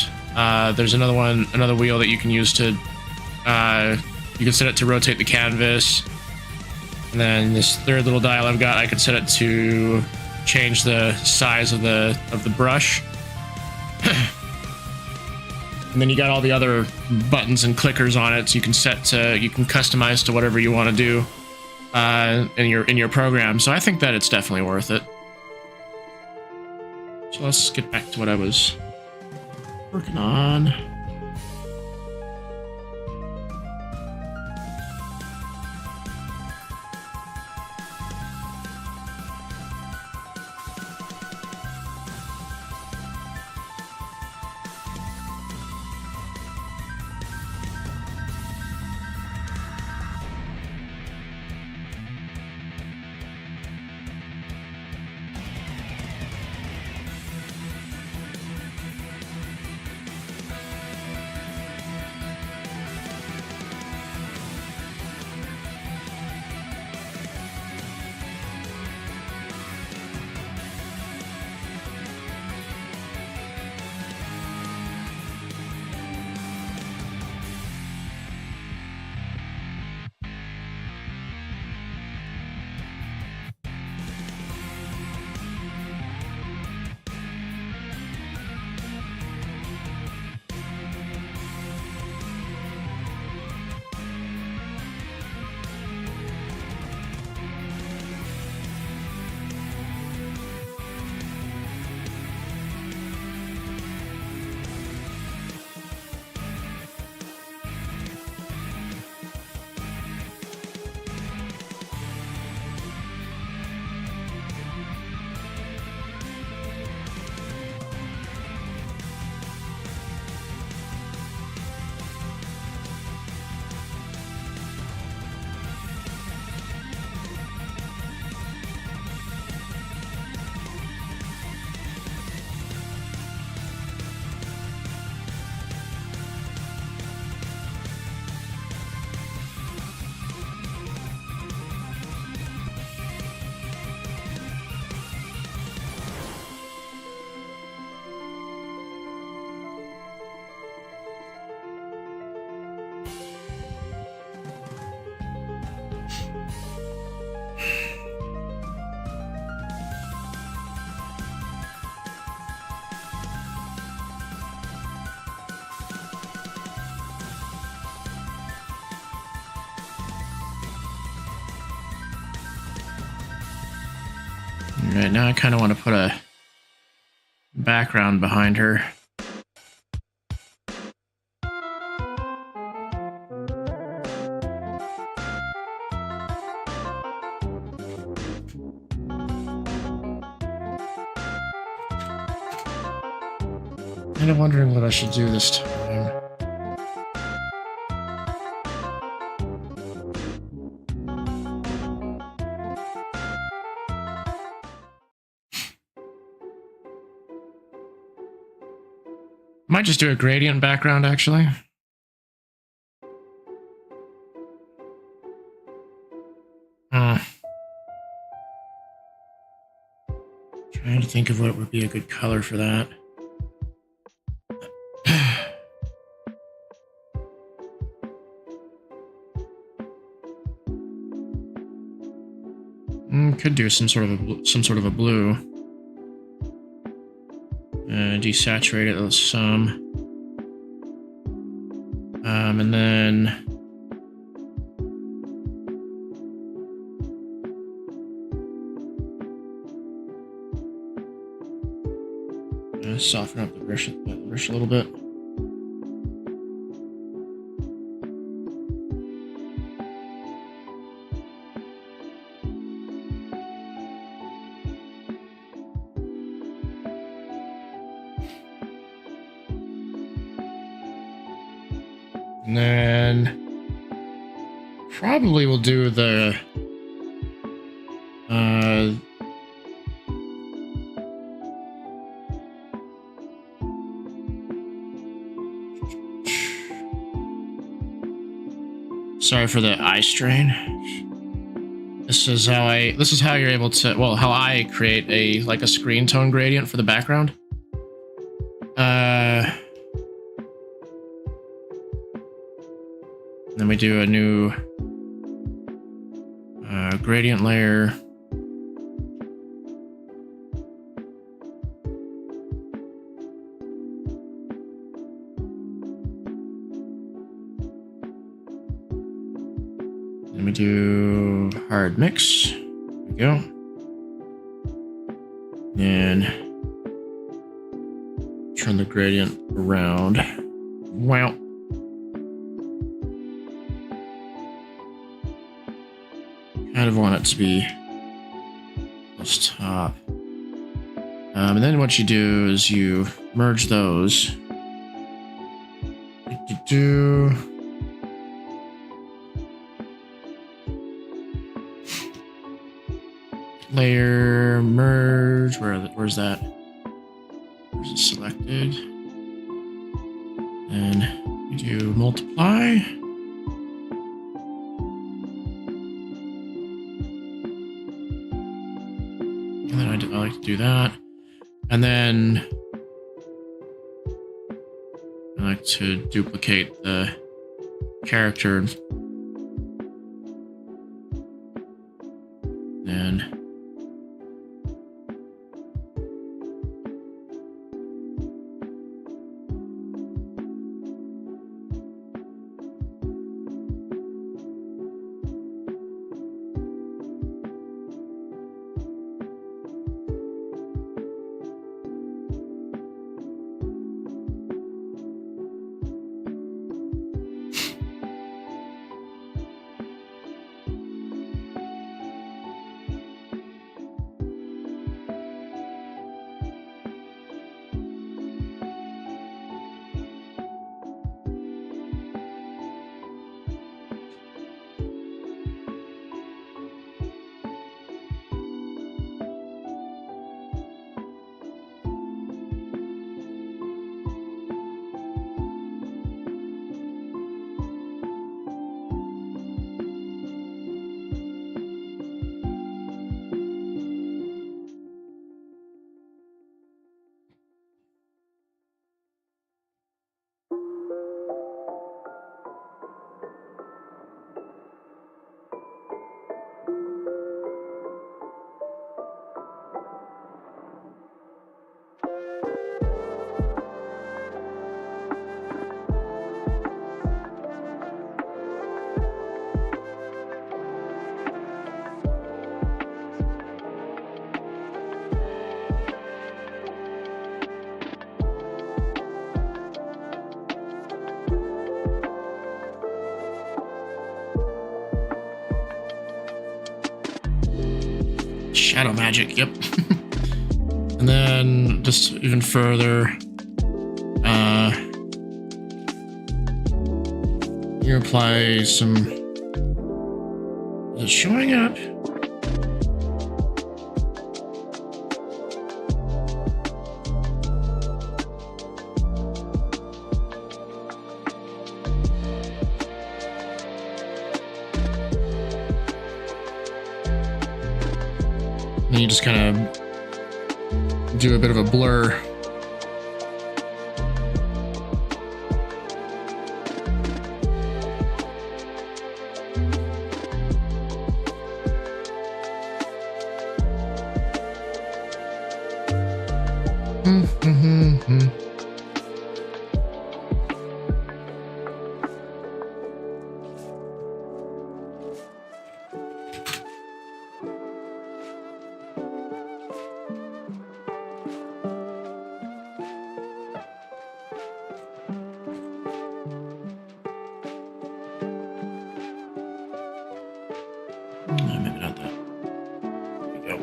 There's another wheel that you can use to you can set it to rotate the canvas. And then this third little dial I've got, I can set it to change the size of the brush. And then you got all the other buttons and clickers on it, so you can customize to whatever you want to do in your program. So I think that it's definitely worth it. So let's get back to what I was working on. Alright, now I kind of want to put a background behind her. Kind of wondering what I should do this time. Might just do a gradient background, actually. Trying to think of what would be a good color for that. Could do some sort of a blue. Desaturate it some. And then soften up the brush a little bit. And then probably we'll do the sorry for the eye strain. This is how you're able to, well, how I create a screen tone gradient for the background. Then we do a new gradient layer. Then we do hard mix. There we go. And turn the gradient around. Wow. Kind of want it to be this top. And then what you do is you merge those. Layer, merge, where's that? Where's it selected? And you do multiply. And then I like to do that. And then I like to duplicate the character. And Shadow magic, yep. And then just even further, you apply some. Is it showing up? And you just kind of do a bit of a blur. Maybe not that. There we go.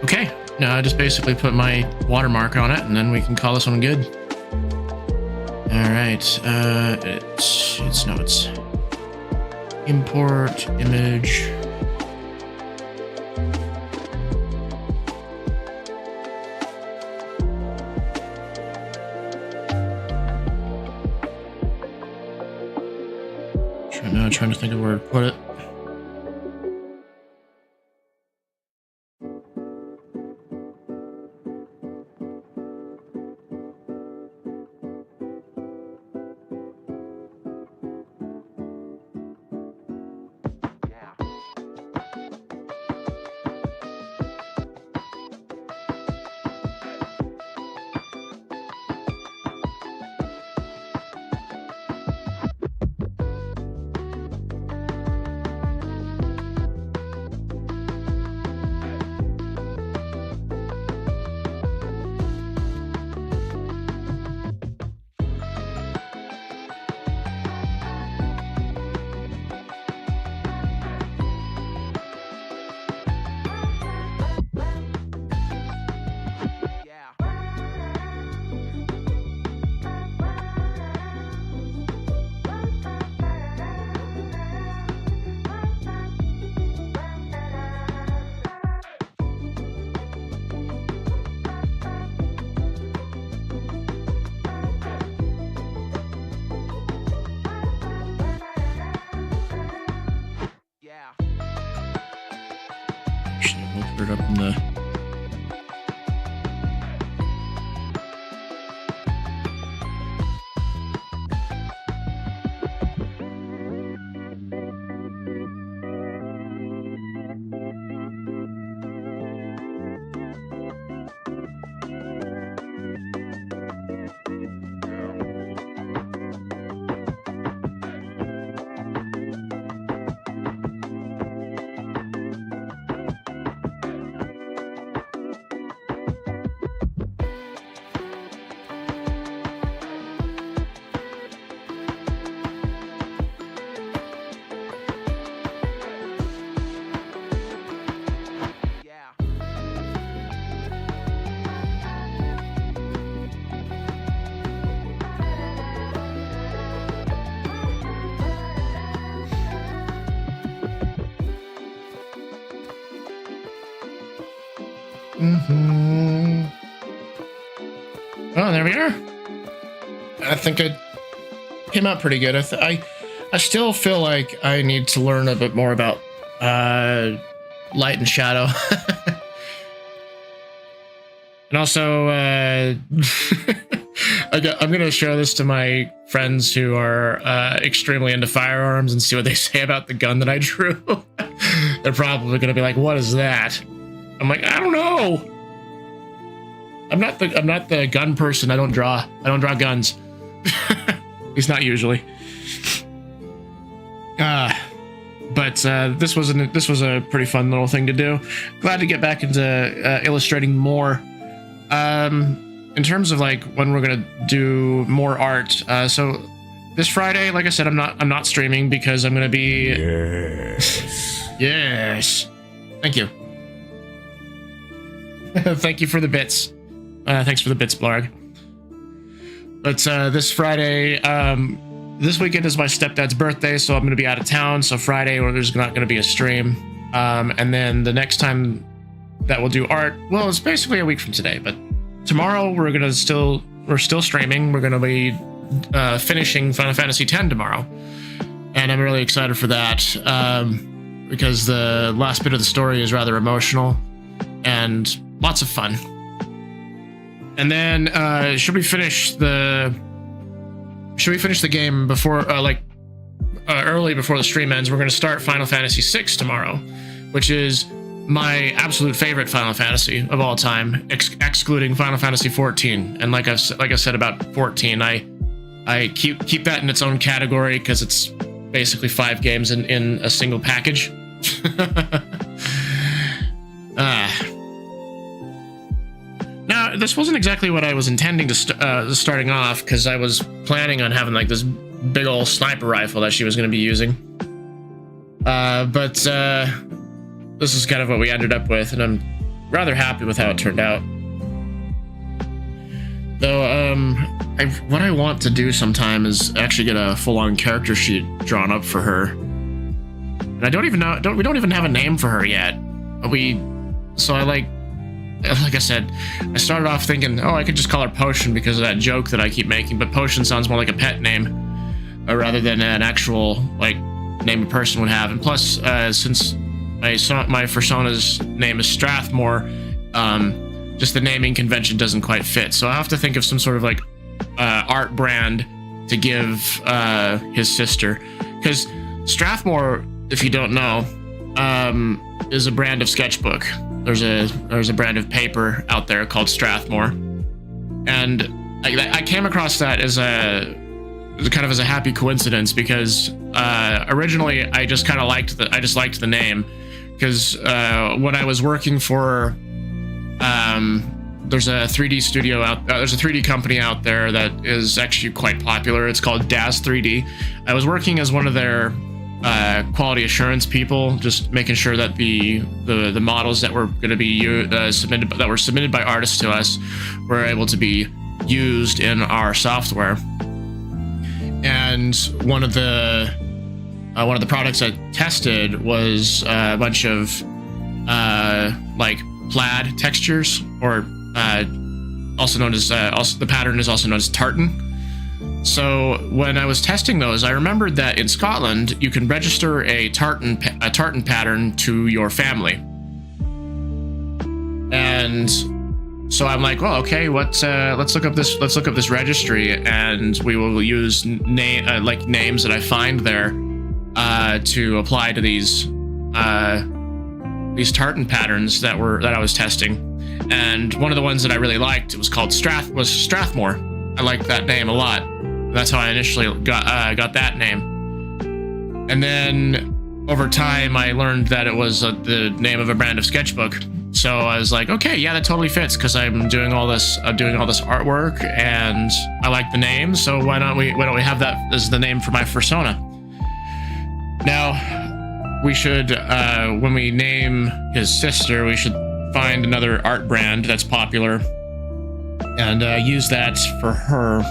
Okay, now I just basically put my watermark on it, and then we can call this one good. All right, it's import image. Now trying to think of where to put it. Put it up in the. Oh, there we are. I think it came out pretty good. I still feel like I need to learn a bit more about light and shadow. And also, I'm going to show this to my friends who are extremely into firearms and see what they say about the gun that I drew. They're probably gonna be like, "What is that?" I'm like, "I don't know. I'm not the gun person. I don't draw guns. At least not usually." But this was a pretty fun little thing to do. Glad to get back into illustrating more. In terms of like when we're gonna do more art, so this Friday, like I said, I'm not streaming because I'm gonna be. Yes. Yes. Thank you. Thank you for the bits. Thanks for the bits, Blarg. But this Friday, this weekend is my stepdad's birthday, so I'm going to be out of town. So Friday, there's not going to be a stream. And then the next time that we'll do art, well, it's basically a week from today. But tomorrow we're still streaming. We're going to be finishing Final Fantasy X tomorrow, and I'm really excited for that because the last bit of the story is rather emotional and lots of fun. And then should we finish the game before early before the stream ends? We're going to start Final Fantasy VI tomorrow, which is my absolute favorite Final Fantasy of all time, excluding Final Fantasy XIV. And like I said about 14, I keep that in its own category because it's basically 5 games in a single package. Now, this wasn't exactly what I was intending to starting off, because I was planning on having like this big old sniper rifle that she was going to be using. But this is kind of what we ended up with, and I'm rather happy with how it turned out. Though, what I want to do sometime is actually get a full-on character sheet drawn up for her. And I don't even know, we don't even have a name for her yet. So like I said, I started off thinking, oh, I could just call her Potion because of that joke that I keep making, but Potion sounds more like a pet name rather than an actual like name a person would have. And plus, since my persona's name is Strathmore, just the naming convention doesn't quite fit. So I have to think of some sort of like art brand to give his sister, because Strathmore, if you don't know, is a brand of sketchbook. There's a brand of paper out there called Strathmore, and I came across that as a happy coincidence, because originally I just kind of liked the name, because when I was working for there's a 3D studio there's a 3D company out there that is actually quite popular. It's called Daz 3D. I was working as one of their quality assurance people, just making sure that the models that were going to be submitted by artists to us were able to be used in our software. And one of the products I tested was a bunch of like plaid textures, or also known as the pattern is also known as tartan. So when I was testing those, I remembered that in Scotland you can register a tartan pattern to your family, and so I'm like, well, okay, let's look up this registry, and we will use names that I find there to apply to these tartan patterns that I was testing. And one of the ones that I really liked, it was called Strathmore. I liked that name a lot. That's how I initially got that name. And then over time, I learned that it was the name of a brand of sketchbook. So I was like, okay, yeah, that totally fits, because I'm doing all this artwork, and I like the name. So why don't we have that as the name for my persona? Now, we should when we name his sister, we should find another art brand that's popular and use that for her.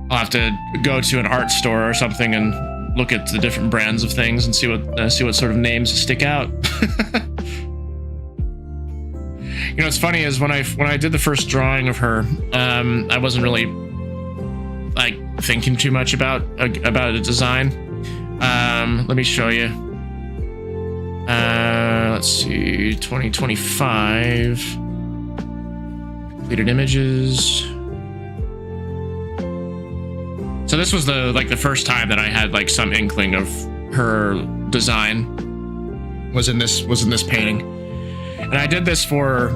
I'll have to go to an art store or something and look at the different brands of things and see what sort of names stick out. You know, what's funny is when I did the first drawing of her, I wasn't really like thinking too much about a design. Let me show you. Let's see, 2025 completed images. So So this was the first time that I had like some inkling of her design was in this painting. And I did this for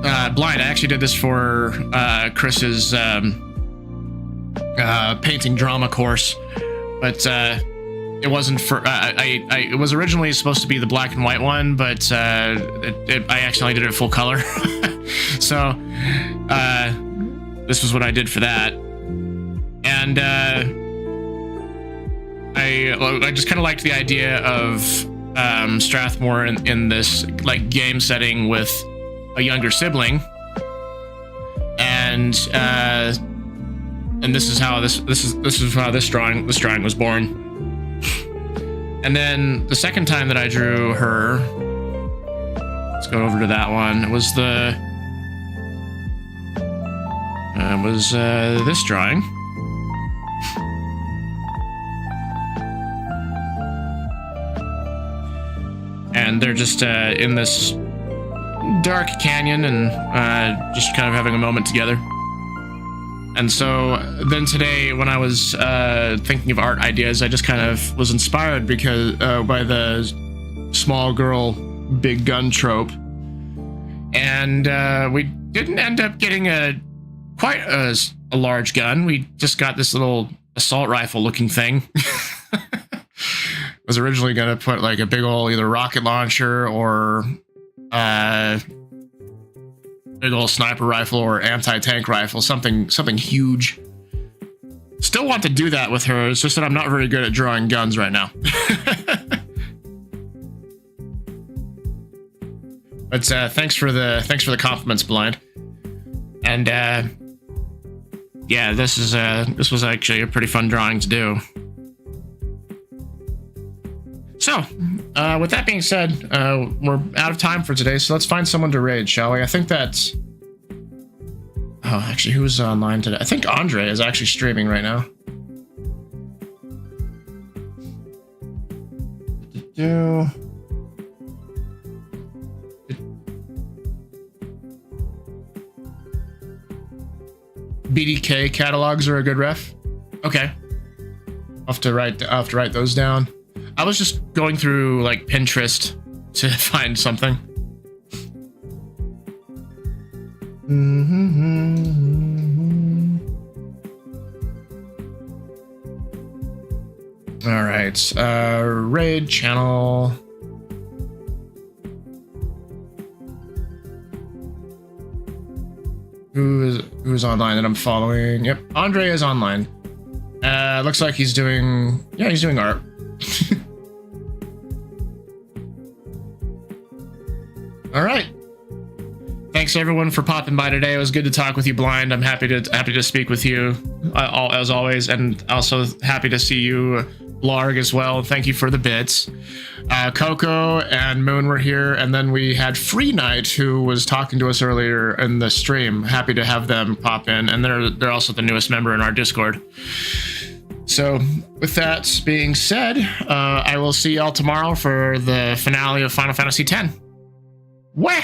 Blind. I actually did this for Chris's painting drama course, but it wasn't for it was originally supposed to be the black and white one, but I accidentally did it full color. So this was what I did for that. And I just kind of liked the idea of Strathmore in this like game setting with a younger sibling, and this is how this drawing was born. And then the second time that I drew her, let's go over to that one. It was this drawing. And they're just in this dark canyon and just kind of having a moment together. And so then today, when I was thinking of art ideas, I just kind of was inspired because by the small girl, big gun trope. And we didn't end up getting quite a large gun. We just got this little assault rifle looking thing. Was originally going to put like a big old either rocket launcher or big old sniper rifle or anti-tank rifle, something huge. Still want to do that with her. It's just that I'm not very good at drawing guns right now. But thanks for the compliments, Blind. And yeah, this was actually a pretty fun drawing to do. So, with that being said, we're out of time for today, so let's find someone to raid, shall we? I think that's... Oh, actually, who's online today? I think Andre is actually streaming right now. BDK catalogs are a good ref. Okay. I'll have to write those down. I was just going through like Pinterest to find something. All right, raid channel. Who's online that I'm following? Yep, Andre is online. Looks like he's doing art. All right. Thanks everyone for popping by today. It was good to talk with you, Blind. I'm happy to speak with you as always, and also happy to see you, Blarg, as well. Thank you for the bits. Coco and Moon were here, and then we had Free Night, who was talking to us earlier in the stream. Happy to have them pop in, and they're also the newest member in our Discord. So, with that being said, I will see y'all tomorrow for the finale of Final Fantasy X. Wah!